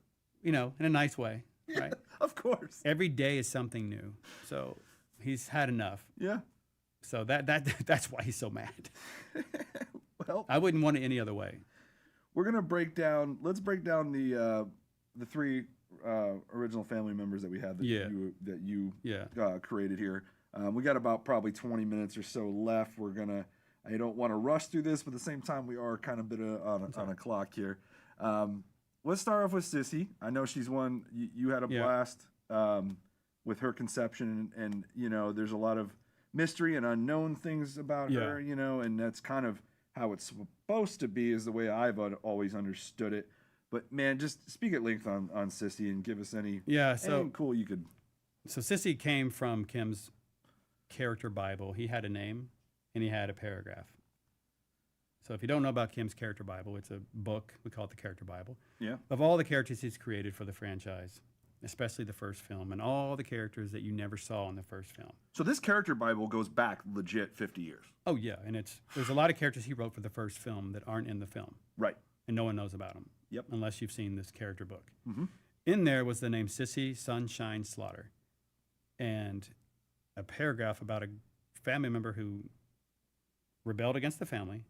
in a nice way, right? Of course. Every day is something new. So he's had enough. Yeah. So that's why he's so mad. Well, I wouldn't want it any other way. We're gonna break down. Let's break down the three original family members that we had that you created here. We got about probably 20 minutes or so left. I don't want to rush through this, but at the same time, we are kind of on a clock here. Let's start off with Sissy. I know she's one you had a blast with her conception, and you know, there's a lot of mystery and unknown things about Yeah. her, you know, and that's kind of how it's supposed to be, is the way I've always understood it. But man, just speak at length on Sissy and give us any anything cool you could. So Sissy came from Kim's character Bible. He had a name and he had a paragraph. So if you don't know about Kim's character Bible, it's a book. We call it the character Bible. Yeah. Of all the characters he's created for the franchise, especially the first film, and all the characters that you never saw in the first film. So this character Bible goes back legit 50 years. Oh yeah, and there's a lot of characters he wrote for the first film that aren't in the film. Right. And no one knows about them. Yep. Unless you've seen this character book. Mm-hmm. In there was the name Sissy Sunshine Slaughter, and a paragraph about a family member who rebelled against the family,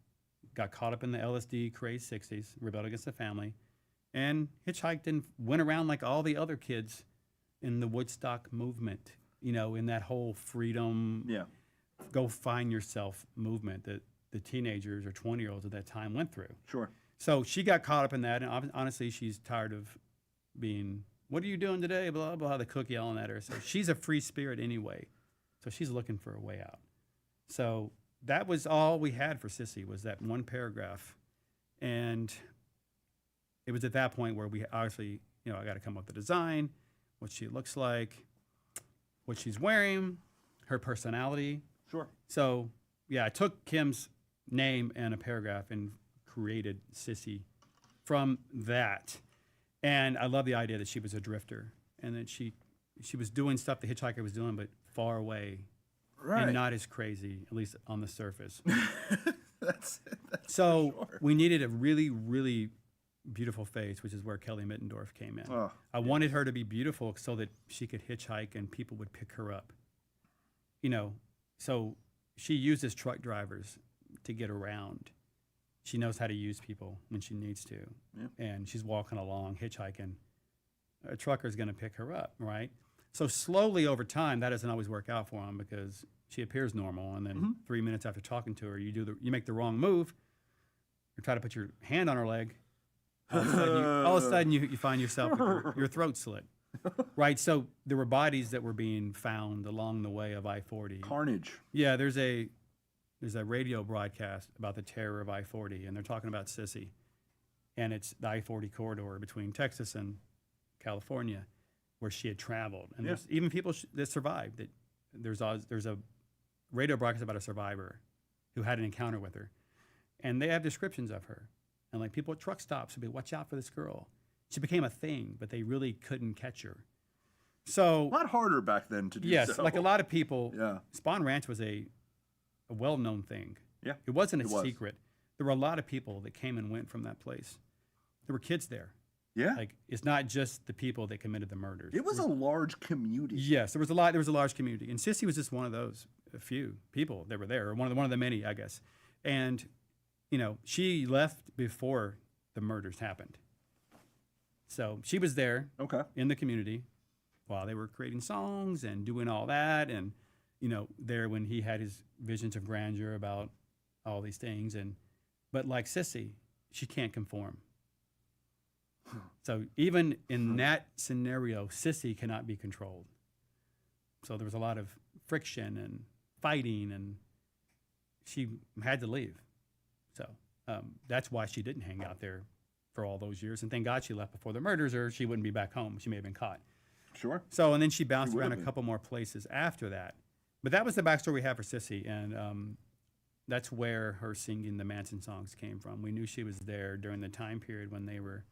got caught up in the LSD craze 60s, rebelled against the family, and hitchhiked and went around like all the other kids in the Woodstock movement, you know, in that whole freedom, go find yourself movement that the teenagers or 20-year-olds at that time went through. Sure. So she got caught up in that, and honestly, she's tired of being, what are you doing today? Blah, blah, the cook yelling at her. So she's a free spirit anyway. So she's looking for a way out. So that was all we had for Sissy, was that one paragraph. And it was at that point where we obviously, you know, I got to come up with the design, what she looks like, what she's wearing, her personality. Sure. So, yeah, I took Kim's name and a paragraph and created Sissy from that. And I love the idea that she was a drifter and that she was doing stuff the hitchhiker was doing, but far away and not as crazy, at least on the surface. that's so for sure. We needed a really, really beautiful face, which is where Kelly Mittendorf came in. Oh, I wanted her to be beautiful so that she could hitchhike and people would pick her up. You know, so she uses truck drivers to get around. She knows how to use people when she needs to. Yeah. And she's walking along, hitchhiking. A trucker's going to pick her up, right? So slowly over time, that doesn't always work out for him because she appears normal, and then 3 minutes after talking to her, you make the wrong move, or try to put your hand on her leg. All of a sudden you find yourself with your throat slit, right? So there were bodies that were being found along the way of I-40. Carnage. Yeah, there's a radio broadcast about the terror of I-40, and they're talking about Sissy, and it's the I-40 corridor between Texas and California, where she had traveled, and there's even people that survived. That there's a radio broadcast about a survivor who had an encounter with her, and they have descriptions of her, and like people at truck stops would be, watch out for this girl. She became a thing, but they really couldn't catch her. So a lot harder back then to do. Yes, so. like a lot of people. Yeah. Spawn Ranch was a well-known thing. Yeah, it wasn't a secret. There were a lot of people that came and went from that place. There were kids there. Yeah. Like, it's not just the people that committed the murders. It was a large community. Yes, there was a large community. And Sissy was just one of those few people that were there, or one of the many, I guess. And, you know, she left before the murders happened. So she was there in the community while they were creating songs and doing all that. And, you know, there when he had his visions of grandeur about all these things. But like Sissy, she can't conform. So even in that scenario, Sissy cannot be controlled. So there was a lot of friction and fighting, and she had to leave. So that's why she didn't hang out there for all those years. And thank God she left before the murders, or she wouldn't be back home. She may have been caught. Sure. So, and then she bounced around a couple more places after that. But that was the backstory we had for Sissy, and that's where her singing the Manson songs came from. We knew she was there during the time period when they were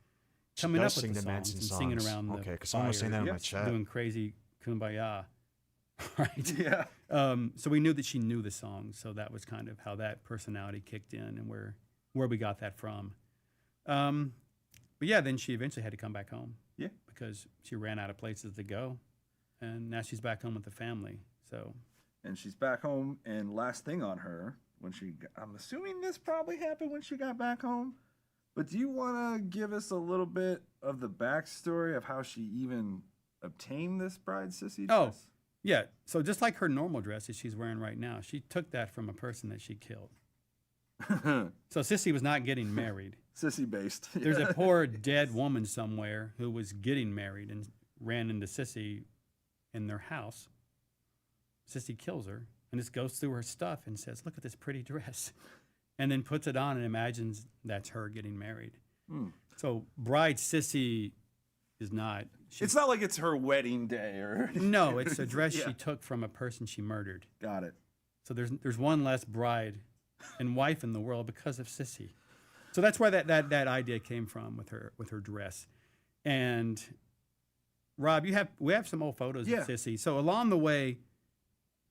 coming up with the songs and singing around the because someone was saying that in my chat. doing crazy kumbaya, right? Yeah. So we knew that she knew the songs, so that was kind of how that personality kicked in and where we got that from. But yeah, then she eventually had to come back home. Yeah. Because she ran out of places to go, and now she's back home with the family. So. And she's back home, and last thing on her, I'm assuming this probably happened when she got back home. But do you want to give us a little bit of the backstory of how she even obtained this bride Sissy dress? Oh, yeah. So just like her normal dress that she's wearing right now, she took that from a person that she killed. So Sissy was not getting married. Sissy based. There's a poor dead woman somewhere who was getting married and ran into Sissy in their house. Sissy kills her and just goes through her stuff and says, "Look at this pretty dress," and then puts it on and imagines that's her getting married. So bride Sissy is not. It's not like it's her wedding day or. No, it's a dress she took from a person she murdered. Got it. So there's one less bride and wife in the world because of Sissy. So that's where that idea came from with her dress. And Rob, we have some old photos of Sissy. So along the way,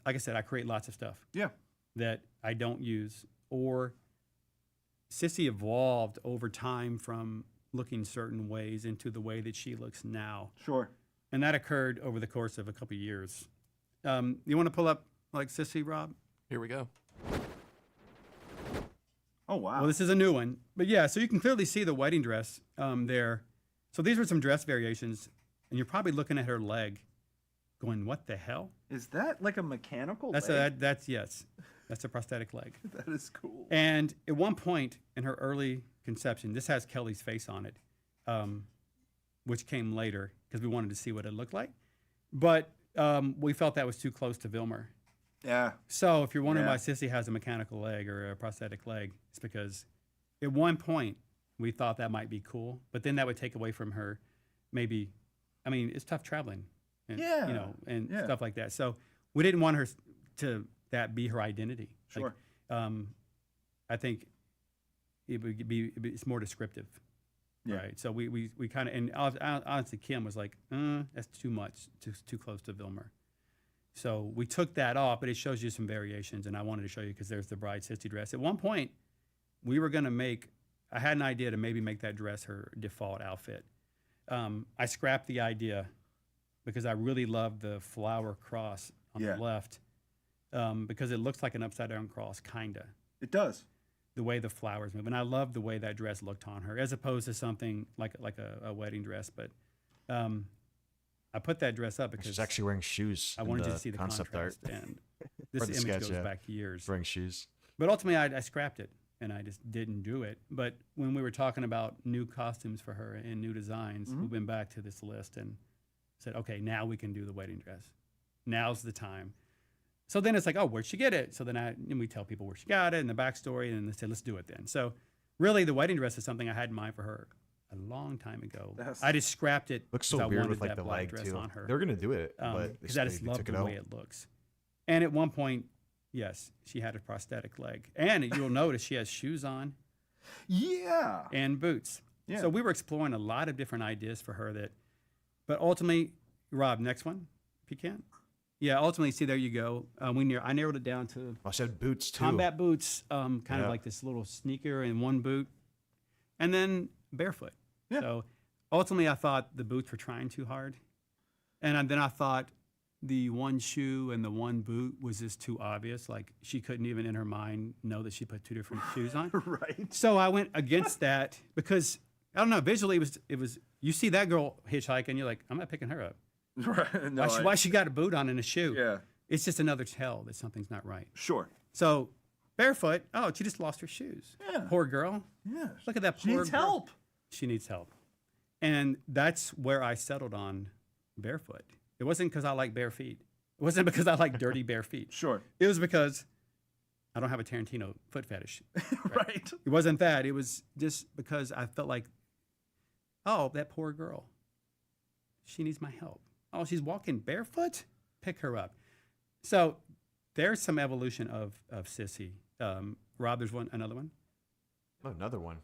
like I said, I create lots of stuff. Yeah. That I don't use, or Sissy evolved over time from looking certain ways into the way that she looks now. Sure. And that occurred over the course of a couple of years. You want to pull up like Sissy, Rob? Here we go. Oh, wow. Well, this is a new one. But yeah, so you can clearly see the wedding dress there. So these were some dress variations, and you're probably looking at her leg going, what the hell? Is that like a mechanical That's leg? Yes. That's a prosthetic leg. That is cool. And at one point in her early conception, this has Kelly's face on it, which came later because we wanted to see what it looked like. But we felt that was too close to Vilmer. Yeah. So if you're wondering why Sissy has a mechanical leg or a prosthetic leg, it's because at one point we thought that might be cool, but then that would take away from her maybe, I mean, it's tough traveling. And, you know, and stuff like that. So we didn't want her to that be her identity. Sure. Like, I think it's more descriptive. Yeah. Right. So we kind of, and honestly, Kim was like, that's too much, too close to Vilmer. So we took that off, but it shows you some variations, and I wanted to show you because there's the bride Sissy dress. At one point, we were going to I had an idea to maybe make that dress her default outfit. I scrapped the idea because I really love the flower cross on the left because it looks like an upside-down cross, kind of. It does. The way the flowers move. And I love the way that dress looked on her, as opposed to something like a wedding dress. But I put that dress up because she's actually wearing shoes. I wanted you to see the concept contrast. art. And this image sketch, goes back years. Wearing shoes. But ultimately, I scrapped it, and I just didn't do it. But when we were talking about new costumes for her and new designs, we went back to this list and said, okay, now we can do the wedding dress. Now's the time. So then it's like, oh, where'd she get it? So then we tell people where she got it and the backstory, and they said, let's do it then. So really, the wedding dress is something I had in mind for her a long time ago. I just scrapped it. Looks so weird with like the leg dress too. on her. They're gonna do it, but because I just love the way it looks. And at one point, yes, she had a prosthetic leg, and you'll notice she has shoes on. Yeah. And boots. Yeah. So we were exploring a lot of different ideas for her but ultimately, Rob, next one, if you can. Yeah, ultimately, see, there you go. I narrowed it down to I said boots too. Combat boots, kind of like this little sneaker and one boot, and then barefoot. Yeah. So ultimately, I thought the boots were trying too hard, and then I thought the one shoe and the one boot was just too obvious. Like she couldn't even in her mind know that she put two different shoes on. Right. So I went against that because I don't know. Visually, it was. You see that girl hitchhiking, you're like, I'm not picking her up. Right. No, why she got a boot on and a shoe? Yeah. It's just another tell that something's not right. Sure. So barefoot. Oh, she just lost her shoes. Yeah. Poor girl. Yeah. Look at that She poor needs girl. help. She needs help. And that's where I settled on barefoot. It wasn't because I like bare feet. It wasn't because I like dirty bare feet. Sure. It was because I don't have a Tarantino foot fetish. Right. It wasn't that. It was just because I felt like, oh, that poor girl. She needs my help. Oh, she's walking barefoot? Pick her up. So there's some evolution of Sissy. Rob, there's another one. Oh, another one.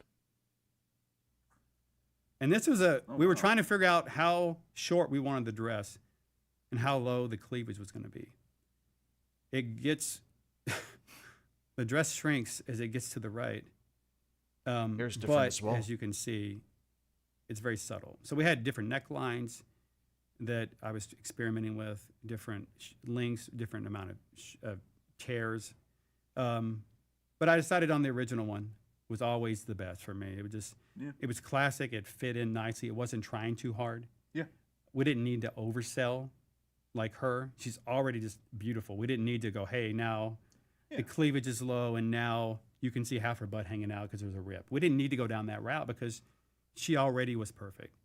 And this was we were trying to figure out how short we wanted the dress and how low the cleavage was going to be. It gets, the dress shrinks as it gets to the right. Here's different but as well. as you can see, it's very subtle. So we had different necklines that I was experimenting with, different lengths, different amount of tears. But I decided on the original one was always the best for me. It was just, it was classic. It fit in nicely. It wasn't trying too hard. Yeah. We didn't need to oversell like her. She's already just beautiful. We didn't need to go, hey, now the cleavage is low and now you can see half her butt hanging out because there's a rip. We didn't need to go down that route because she already was perfect.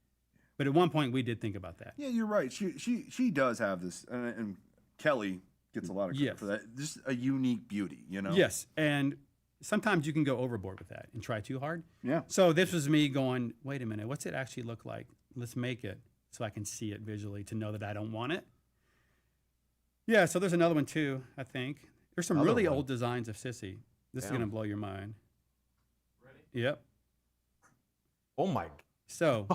But at one point, we did think about that. Yeah, you're right. She does have this, and Kelly gets a lot of credit Yes. for that. Just a unique beauty, you know. Yes, and sometimes you can go overboard with that and try too hard. Yeah. So this was me going, wait a minute, what's it actually look like? Let's make it so I can see it visually to know that I don't want it. Yeah, so there's another one too, I think. There's some Another really one. old designs of Sissy. This is Damn. going to blow your mind. Ready? Yep. Oh my. So,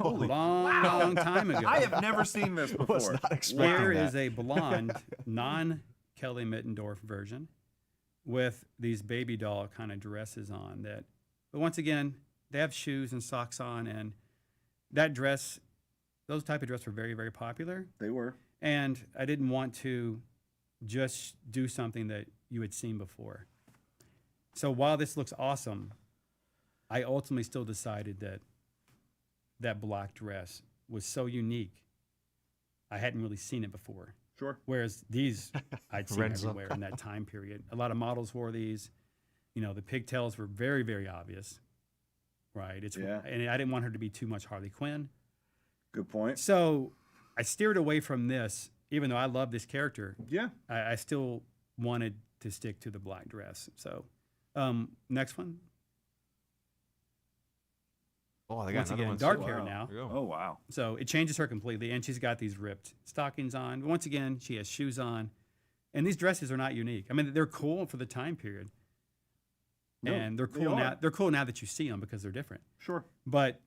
long time ago. I have never seen this before. Was not expecting Here that. is a blonde, non-Kelly Mittendorf version with these baby doll kind of dresses on that. But once again, they have shoes and socks on, and that dress, those type of dresses were very, very popular. They were. And I didn't want to just do something that you had seen before. So while this looks awesome, I ultimately still decided that that black dress was so unique. I hadn't really seen it before. Sure. Whereas these I'd seen Renzo. everywhere in that time period. A lot of models wore these. You know, the pigtails were very, very obvious. Right. Yeah. And I didn't want her to be too much Harley Quinn. Good point. So I steered away from this, even though I love this character. Yeah. I still wanted to stick to the black dress. So next one. Oh, they got Once another again, one. dark too. hair Wow. now. There you go. Oh wow. So it changes her completely, and she's got these ripped stockings on. Once again, she has shoes on, and these dresses are not unique. I mean, they're cool for the time period, No, and they're they cool are. now. They're cool now that you see them because they're different. Sure. But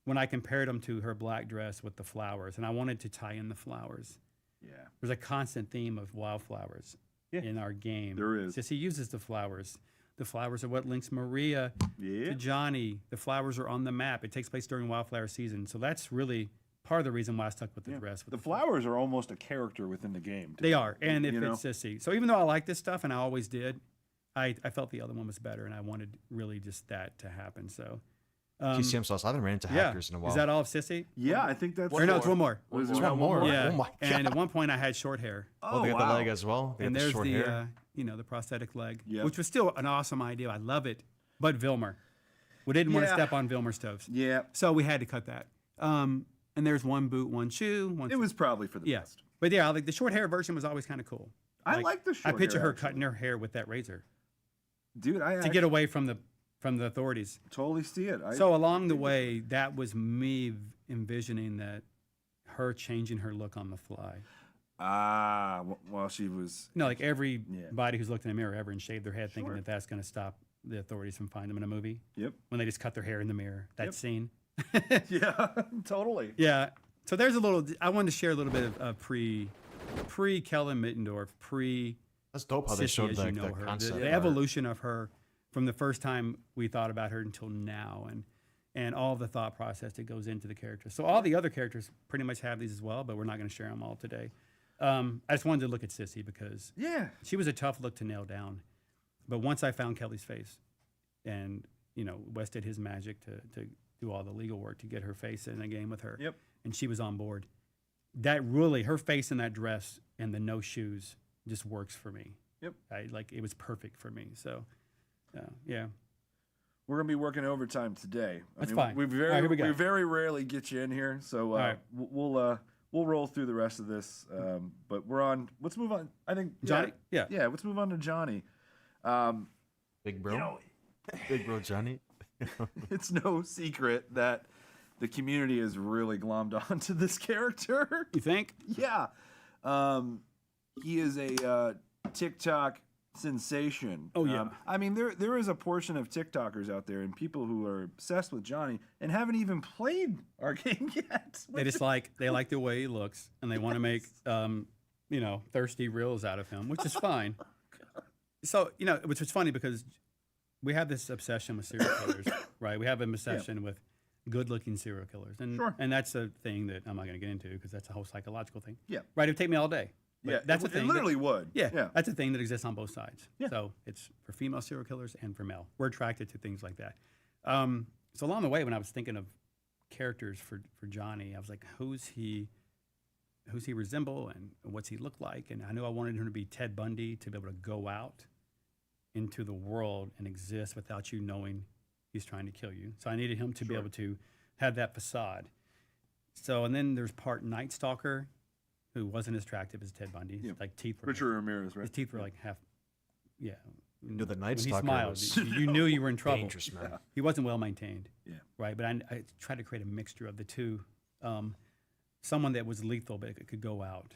when I compared them to her black dress with the flowers, and I wanted to tie in the flowers, Yeah. there's a constant theme of wildflowers Yeah. in our game. There is. Sissy uses the flowers. The flowers are what links Maria Yeah. to Johnny. The flowers are on the map. It takes place during wildflower season. So that's really part of the reason why I stuck with the Yeah. dress. With The flowers are almost a character within the game. They are, and it You fits Sissy. So even though I like this stuff, and I always did, I felt the other one was better, and I wanted really just that to happen. So, TCM sauce. I haven't ran into yeah. hackers in a while. Is that all of Sissy? Yeah, I think that's. Or no, it's one more. Was There's there one more. Yeah. Oh my And God. at one point, I had short hair. Oh, they got wow. the leg as well. They And got the there's short the, hair. the prosthetic leg, Yep. which was still an awesome idea. I love it. But Vilmer. We didn't want to Yeah. step on Vilmer's toes. Yeah. So we had to cut that. And there's one boot, one shoe. One It was probably for the yeah. best. But yeah, like the short hair version was always kind of cool. I like the short I picture hair, her actually. cutting her hair with that razor Dude, I to get away from the authorities. totally see it. So along the way, that was me envisioning that her changing her look on the fly. While she was. No, like everybody who's looked in the mirror ever and shaved their head thinking that that's going to stop the authorities from finding them in a movie. Yep. When they just cut their hair in the mirror. That Yep. scene. Yeah, totally. Yeah. So there's a little. I wanted to share a little bit of pre Kellen Mittendorf, That's dope how they Sissy showed as the, you know the her, concept. the art. evolution of her from the first time we thought about her until now, and all the thought process that goes into the character. So all the other characters pretty much have these as well, but we're not going to share them all today. I just wanted to look at Sissy because Yeah. she was a tough look to nail down. But once I found Kelly's face, and Wes did his magic to do all the legal work to get her face in a game with her. Yep. And she was on board. That really, her face in that dress and the no shoes just works for me. Yep. It was perfect for me. So, yeah. We're gonna be working overtime today. That's fine. We All very right, here we go. we very rarely get you in here, so right. we'll roll through the rest of this. But we're on. Let's move on. I think Johnny? Yeah. Yeah. Let's move on to Johnny. Big bro. Big bro Johnny. It's no secret that the community is really glommed onto this character. You think? Yeah. He is a TikTok sensation. Oh, yeah. I mean, there is a portion of TikTokers out there and people who are obsessed with Johnny and haven't even played our game yet. They just they like the way he looks, and they want to make thirsty reels out of him, which is fine. So which was funny because we have this obsession with serial killers, right? We have an obsession with good-looking serial killers, and Sure. and that's a thing that I'm not going to get into because that's a whole psychological thing. Yeah. Right. It'd take me all day. But Yeah, that's it, a thing. It literally would. Yeah, Yeah. that's a thing that exists on both sides. Yeah. So it's for female serial killers and for male. We're attracted to things like that. So along the way, when I was thinking of characters for Johnny, I was like, who's he resemble and what's he look like? And I knew I wanted him to be Ted Bundy, to be able to go out into the world and exist without you knowing he's trying to kill you. So I needed him to be able to have that facade. So, and then there's part Night Stalker, who wasn't as attractive as Ted Bundy. Yeah. Like teeth were Richard Ramirez, right? his teeth were like half. Yeah. No, the Night When he Stalker smiled, was you knew you were in trouble. dangerous, man. He wasn't well maintained. Yeah. Right. But I tried to create a mixture of the two. Someone that was lethal, but could go out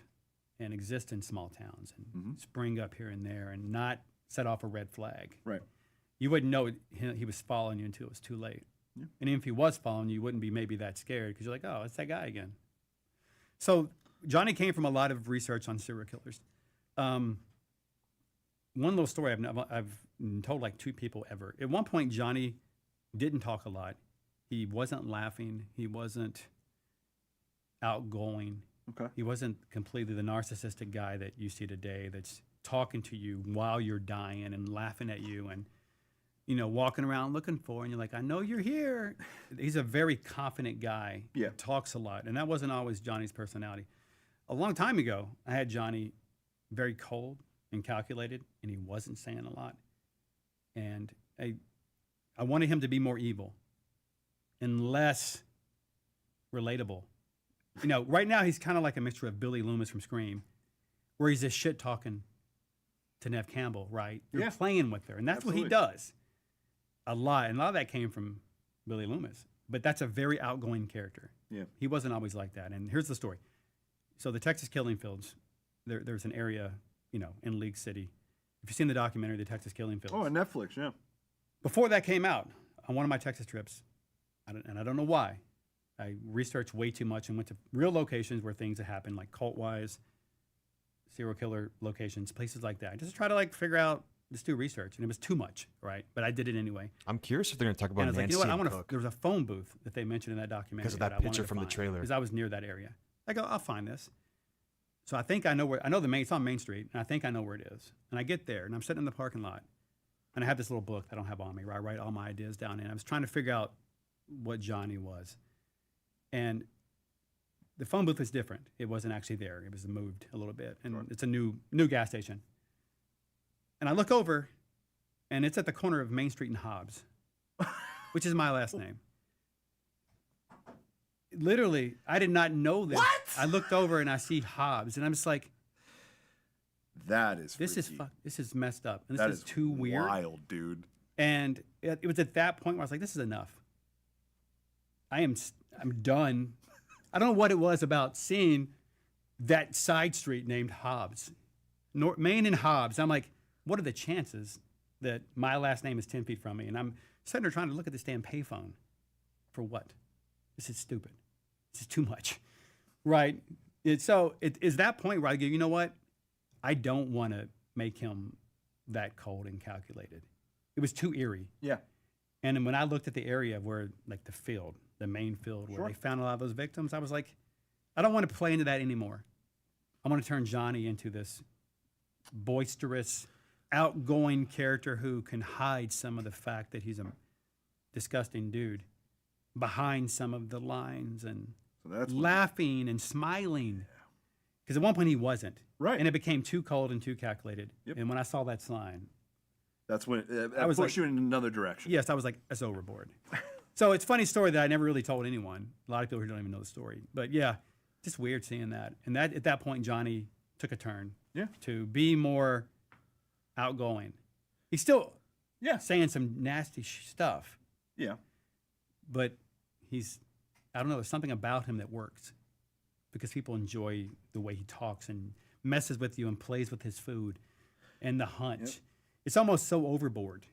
and exist in small towns and spring up here and there and not set off a red flag. Right. You wouldn't know he was following you until it was too late. Yeah. And even if he was following you, you wouldn't be maybe that scared because you're like, oh, it's that guy again. So Johnny came from a lot of research on serial killers. One little story I've told like 2 people ever. At one point, Johnny didn't talk a lot. He wasn't laughing. He wasn't outgoing. Okay. He wasn't completely the narcissistic guy that you see today that's talking to you while you're dying and laughing at you and, you know, walking around looking for, and you're like, I know you're here. He's a very confident guy. Yeah. Talks a lot. And that wasn't always Johnny's personality. A long time ago, I had Johnny very cold and calculated, and he wasn't saying a lot. And I wanted him to be more evil and less relatable. You know, right now he's kind of like a mixture of Billy Loomis from Scream, where he's just shit talking to Neve Campbell, right? You're Yeah. playing with her, and that's what he does a lot. And a lot of that came from Billy Loomis, but that's a very outgoing character. Yeah. He wasn't always like that. And here's the story. So the Texas Killing Fields, there's an area, you know, in League City. If you've seen the documentary, The Texas Killing Fields. Oh, on Netflix, yeah. Before that came out, on one of my Texas trips, and I don't know why, I researched way too much and went to real locations where things had happened, like cult-wise, serial killer locations, places like that. Just try to like figure out, just do research, and it was too much, right? But I did it anyway. I'm curious if they're going to talk about And I was like, Nancy you know what? I and want to. Cook. There was a phone booth that they mentioned in that documentary Because of that I wanted picture to from the find, trailer. Because I was near that area. I go, I'll find this. So I think I know where. I know it's on Main Street, and I think I know where it is. And I get there, and I'm sitting in the parking lot, and I have this little book that I don't have on me, where I write all my ideas down in. I was trying to figure out what Johnny was, and the phone booth was different. It wasn't actually there. It was moved a little bit, and it's a new gas station. And I look over, and it's at the corner of Main Street and Hobbs, which is my last name. Literally, I did not know this. What? I looked over and I see Hobbs, and I'm just like, That is this freaky. this is messed up, and That this is too weird. Wild, dude. And it was at that point where I was like, this is enough. I'm done. I don't know what it was about seeing that side street named Hobbs, Main and Hobbs. I'm like, what are the chances that my last name is 10 feet from me? And I'm sitting there trying to look at this damn payphone. For what? This is stupid. This is too much. Right? So it is that point where I go, you know what? I don't want to make him that cold and calculated. It was too eerie. Yeah. And then when I looked at the area where, like the field, the main field where they found a lot of those victims, I was like, I don't want to play into that anymore. I want to turn Johnny into this boisterous, outgoing character who can hide some of the fact that he's a disgusting dude behind some of the lines and laughing and smiling. Because at one point he wasn't. Right. And it became too cold and too calculated. Yep. And when I saw that sign, That's when I was pushed like- you in another direction. yes, I was like, that's overboard. So it's a funny story that I never really told anyone. A lot of people here don't even know the story. But yeah, just weird seeing that. And that at that point, Johnny took a turn to be more outgoing. He's still saying some nasty stuff. Yeah. But I don't know, there's something about him that works because people enjoy the way he talks and messes with you and plays with his food and the hunch. Yep. It's almost so overboard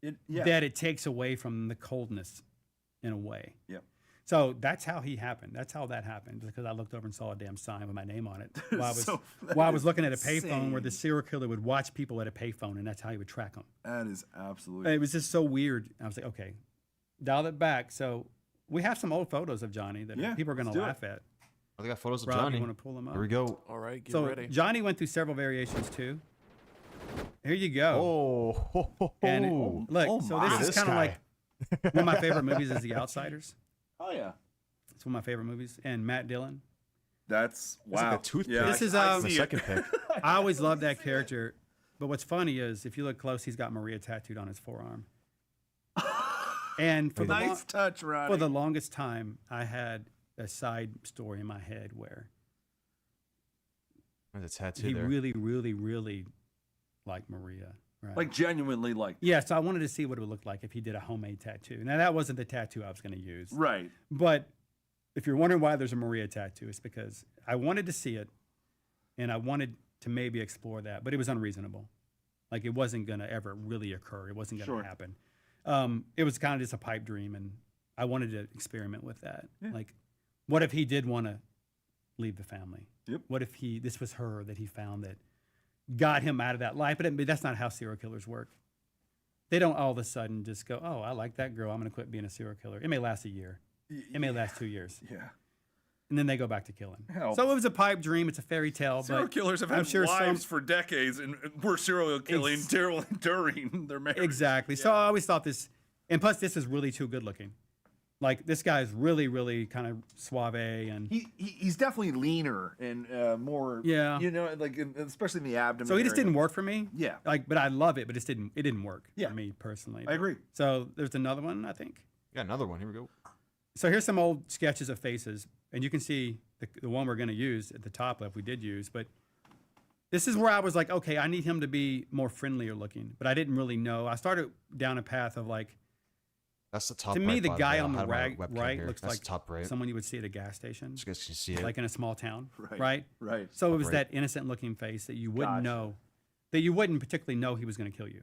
Yeah. that it takes away from the coldness in a way. Yeah. So that's how he happened. That's how that happened because I looked over and saw a damn sign with my name on it while I was looking at a payphone where the serial killer would watch people at a payphone, and that's how he would track them. That is absolutely. It was just so weird. I was like, okay, dial it back. So we have some old photos of Johnny that people are going to laugh at. I got photos of Rob, Johnny. you want to pull them up? Here we go. All right, get So ready. Johnny went through several variations too. Here you go. And look, so this is kind of like one of my favorite movies is The Outsiders. Oh yeah. It's one of my favorite movies. And Matt Dillon. That's It's like wow. a toothpick. Yeah, This is the see it. second pick. I always loved that character. But what's funny is if you look close, he's got Maria tattooed on his forearm. And for Nice touch, Ronnie. for the longest time, I had a side story in my head where There's a tattoo he there. really, really, really liked Maria. Right? Like genuinely like. Yeah, so I wanted to see what it would look like if he did a homemade tattoo. Now, that wasn't the tattoo I was going to use. Right. But if you're wondering why there's a Maria tattoo, it's because I wanted to see it, and I wanted to maybe explore that, but it was unreasonable. Like, it wasn't going to ever really occur. It wasn't going to happen. It was kind of just a pipe dream, and I wanted to experiment with that. Yeah. Like, what if he did want to leave the family? Yep. What if this was her that he found that got him out of that life? But that's not how serial killers work. They don't all of a sudden just go, oh, I like that girl, I'm going to quit being a serial killer. It may last a year. It may last 2 years. Yeah. And then they go back to killing. Hell. So it was a pipe dream. It's a fairy tale. Serial but killers have I'm had sure wives for decades, and were serial killing during their marriage. Exactly. So I always thought this, and plus this is really too good looking. Like, this guy is really, really kind of suave, and He's definitely leaner and more. Yeah. You know, like especially in the abdomen. so he just area. didn't work for me. Yeah. Like, but I love it, but it didn't work Yeah. for me personally. I agree. So there's another one, I think. Yeah, another one. Here we go. So here's some old sketches of faces, and you can see the one we're going to use at the top left. We did use, but this is where I was like, okay, I need him to be more friendlier looking, but I didn't really know. I started down a path of like, That's the top. to right, me, the by guy way. on the I'll have my right, webcam right here. looks That's like the top right. someone you would see at a gas station, So you guys can see it. like in a small town, Right. right? Right. So it was Right. that innocent looking face that you wouldn't Gotcha. know, that you wouldn't particularly know he was going to kill you.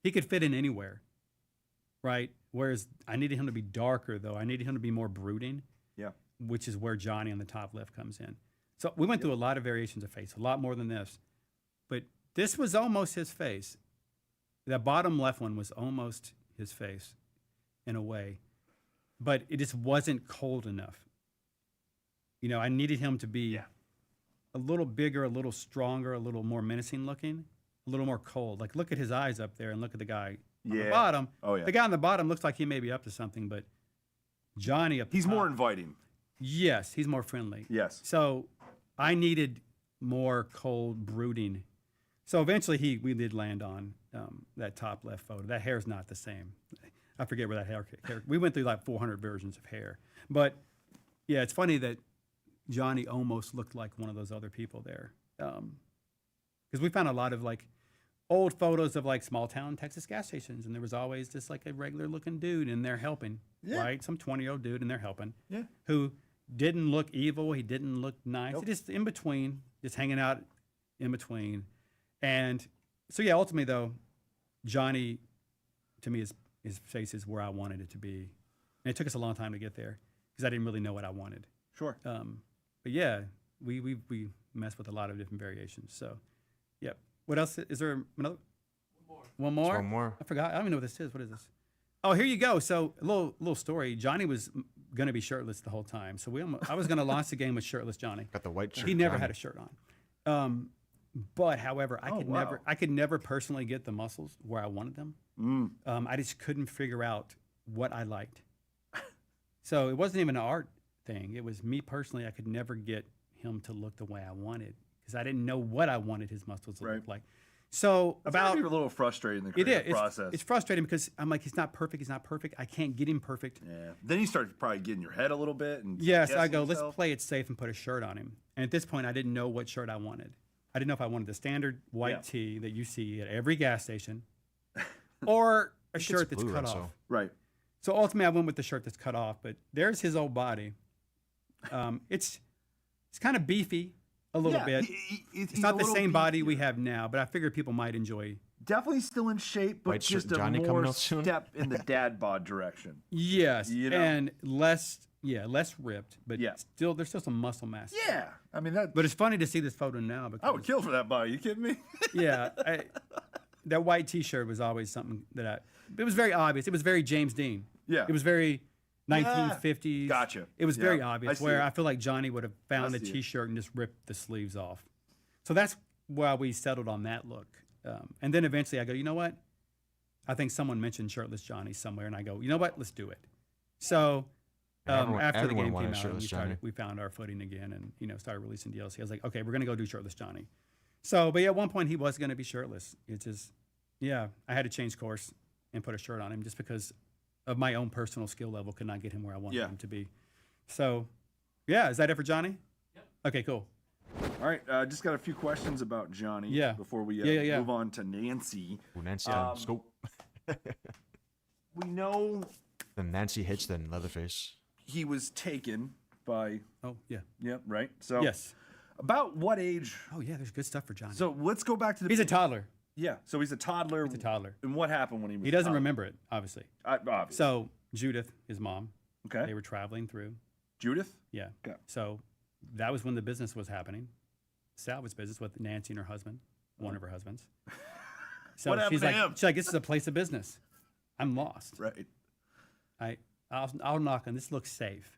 He could fit in anywhere, right? Whereas I needed him to be darker, though. I needed him to be more brooding. Yeah. Which is where Johnny on the top left comes in. So we went through a lot of variations of face, a lot more than this. But this was almost his face. That bottom left one was almost his face in a way. But it just wasn't cold enough. You know, I needed him to be a little bigger, a little stronger, a little more menacing looking, a little more cold. Like, look at his eyes up there and look at the guy on the bottom. Oh, yeah. The guy on the bottom looks like he may be up to something, but Johnny up the He's top, more inviting. yes, he's more friendly. Yes. So I needed more cold brooding. So eventually we did land on that top left photo. That hair's not the same. I forget where that hair. We went through like 400 versions of hair, but yeah, it's funny that Johnny almost looked like one of those other people there, because we found a lot of like old photos of like small town Texas gas stations, and there was always just like a regular looking dude in there helping, right? Some 20-year-old dude in there helping, who didn't look evil. He didn't look nice. Just in between, just hanging out in between. And so, yeah, ultimately, though, Johnny, to me, his face is where I wanted it to be. And it took us a long time to get there because I didn't really know what I wanted. Sure. But, yeah, we messed with a lot of different variations. So, yeah. What else? Is there another? One more? There's one more. I forgot. I don't even know what this is. What is this? Oh, here you go. So a little story. Johnny was going to be shirtless the whole time. So I was going to launch the game with shirtless Johnny. Got the white shirt. He never Johnny. had a shirt on. But however, I could never personally get the muscles where I wanted them. I just couldn't figure out what I liked. So it wasn't even an art thing. It was me personally. I could never get him to look the way I wanted because I didn't know what I wanted his muscles to look like. So That's gotta be a little frustrating in the creative process. It's frustrating because I'm like, he's not perfect. He's not perfect. I can't get him perfect. Yeah. Then you start probably getting your head a little bit. And Yes, I guessing go, yourself. let's play it safe and put a shirt on him. And at this point, I didn't know what shirt I wanted. I didn't know if I wanted the standard white tee that you see at every gas station or a shirt that's blue, cut so- off. Right. So ultimately, I went with the shirt that's cut off. But there's his old body. It's kind of beefy a little bit. It's not the same body we have now, but I figured people might enjoy. Definitely still in shape, but White shirt just a Johnny coming more out soon? step in the dad bod direction. Yes, You know? and less ripped, but there's still some muscle mass. Yeah. I mean, that. But it's funny to see this photo now because I would kill for that body. You kidding me? yeah, that white T-shirt was always something that it was very obvious. It was very James Dean. Yeah. It was very 1950s. Gotcha. It was very Yeah, obvious. I see Where it. I feel like Johnny would have found I a see it. T-shirt and just ripped the sleeves off. So that's why we settled on that look. And then eventually I go, you know what? I think someone mentioned shirtless Johnny somewhere, and I go, you know what? Let's do it. So after the everyone game wanted came out, shirtless Johnny. we found our footing again, and started releasing DLC. I was like, okay, we're gonna go do shirtless Johnny. So, but yeah, at one point he was gonna be shirtless. It's just, I had to change course and put a shirt on him just because of my own personal skill level could not get him where I wanted him to be. So Yeah, is that it for Johnny? Yep. Okay, cool. All right, just got a few questions about Johnny. Yeah. Before we Yeah. move on to Nancy. Ooh, Nancy, scope. We know The Nancy Hitch, then Leatherface. he was taken by. Oh, yeah. Yep. Right. So. Yes. About what age? Oh, yeah, there's good stuff for Johnny. So let's go back to the. He's a toddler. Yeah. So he's a toddler. He's a toddler. And what happened when he was? He doesn't remember it, obviously. Obviously. So Judith, his mom, Okay. they were traveling through. Judith. Yeah. Okay. So that was when the business was happening. Salvage business with Nancy and her husband, one of her husbands. So What happened she's to like, him? this is a place of business. I'm lost. Right. I'll knock on this. Looks safe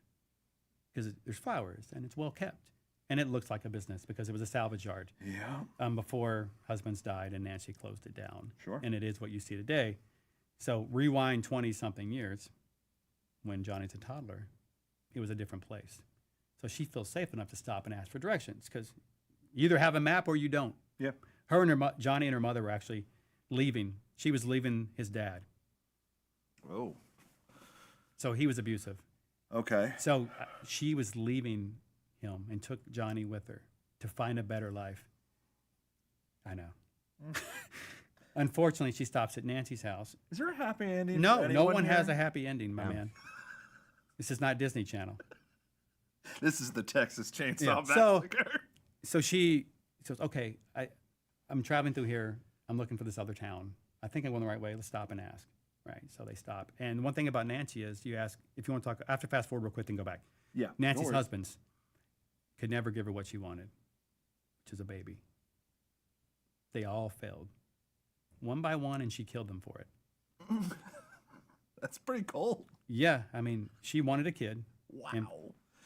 because there's flowers and it's well kept, and it looks like a business because it was a salvage yard. Yeah. Before husbands died and Nancy closed it down. Sure. And it is what you see today. So rewind 20 something years, when Johnny's a toddler, it was a different place. So she feels safe enough to stop and ask for directions because you either have a map or you don't. Yeah. Her and Johnny and her mother were actually leaving. She was leaving his dad. Oh. So he was abusive. Okay. So she was leaving him and took Johnny with her to find a better life. I know. Unfortunately, she stops at Nancy's house. Is there a happy ending? No, for no anyone one here? has a happy ending, my Yeah. man. This is not Disney Channel. This is the Texas Chainsaw Yeah, Massacre. So she says, okay, I'm traveling through here. I'm looking for this other town. I think I'm going the right way. Let's stop and ask. Right. So they stop. And one thing about Nancy is you ask, if you want to talk, after fast forward real quick, then go back. Yeah. Nancy's no worries. husbands could never give her what she wanted, which is a baby. They all failed. One by one, and she killed them for it. That's pretty cold. Yeah. I mean, she wanted a kid. Wow. And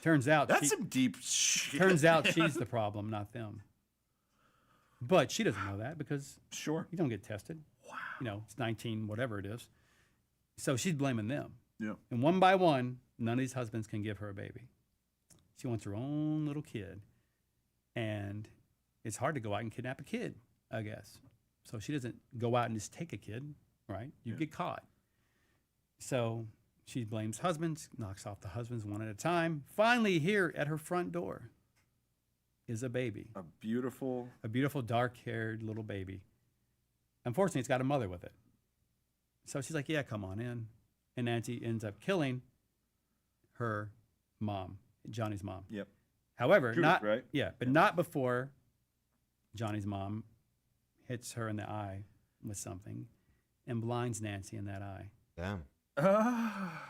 turns out That's some deep shit. Turns out man. she's the problem, not them. But she doesn't know that because Sure. you don't get tested. Wow. You know, it's 19, whatever it is. So she's blaming them. Yeah. And one by one, none of these husbands can give her a baby. She wants her own little kid. And it's hard to go out and kidnap a kid, I guess. So she doesn't go out and just take a kid, right? You get caught. So she blames husbands, knocks off the husbands one at a time. Finally, here at her front door is a baby. A beautiful. A beautiful dark-haired little baby. Unfortunately, it's got a mother with it. So she's like, yeah, come on in. And Nancy ends up killing her mom, Johnny's mom. Yep. However, Judith, not right? yeah, but not before Johnny's mom hits her in the eye with something and blinds Nancy in that eye. Damn.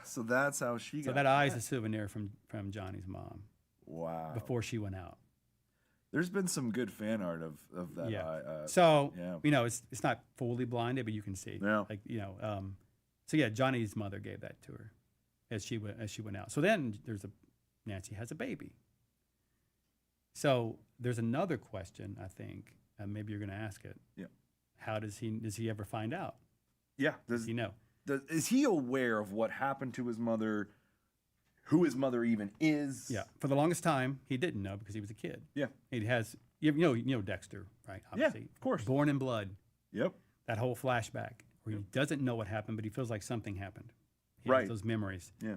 So that's how she got. So that eye is a souvenir from Johnny's mom Wow. before she went out. There's been some good fan art of that Yeah. eye. So yeah. you know, it's not fully blinded, but you can see. Yeah. Like so yeah, Johnny's mother gave that to her as she went out. So then Nancy has a baby. So there's another question I think maybe you're going to ask it. Yeah. How does he ever find out? Yeah. Does he know? Is he aware of what happened to his mother? Who his mother even is? Yeah. For the longest time, he didn't know because he was a kid. Yeah. He has you know Dexter, right? Obviously. Yeah, of course. Born in Blood. Yep. That whole flashback where he doesn't know what happened, but he feels like something happened. He Right. has those memories. Yeah.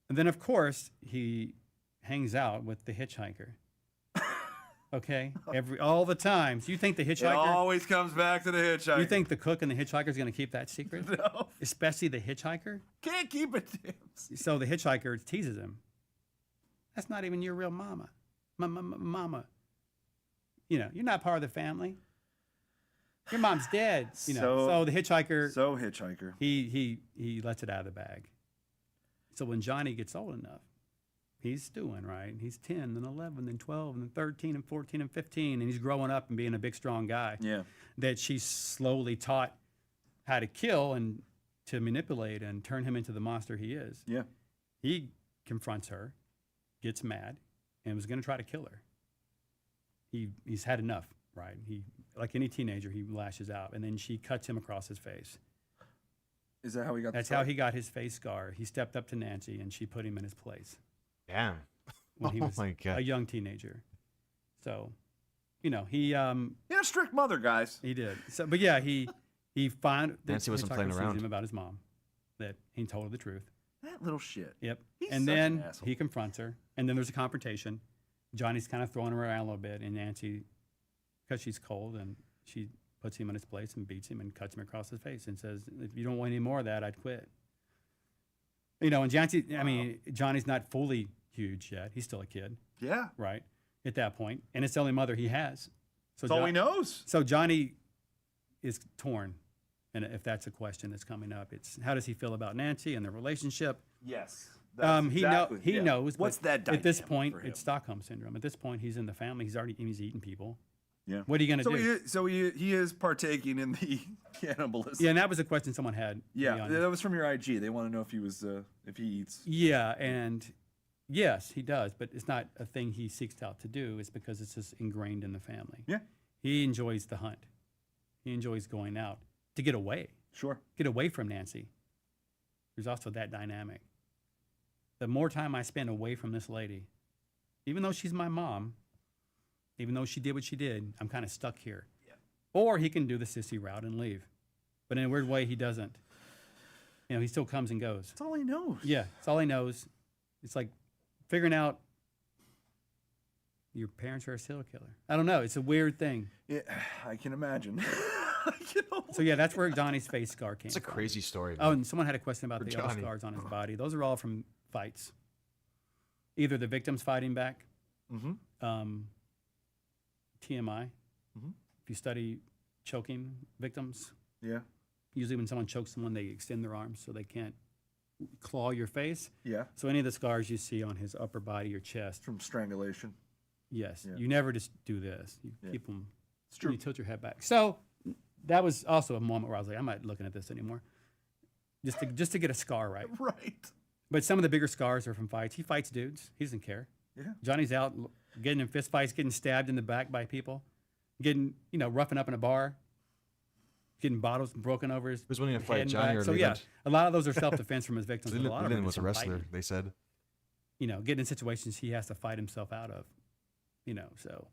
And then, of course, he hangs out with the hitchhiker. Okay, all the time. So you think the It hitchhiker? always comes back to the hitchhiker. You think the cook and the hitchhiker is going to keep that secret? No. Especially the hitchhiker. Can't keep it. So the hitchhiker teases him. That's not even your real mama. Mama. You know, you're not part of the family. Your mom's dead. You know. So the hitchhiker. So hitchhiker. He lets it out of the bag. So when Johnny gets old enough, he's doing right. He's 10 and 11 and 12 and 13 and 14 and 15, and he's growing up and being a big, strong guy. Yeah. That she slowly taught how to kill and to manipulate and turn him into the monster he is. Yeah. He confronts her, gets mad, and was going to try to kill her. He's had enough, right? He, like any teenager, he lashes out, and then she cuts him across his face. Is that how he got? That's how he got his face scar. He stepped up to Nancy, and she put him in his place. Damn. When he was my God. a young teenager. So, you know, he He had a strict mother, guys. he did. So, but yeah, he found Nancy wasn't hitchhiker playing sees around. him about his mom, that he told her the truth. That little shit. Yep. He's And such an then asshole. he confronts her, and then there's a confrontation. Johnny's kind of throwing her around a little bit, and Nancy, because she's cold, and she puts him in his place and beats him and cuts him across his face and says, "If you don't want any more of that, I'd quit." You know, and Johnny's not fully huge yet. He's still a kid, Yeah. right? At that point, and it's the only mother he has. So That's all he knows. So Johnny is torn, and if that's a question that's coming up, it's how does he feel about Nancy and their relationship? Yes. He knows. What's but that at this dynamic point? for him? It's Stockholm syndrome. At this point, he's in the family. He's eating people. Yeah. What are you gonna do? He is partaking in the cannibalism. Yeah, and that was a question someone had. Yeah, that was from your IG. They want to know if he eats. Yeah, and yes, he does, but it's not a thing he seeks out to do. It's because it's just ingrained in the family. Yeah. He enjoys the hunt. He enjoys going out to get away. Sure. Get away from Nancy. There's also that dynamic. The more time I spend away from this lady, even though she's my mom, even though she did what she did, I'm kind of stuck here. Yeah. Or he can do the sissy route and leave. But in a weird way, he doesn't. You know, he still comes and goes. That's all he knows. Yeah, that's all he knows. It's like figuring out your parents are a serial killer. I don't know. It's a weird thing. Yeah, I can imagine. So yeah, that's where Johnny's face scar came It's a from. crazy story. Oh, man. and someone had a question about For the other Johnny. scars on his body. Those are all from fights. Either the victims fighting back, Mm-hmm. TMI. Mhm. If you study choking victims, Yeah. usually when someone chokes someone, they extend their arms so they can't claw your face. Yeah. So any of the scars you see on his upper body or chest, From strangulation. yes, Yeah. you never just do this. You Yeah. keep them. It's true. You tilt your head back. So that was also a moment where I was like, I'm not looking at this anymore. Just to get a scar right. Right. But some of the bigger scars are from fights. He fights dudes. He doesn't care. Yeah. Johnny's out getting in fist fights, getting stabbed in the back by people, getting, roughing up in a bar, getting bottles broken over his Who's winning a head fight, and Johnny back. or So Leland? yeah, a lot of those are self-defense from his victims. but a lot of Leland them was is a from wrestler, fighting. they said. Getting in situations he has to fight himself out of, so.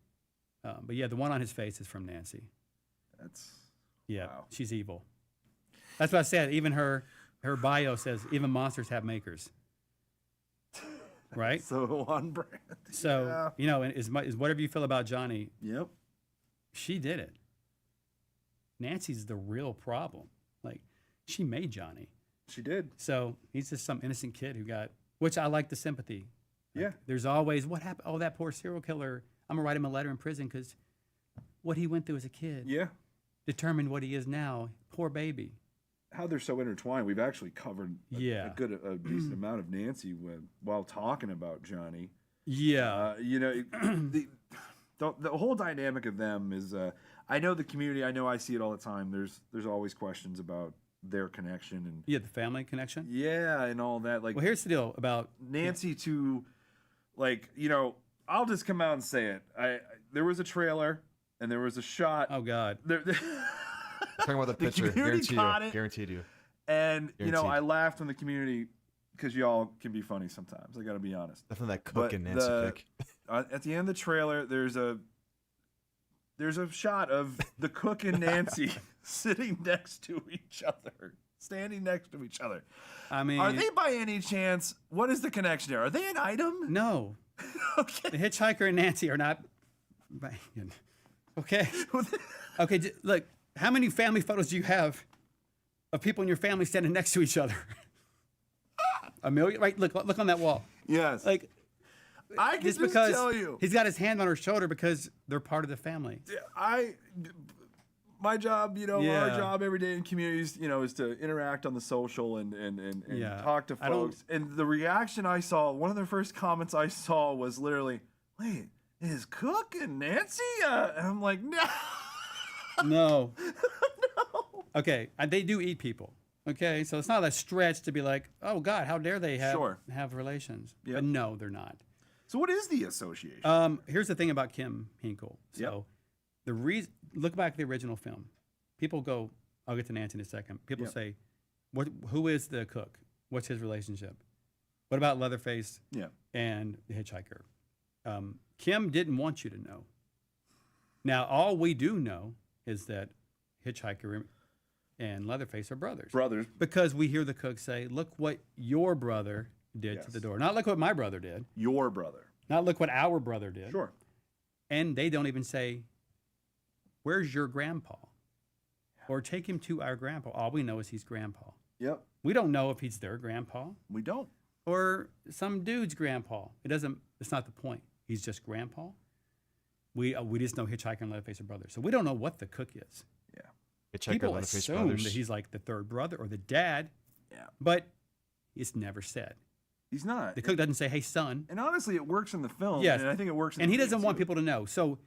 But yeah, the one on his face is from Nancy. That's Yeah, wow. she's evil. That's what I said. Even her bio says, even monsters have makers. Right? So on brand. So, and is whatever you feel about Johnny, Yep. she did it. Nancy's the real problem. Like, she made Johnny. She did. So he's just some innocent kid who which I like the sympathy. Like, Yeah. There's always, what happened? Oh, that poor serial killer. I'm going to write him a letter in prison because what he went through as a kid Yeah. determined what he is now. Poor baby. How they're so intertwined. We've actually covered Yeah. a decent amount of Nancy while talking about Johnny. Yeah. The whole dynamic of them is. I know the community. I know I see it all the time. There's always questions about their connection and Yeah, the family connection. yeah and all that. Like Well, here's the deal about Nancy to, I'll just come out and say it. There was a trailer and there was a shot. Oh God. There, Talking about the The picture. community caught it. Guaranteed you. and Guaranteed. I laughed when the community because y'all can be funny sometimes. I got to be honest. Definitely that cook But and Nancy pick. At the end of the trailer, there's a shot of the cook and Nancy sitting next to each other, standing next to each other. I mean, Are they by any chance? What is the connection there? Are they an item? no. Okay. The hitchhiker and Nancy are not banging. Okay. Okay. Look, how many family photos do you have of people in your family standing next to each other? A million, right? Look on that wall. Yes. Like, I can just just because tell you. he's got his hand on her shoulder because they're part of the family. My job, our Yeah. job every day in communities, is to interact on the social and Yeah. talk to I don't- folks. And the reaction I saw, one of the first comments I saw was literally, "Wait, is Cook and Nancy?" And I'm like, "No." No. Okay, they do eat people. Okay, so it's not a stretch to be like, oh God, how dare they have relations? Yep. But no, they're not. So what is the association? Here's the thing about Kim Hinkle. So Yep. the reason, look back at the original film. People go, I'll get to Nancy in a second. People Yep. say, who is the cook? What's his relationship? What about Leatherface Yeah. and the hitchhiker? Kim didn't want you to know. Now, all we do know is that hitchhiker and Leatherface are brothers. Brothers. Because we hear the cook say, "Look what your brother did to the door." Not look what my brother did. Your brother. Not look what our brother did. Sure. And they don't even say, "Where's your grandpa?" Or take him to our grandpa. All we know is he's grandpa. Yep. We don't know if he's their grandpa We don't. or some dude's grandpa. It's not the point. He's just grandpa. We just know Hitchhiker and Leatherface are brothers. So we don't know what the cook is. Yeah. Hitchhiker, People Leatherface assume brothers. that he's like the third brother or the dad. Yeah. But it's never said. He's not. The cook doesn't say, "Hey, son." And honestly, it works in the film. Yes. And I think it works in And the he doesn't game, want too. people to know. So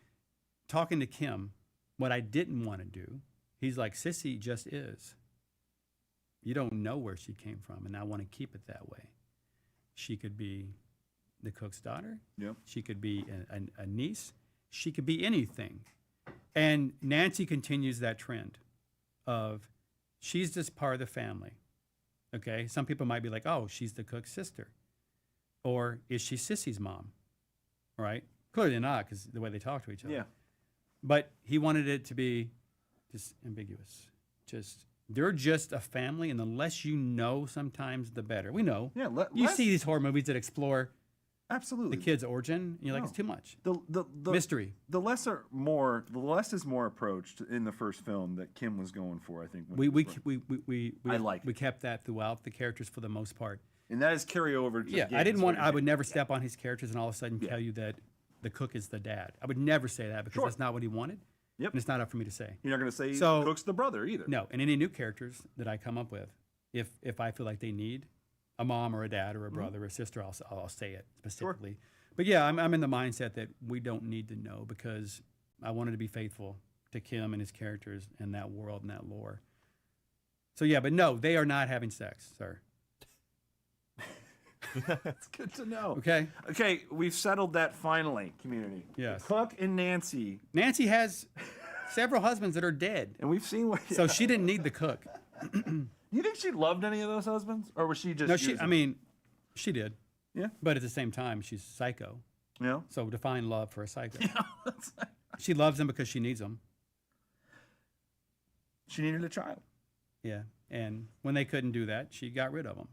talking to Kim, what I didn't want to do, he's like, "Sissy just is. You don't know where she came from, and I want to keep it that way. She could be the cook's daughter. Yep. She could be a niece. She could be anything." And Nancy continues that trend of she's just part of the family. Okay? Some people might be like, "Oh, she's the cook's sister." Or is she Sissy's mom? Right? Clearly not, because the way they talk to each other. Yeah. But he wanted it to be just ambiguous. They're just a family, and the less you know, sometimes the better. We know. Yeah. You see these horror movies that explore absolutely the kid's origin, and you're like, No. it's too much. the Mystery. The less is more approached in the first film that Kim was going for. I think. when We it was run. I liked we kept that throughout the characters for the most part. and that is carryover. To Yeah, the I didn't games, want. what I you would think. never step on his characters and all of a sudden tell you that the cook is the dad. I would never say that because Sure. that's not what he wanted. Yep. And it's not up for me to say. You're not going to say So- Cook's the brother either. No, and any new characters that I come up with, if I feel like they need a mom or a dad or a brother or a sister, I'll say it specifically. But yeah, I'm in the mindset that we don't need to know because I wanted to be faithful to Kim and his characters and that world and that lore. So yeah, but no, they are not having sex, sir. That's good to know. Okay. Okay, we've settled that finally, community. Yes. Cook and Nancy, Nancy has several husbands that are dead, and we've seen what. so she didn't need the cook. You think she loved any of those husbands, or was she just? No, she. using I mean, she did. Yeah. But at the same time, she's psycho. them? Yeah. So define love for a psycho. That's- She loves them because she needs them. she needed a child. Yeah. And when they couldn't do that, she got rid of them.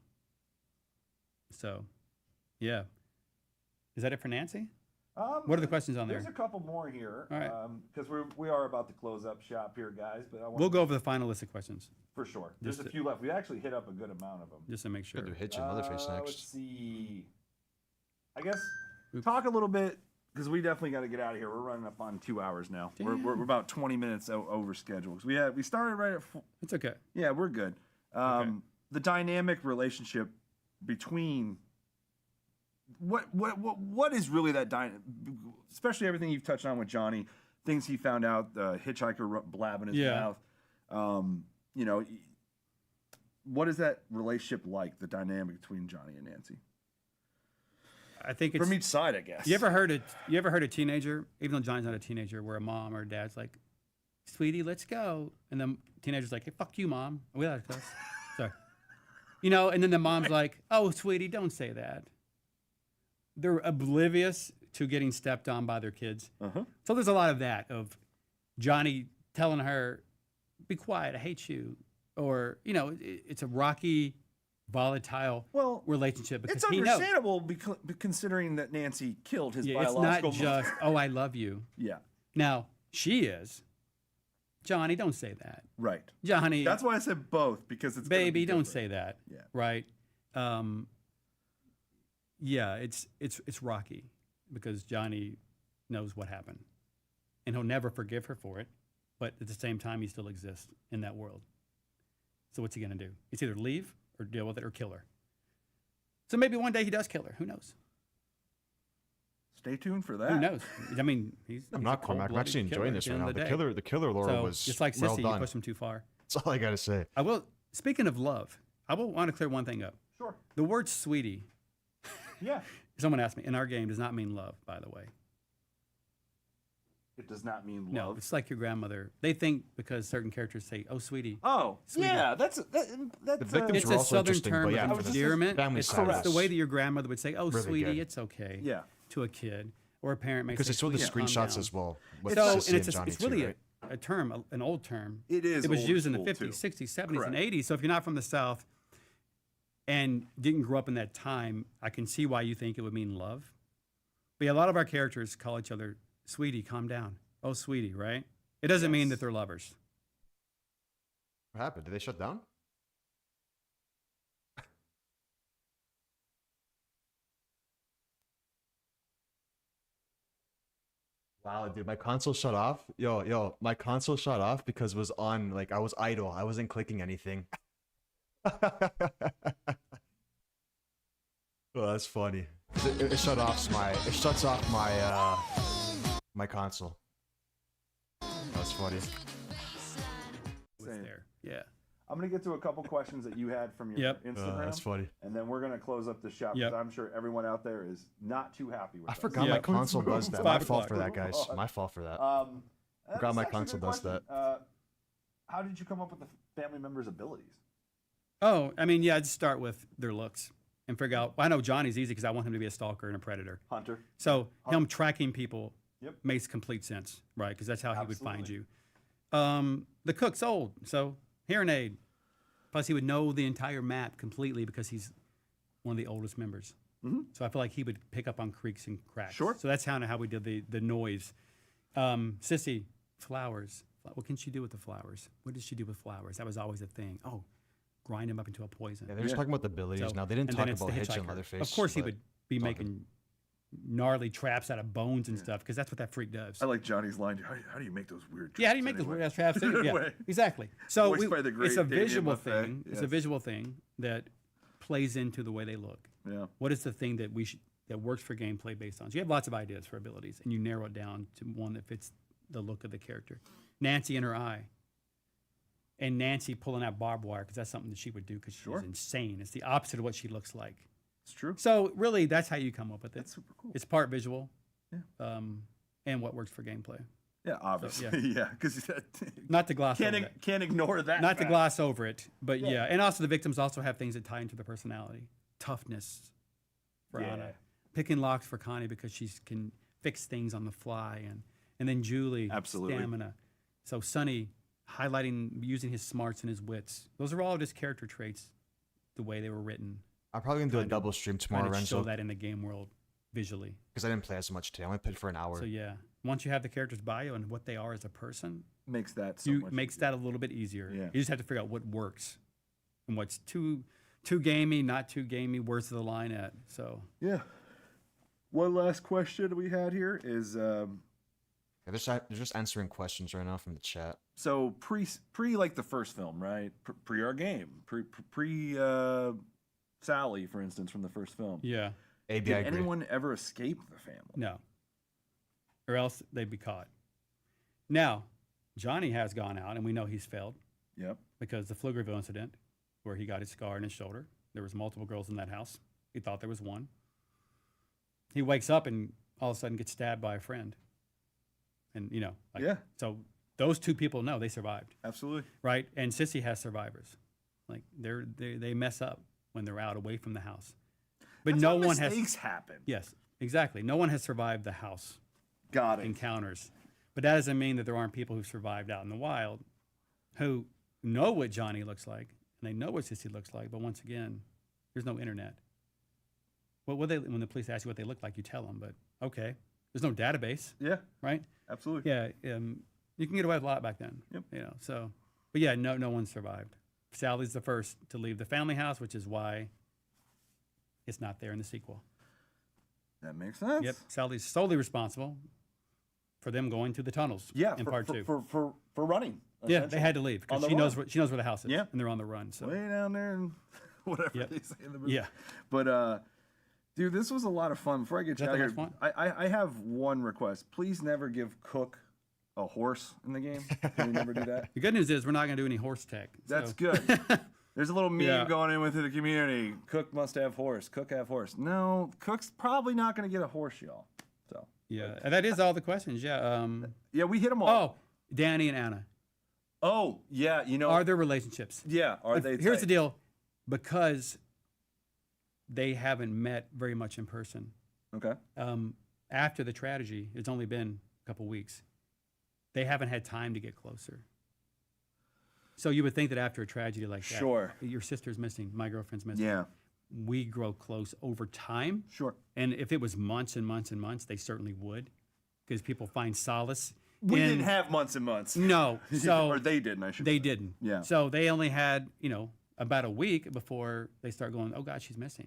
So, yeah. Is that it for Nancy? What are the questions on there? There's a couple more here. All right. Because we are about to close up shop here, guys. But I want We'll go over the final list of questions for sure. There's Just a to- few left. We actually hit up a good amount of them. just to make sure. Could do Hitch and Leatherface Let's next. see. I guess Oops. talk a little bit because we definitely got to get out of here. We're running up on 2 hours now. We're about 20 minutes over schedule. 'Cause we started right at It's okay. yeah, we're good. The dynamic relationship between what is really that especially everything you've touched on with Johnny, things he found out, the hitchhiker blabbing his Yeah. mouth. You know, what is that relationship like? The dynamic between Johnny and Nancy I think it's from each side, I guess. You ever heard a teenager, even though Johnny's not a teenager, where a mom or a dad's like, "Sweetie, let's go," and the teenager's like, "Hey, fuck you, mom." We like us. Sorry. You know, and then the mom's like, "Oh, sweetie, don't say that." They're oblivious to getting stepped on by their kids. So there's a lot of that, of Johnny telling her, "Be quiet, I hate you," or you know, it's a rocky, volatile relationship because It's he knows. understandable considering that Nancy killed his Yeah, it's biological not just, mother. "Oh, I love you." Yeah, Now, she is. Johnny, don't say that. right. Johnny, That's why I said both, because it's gonna baby, be don't different. say that. Yeah. Right? Yeah, it's rocky because Johnny knows what happened. And he'll never forgive her for it, but at the same time he still exists in that world. So what's he gonna do? He's either leave or deal with it or kill her. So maybe one day he does kill her. Who knows? Stay tuned for that. Who knows? I mean, he's I'm a not Cormac. I'm cold-blooded actually killer enjoying at this the right end now. of The day. killer lore So, was just like well Sissy, done. you pushed him too far. That's all I gotta say. I will. Speaking of love, I will want to clear one thing up. Sure. The word "sweetie," Yeah. someone asked me, in our game does not mean love. By the way, It does not mean love. no, it's like your grandmother. They think because certain characters say, "Oh, sweetie," Oh, Sweetie. yeah. That's The victims it's were a also southern interesting, term but yeah, of for the endearment. family It's, side of it's the this. way that your grandmother would say, "Oh, Really sweetie, good. it's okay," Yeah. to a kid, or a parent may Because say, they showed the "Sweetie, calm screenshots down." as well. With So, Sissy and it's, and Johnny it's too, really right? a term, an old term. It is. It was old used in the school, 50s, too. 60s, 70s, and Correct. 80s. So if you're not from the South and didn't grow up in that time, I can see why you think it would mean love. But yeah, a lot of our characters call each other, sweetie, calm down. Oh, sweetie, right? It doesn't mean Yes. that they're lovers. What happened? Did they shut down? Wow, dude, my console shut off. Yo, my console shut off because it was on, like, I was idle. I wasn't clicking anything. Oh, that's funny. It shuts off my console. That's funny. Was Same. there. Yeah. I'm gonna get to a couple questions that you had from your Yep. Instagram. That's funny. And then we're gonna close up the shop Yep. because I'm sure everyone out there is not too happy with I us. forgot Yeah. my console does that. My 5 fault o'clock. for that, guys. My fault for that. that's Forgot my actually a console good does question. How did you come up with the family members' abilities? Oh, I mean, yeah, I'd start with their looks and figure out. Well, I know Johnny's easy because I want him to be a stalker and a predator. Hunter. So him tracking people Yep. makes complete sense, right? Because that's how he would find Absolutely. you. The cook's old, so hearing aid. Plus, he would know the entire map completely because he's one of the oldest members. Mhm. So I feel like he would pick up on creaks and cracks. Sure. So that's kind of how we did the noise. Sissy, flowers. What can she do with the flowers? What did she do with flowers? That was always a thing. Oh, grind them up into a poison. Yeah, they're just talking about the abilities So- now. They didn't and talk then it's about the Hitch and hitchhiker. Leatherface. Of course, he but would be it's all making gnarly traps out of bones and stuff because that's what that freak does. I like Johnny's line. How do you make those weird? Yeah, how do you traps make those anyway? weird ass traps? Yeah, Anyway. exactly. So Voiced by the great it's a Damien visual Buffet. thing. It's a Yes. visual thing that plays into the way they look. Yeah. What is the thing that that works for gameplay based on? So you have lots of ideas for abilities, and you narrow it down to one that fits the look of the character. Nancy and her eye, and Nancy pulling out barbed wire because that's something that she would do because she's Sure. insane. It's the opposite of what she looks like. It's true. So really, that's how you come up with it. That's super cool. It's part visual, Yeah. and what works for gameplay. Yeah, obviously. yeah. Yeah, because Not to gloss over that. can't ignore that. Not to fact. gloss over it, but Yeah. yeah. And also the victims also have things that tie into their personality. Toughness for Yeah. Anna. Picking locks for Connie because she can fix things on the fly. And then Julie, Absolutely. stamina. So Sonny, highlighting, using his smarts and his wits. Those are all just character traits, the way they were written. I'm probably gonna do a Trying to- double stream Trying tomorrow, to show Renzo, that in the game world visually. because I didn't play as much today. I only played for an hour. So yeah, once you have the character's bio and what they are as a person, Makes that so you much makes easier. that a little bit easier. Yeah. You just have to figure out what works and what's too gamey, not too gamey, where's the line at. So Yeah. One last question we had here is Yeah, they're just answering questions right now from the chat. so pre like the first film, right? Pre our game, pre Sally, for instance, from the first film. yeah, AB, I Did agree. anyone ever escape the family? no, or else they'd be caught. Now, Johnny has gone out, and we know he's failed Yep. because the Pflugerville incident, where he got his scar in his shoulder. There was multiple girls in that house. He thought there was one. He wakes up and all of a sudden gets stabbed by a friend. And like, Yeah. So those two people know they survived. Absolutely. Right, and Sissy has survivors. Like they mess up when they're out away from the house, but That's no when one has. mistakes happen. Yes, exactly. No one has survived the house Got it. encounters, but that doesn't mean that there aren't people who survived out in the wild, who know what Johnny looks like and they know what Sissy looks like. But once again, there's no internet. When the police ask you what they look like, you tell them. But okay, there's no database, Yeah. right? Absolutely. Yeah, you can get away with a lot back then. Yep. So, but yeah, no one survived. Sally's the first to leave the family house, which is why it's not there in the sequel. That makes sense. Yep, Sally's solely responsible for them going to the tunnels. Yeah. in part two. For running. Yeah, they had to leave On because the she knows run. she knows where the house is. Yeah. and they're on the run. So way down there and whatever Yep. they say in the movie. yeah, But dude, this was a lot of fun. Before I get Is you that out the of here, last one? I have one request. Please never give Cook a horse in the game. Can we never do that? the good news is we're not going to do any horse tech. That's so- good. There's a little meme Yeah. going in within the community. Cook must have horse. Cook have horse. No, Cook's probably not going to get a horse, y'all. So Yeah, and that is all the questions. Yeah. yeah, we hit them all. Oh, Danny and Anna. Oh, yeah. You know, Are there relationships? yeah. Are they? Here's tight? the deal, because they haven't met very much in person. Okay. After the tragedy, it's only been a couple weeks. they haven't had time to get closer. So you would think that after a tragedy like that, Sure. your sister's missing, my girlfriend's missing. Yeah. We grow close over time. Sure. And if it was months and months and months, they certainly would, because people find solace. We in- didn't have months and months. No. So or they didn't, I should they say. didn't. Yeah. So they only had, about a week before they start going, oh God, she's missing.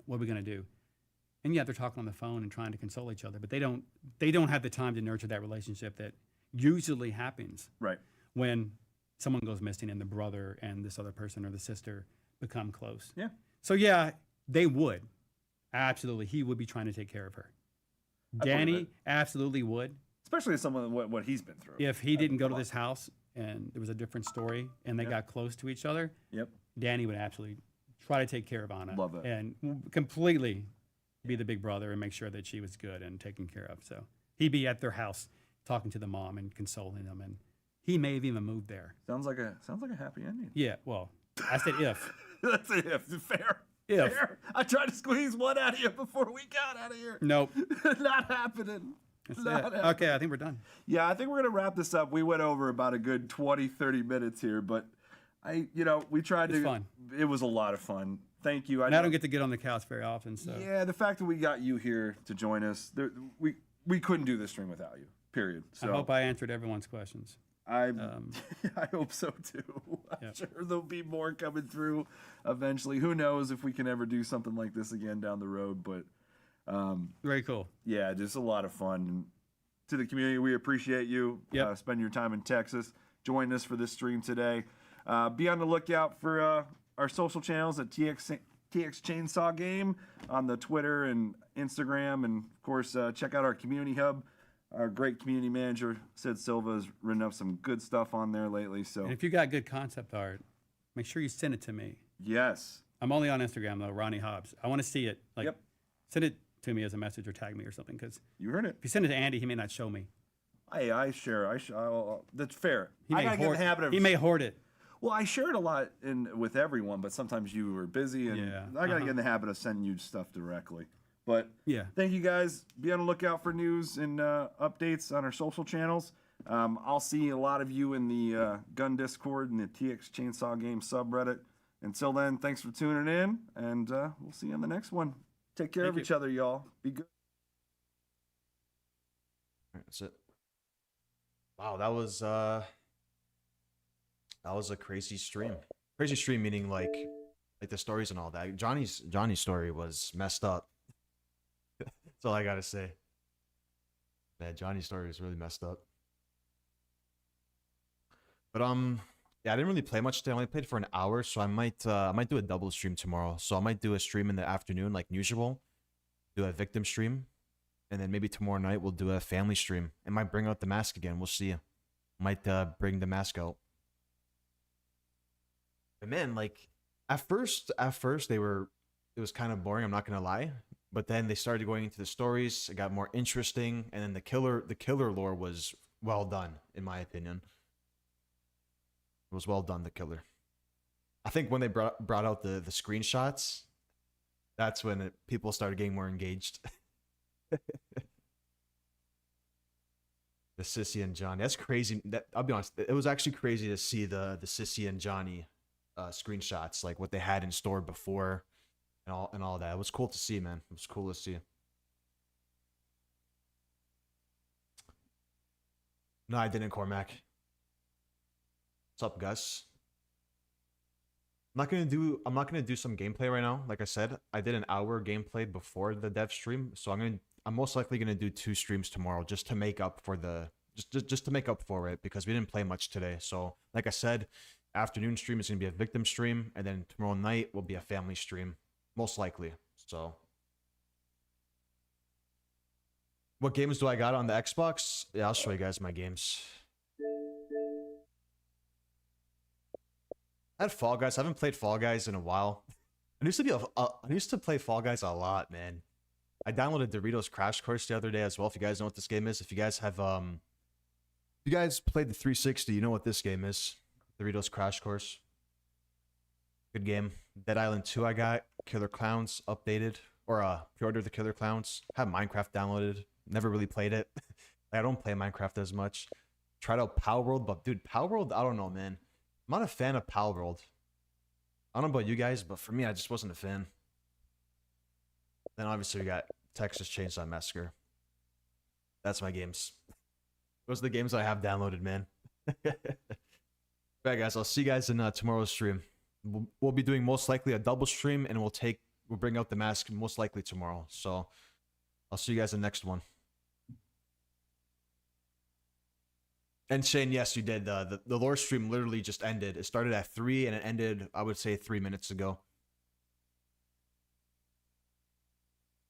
What are we going to do? And yeah, they're talking on the phone and trying to console each other, but they don't have the time to nurture that relationship that usually happens Right. when someone goes missing and the brother and this other person or the sister become close. Yeah. So yeah, they would. Absolutely. He would be trying to take care of her. believe Danny it. absolutely would. Especially as someone what he's been through. If he didn't go to this house and there was a different story and they got close to each other, Yep. Danny would absolutely try to take care of Anna. Love it. And completely be the big brother and make sure that she was good and taken care of. So he'd be at their house talking to the mom and consoling them. And he may have even moved there. Sounds like a happy ending. Yeah, well, I said if. That's a if. Fair. If. Fair. I tried to squeeze one out of you before we got out of here. Nope. Not happening. That's Not it. happening. Okay, I think we're done. Yeah, I think we're going to wrap this up. We went over about a good 20, 30 minutes here, but we tried It's to. fun. It was a lot of fun. Thank you. And I don't get to get on the couch very often, so. Yeah, the fact that we got you here to join us, we couldn't do this stream without you. Period. So I hope I answered everyone's questions. I hope so too. I'm Yep. sure there'll be more coming through eventually. Who knows if we can ever do something like this again down the road? But Very cool. yeah, just a lot of fun. And to the community, we appreciate you Yep. spending your time in Texas. Join us for this stream today. Be on the lookout for our social channels at TX Chainsaw Game on the Twitter and Instagram, and of course check out our community hub. Our great community manager Sid Silva has written up some good stuff on there lately. So And if you got good concept art, make sure you send it to me. yes, I'm only on Instagram though, Ronnie Hobbs. I want to see it. Like, Yep. send it to me as a message or tag me or something. Because you heard it. if you send it to Andy, he may not show me. I share. That's fair. He I may gotta get in hoard, the habit of. he may hoard it. Well, I share it a lot with everyone, but sometimes you were busy, and Yeah, I gotta get in the habit of sending you stuff directly. But Yeah. thank you guys. Be on the lookout for news and updates on our social channels. I'll see a lot of you in the gun Discord and the TX Chainsaw Game subreddit. Until then, thanks for tuning in, and we'll see you on the next one. Take care Thank of you. each other, y'all. Be good. All right, that's it. Wow, that was a crazy stream. Crazy stream meaning like the stories and all that. Johnny's story was messed up. That's all I gotta say. Man, Johnny's story was really messed up. But yeah, I didn't really play much today. I only played for an hour, so I might do a double stream tomorrow. So I might do a stream in the afternoon like usual, do a victim stream, and then maybe tomorrow night we'll do a family stream. It might bring out the mask again. We'll see. Might bring the mask out. But man, like at first it was kind of boring, I'm not gonna lie. But then they started going into the stories, it got more interesting, and then the killer lore was well done, in my opinion. It was well done, the killer. I think when they brought out the screenshots, that's when people started getting more engaged. The Sissy and Johnny. That's crazy. I'll be honest, it was actually crazy to see the Sissy and Johnny screenshots, like what they had in store before and all that. It was cool to see, man. It was cool to see. No, I didn't, Cormac. What's up, Gus? I'm not gonna do some gameplay right now. Like I said, I did an hour gameplay before the dev stream, so I'm most likely gonna do 2 streams tomorrow just to make up for just to make up for it, because we didn't play much today. So like I said, afternoon stream is gonna be a victim stream, and then tomorrow night will be a family stream, most likely. So what games do I got on the Xbox? Yeah, I'll show you guys my games. I had Fall Guys. I haven't played Fall Guys in a while. I used to play Fall Guys a lot, man. I downloaded Doritos Crash Course the other day as well. If you guys know what this game is, if you guys have if you guys played the 360, you know what this game is. Doritos Crash Course. Good game. Dead Island 2 I got. Killer Clowns updated, or pre-ordered the Killer Clowns. Have Minecraft downloaded. Never really played it. I don't play Minecraft as much. tried out Power World, but dude, Power World, I don't know, man. I'm not a fan of Power World. I don't know about you guys, but for me, I just wasn't a fan. Then obviously we got Texas Chainsaw Massacre. That's my games. Those are the games I have downloaded, man. Alright, guys, I'll see you guys in tomorrow's stream. We'll be doing most likely a double stream, and we'll bring out the mask most likely tomorrow. So I'll see you guys in the next one. And Shane, yes, you did. The lore stream literally just ended. It started at 3 and it ended, I would say, 3 minutes ago.